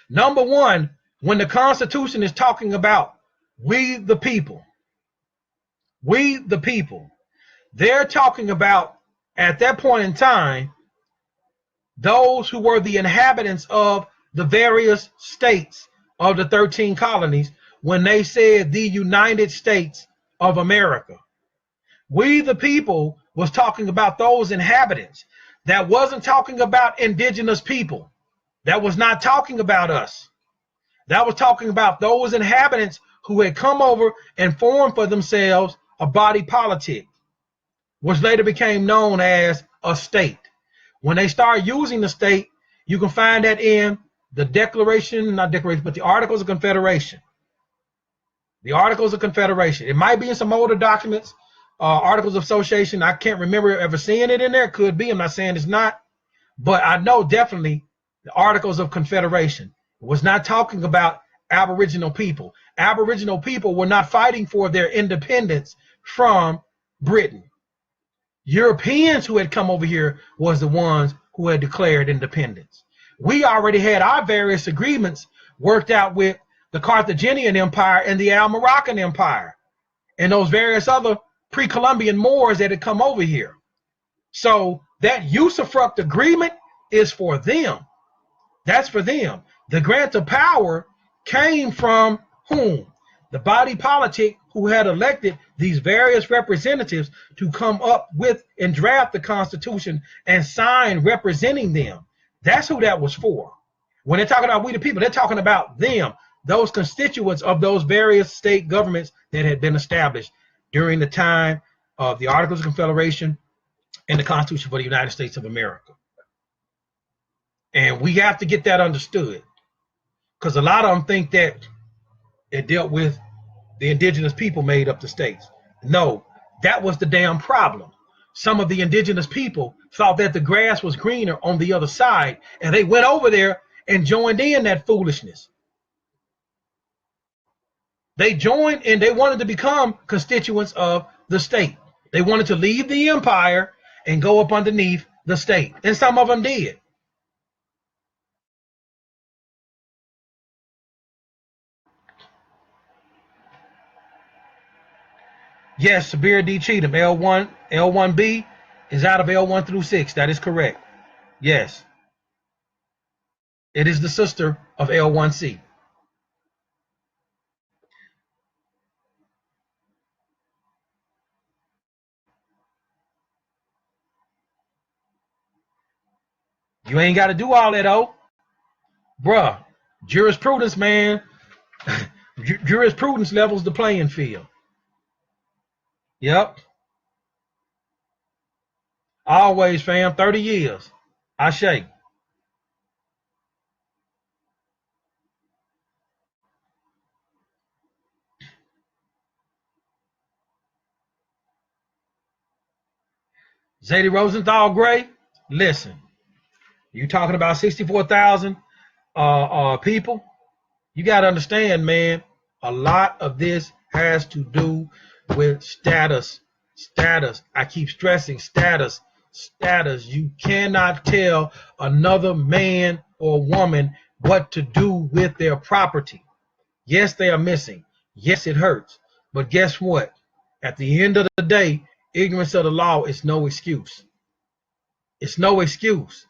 Number one, when the Constitution is talking about we the people, they're talking about, at that point in time, those who were the inhabitants of the various states of the 13 colonies when they said the United States of America. We the people was talking about those inhabitants. That wasn't talking about indigenous people. That was not talking about us. That was talking about those inhabitants who had come over and formed for themselves a body politic, which later became known as a state. When they start using the state, you can find that in the Declaration, not Declaration, but the Articles of Confederation. The Articles of Confederation. It might be in some older documents, Articles of Association. I can't remember ever seeing it in there. Could be. I'm not saying it's not. But I know definitely the Articles of Confederation was not talking about Aboriginal people. Aboriginal people were not fighting for their independence from Britain. Europeans who had come over here was the ones who had declared independence. We already had our various agreements worked out with the Carthaginian Empire and the Almoroccan Empire and those various other pre-Columbian Moors that had come over here. So that usufruct agreement is for them. That's for them. The grant of power came from whom? The body politic who had elected these various representatives to come up with and draft the Constitution and sign representing them. That's who that was for. When they're talking about we the people, they're talking about them, those constituents of those various state governments that had been established during the time of the Articles of Confederation and the Constitution for the United States of America. And we have to get that understood, because a lot of them think that it dealt with the indigenous people made up the states. No, that was the damn problem. Some of the indigenous people thought that the grass was greener on the other side, and they went over there and joined in that foolishness. They joined and they wanted to become constituents of the state. They wanted to leave the empire and go up underneath the state. And some of them did. Yes, Sabir D. Cheatham, L1, L1B is out of L1 through 6. That is correct. Yes. It is the sister of L1C. You ain't got to do all that, though. Bruh, jurisprudence, man. Jurisprudence levels the playing field. Yep. Always, fam. 30 years. I shake. Zadie Rosenthal Gray, listen. You talking about 64,000 people? You got to understand, man, a lot of this has to do with status. Status. I keep stressing status. Status. You cannot tell another man or woman what to do with their property. Yes, they are missing. Yes, it hurts. But guess what? At the end of the day, ignorance of the law is no excuse. It's no excuse.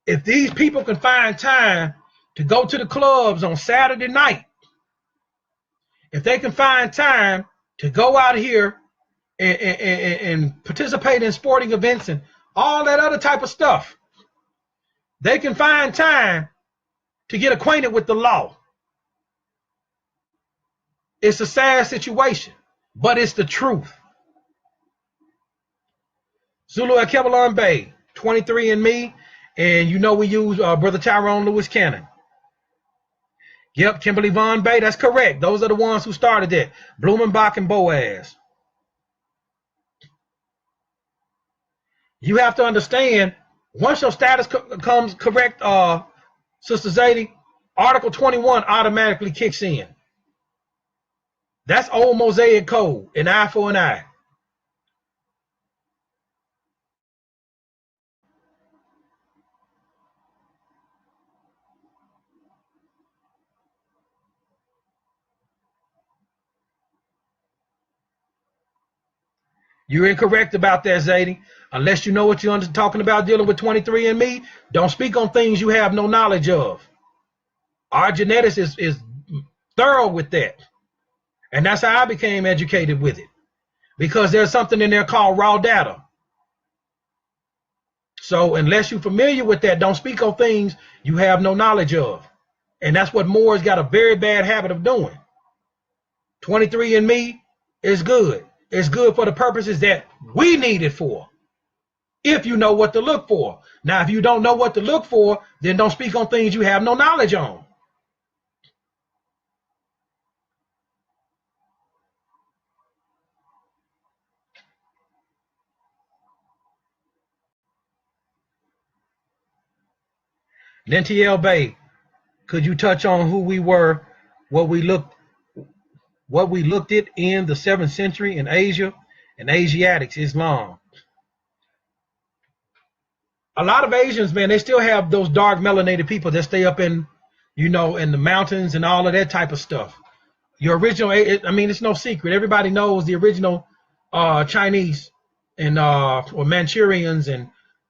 If these people can find time to go to the clubs on Saturday night, if they can find time to go out here and participate in sporting events and all that other type of stuff, they can find time to get acquainted with the law. It's a sad situation, but it's the truth. Zulu at Kebelon Bay, 23andMe, and you know we use Brother Tyrone Lewis Cannon. Yep, Kimberly Von Bay, that's correct. Those are the ones who started that. Blumenbach and Boaz. You have to understand, once your status comes correct, Sister Zadie, Article 21 automatically kicks in. That's old Mosaic code, an eye for an eye. You're incorrect about that, Zadie. Unless you know what you're talking about dealing with 23andMe, don't speak on things you have no knowledge of. Our genetics is thorough with that. And that's how I became educated with it. Because there's something in there called raw data. So unless you're familiar with that, don't speak on things you have no knowledge of. And that's what Moore's got a very bad habit of doing. 23andMe is good. It's good for the purposes that we need it for, if you know what to look for. Now, if you don't know what to look for, then don't speak on things you have no knowledge on. Lentiel Bay, could you touch on who we were, what we looked at in the 7th century in Asia and Asiatics, Islam? A lot of Asians, man, they still have those dark melanated people that stay up in, in the mountains and all of that type of stuff. Your original, I mean, it's no secret. Everybody knows the original Chinese and or Manchurians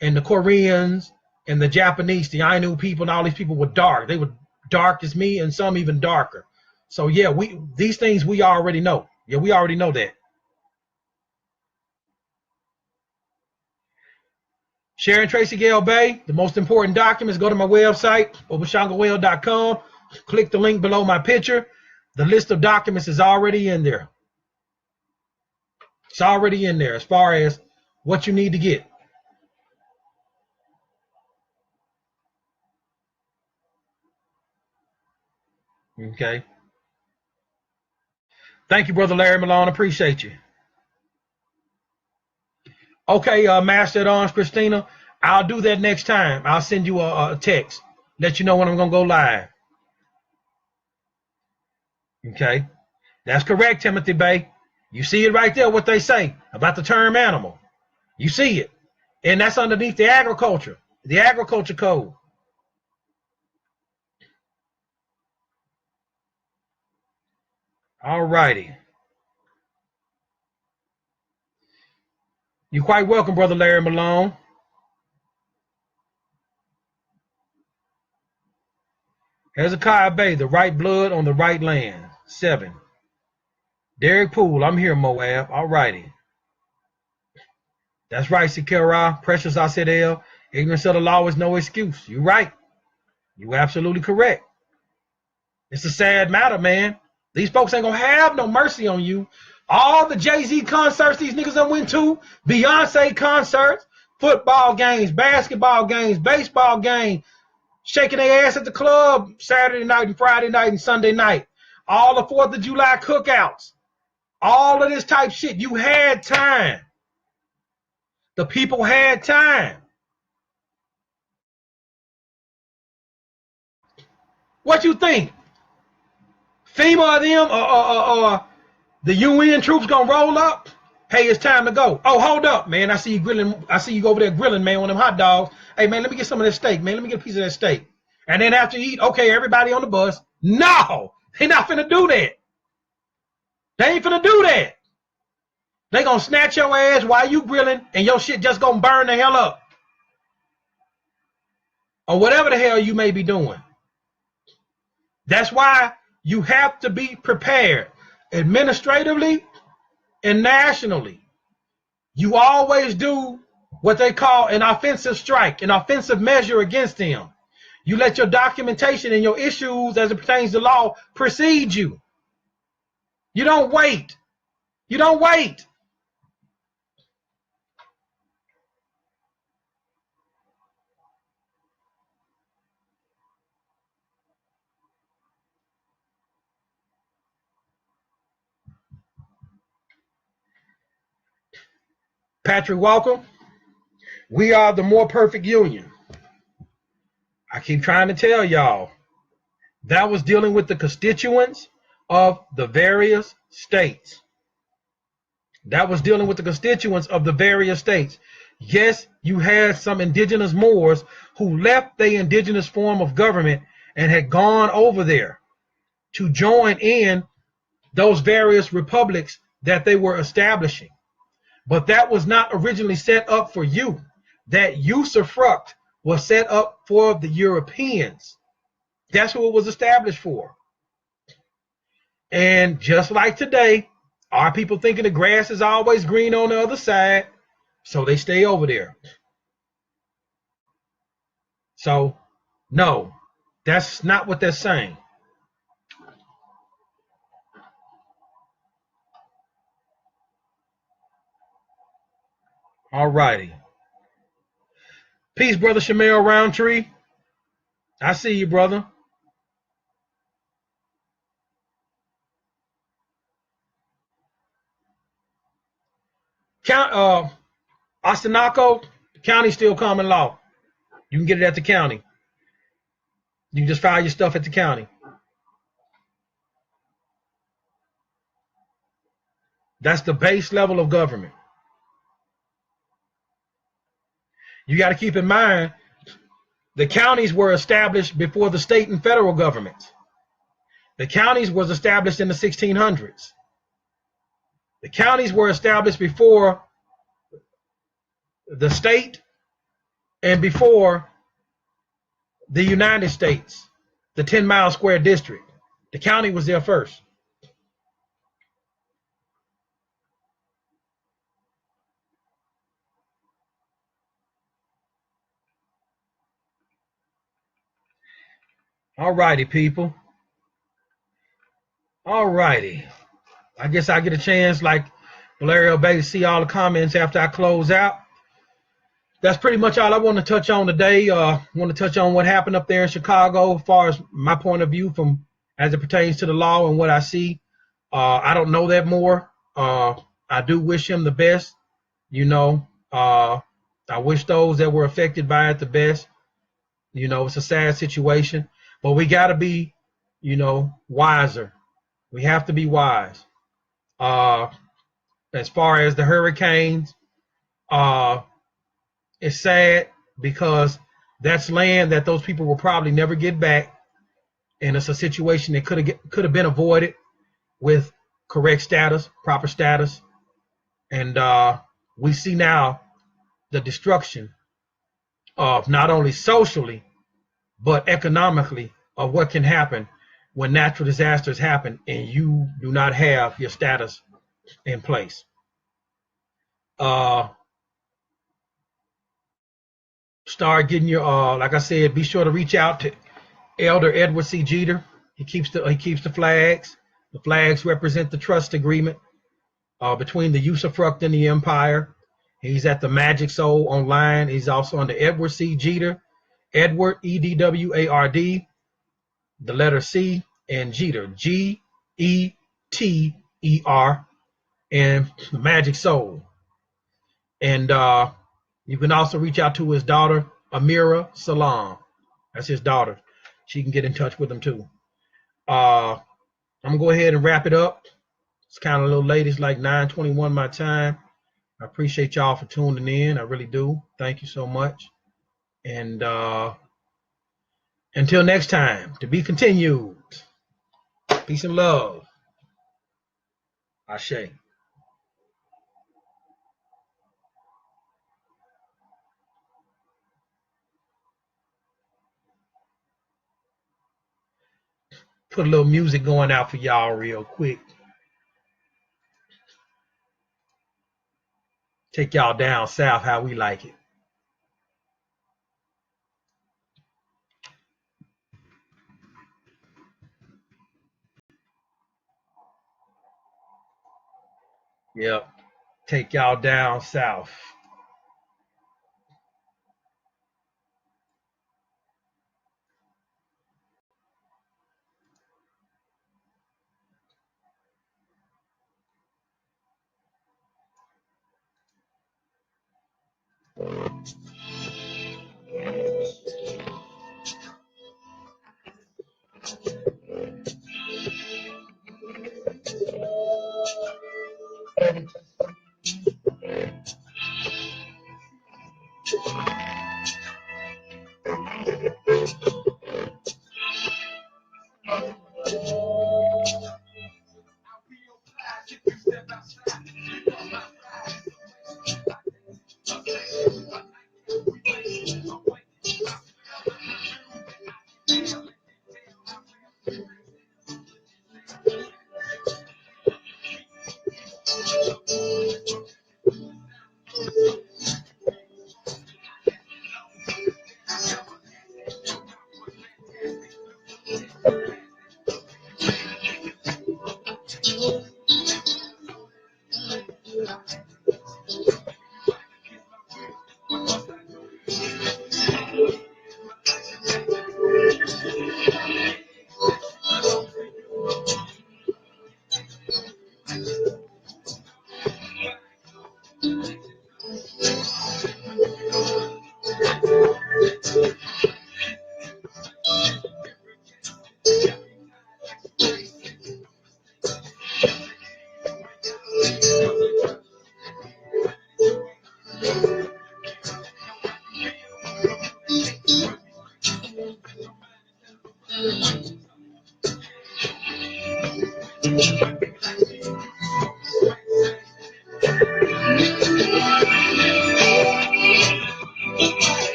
and the Koreans and the Japanese, the Ainu people, and all these people were dark. They were dark as me, and some even darker. So yeah, these things we already know. Yeah, we already know that. Sharon Tracy Gale Bay, the most important documents, go to my website, ObaShango-El.com. Click the link below my picture. The list of documents is already in there. It's already in there as far as what you need to get. Okay. Thank you, Brother Larry Malone. Appreciate you. Okay, Master at Arms Christina, I'll do that next time. I'll send you a text, let you know when I'm going to go live. Okay. That's correct, Timothy Bay. You see it right there, what they say about the term animal. You see it. And that's underneath the agriculture code. All righty. You're quite welcome, Brother Larry Malone. Hezekiah Bay, the right blood on the right land. 7. Derek Poole, I'm here, Moab. All righty. That's right, Sikera. Precious Asedel. Ignorance of the law is no excuse. You're right. You're absolutely correct. It's a sad matter, man. These folks ain't gonna have no mercy on you. All the Jay-Z concerts these niggas done went to, Beyonce concerts, football games, basketball games, baseball games, shaking their ass at the club Saturday night and Friday night and Sunday night. All the 4th of July cookouts. All of this type shit. You had time. The people had time. What you think? FEMA or them or the UN troops gonna roll up? Hey, it's time to go. Oh, hold up, man. I see you grilling. I see you over there grilling, man, on them hot dogs. Hey, man, let me get some of that steak, man. Let me get a piece of that steak. And then after you eat, okay, everybody on the bus. No, they not finna do that. They ain't finna do that. They gonna snatch your ass while you grilling, and your shit just gonna burn the hell up. Or whatever the hell you may be doing. That's why you have to be prepared administratively and nationally. You always do what they call an offensive strike, an offensive measure against them. You let your documentation and your issues as it pertains to law precede you. You don't wait. You don't wait. Patrick Walker, we are the more perfect union. I keep trying to tell y'all, that was dealing with the constituents of the various states. That was dealing with the constituents of the various states. Yes, you had some indigenous Moors who left their indigenous form of government and had gone over there to join in those various republics that they were establishing. But that was not originally set up for you. That usufruct was set up for the Europeans. That's who it was established for. And just like today, our people thinking the grass is always green on the other side, so they stay over there. So, no, that's not what they're saying. All righty. Peace, brother Shamel Roundtree. I see you, brother. Ostinaco, the county's still common law. You can get it at the county. You can just file your stuff at the county. That's the base level of government. You got to keep in mind, the counties were established before the state and federal governments. The counties was established in the 1600s. The counties were established before the state and before the United States, the 10-mile square district. The county was there first. All righty, people. All righty. I guess I get a chance, like Valerio Bay, to see all the comments after I close out. That's pretty much all I want to touch on today. Want to touch on what happened up there in Chicago as far as my point of view from as it pertains to the law and what I see. I don't know that more. I do wish him the best. You know, I wish those that were affected by it the best. You know, it's a sad situation, but we got to be, you know, wiser. We have to be wise. As far as the hurricanes, it's sad because that's land that those people will probably never get back, and it's a situation that could have been avoided with correct status, proper status, and we see now the destruction of not only socially but economically of what can happen when natural disasters happen and you do not have your status in place. Start getting your like I said, be sure to reach out to Elder Edward C. Jeter. He keeps the flags. The flags represent the trust agreement between the usufruct and the empire. He's at the Magic Soul online. He's also under Edward C. Jeter. Edward, EDWARD, the letter C, and Jeter, GETER, and the Magic Soul. And you can also reach out to his daughter, Amira Salam. That's his daughter. She can get in touch with him too. I'm gonna go ahead and wrap it up. It's kind of a little late. It's like 9:21 my time. I appreciate y'all for tuning in. I really do. Thank you so much. And until next time, to be continued. Peace and love. Ashe. Put a little music going out for y'all real quick. Take y'all down south how we like it. Yep. Take y'all down south.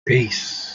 Peace.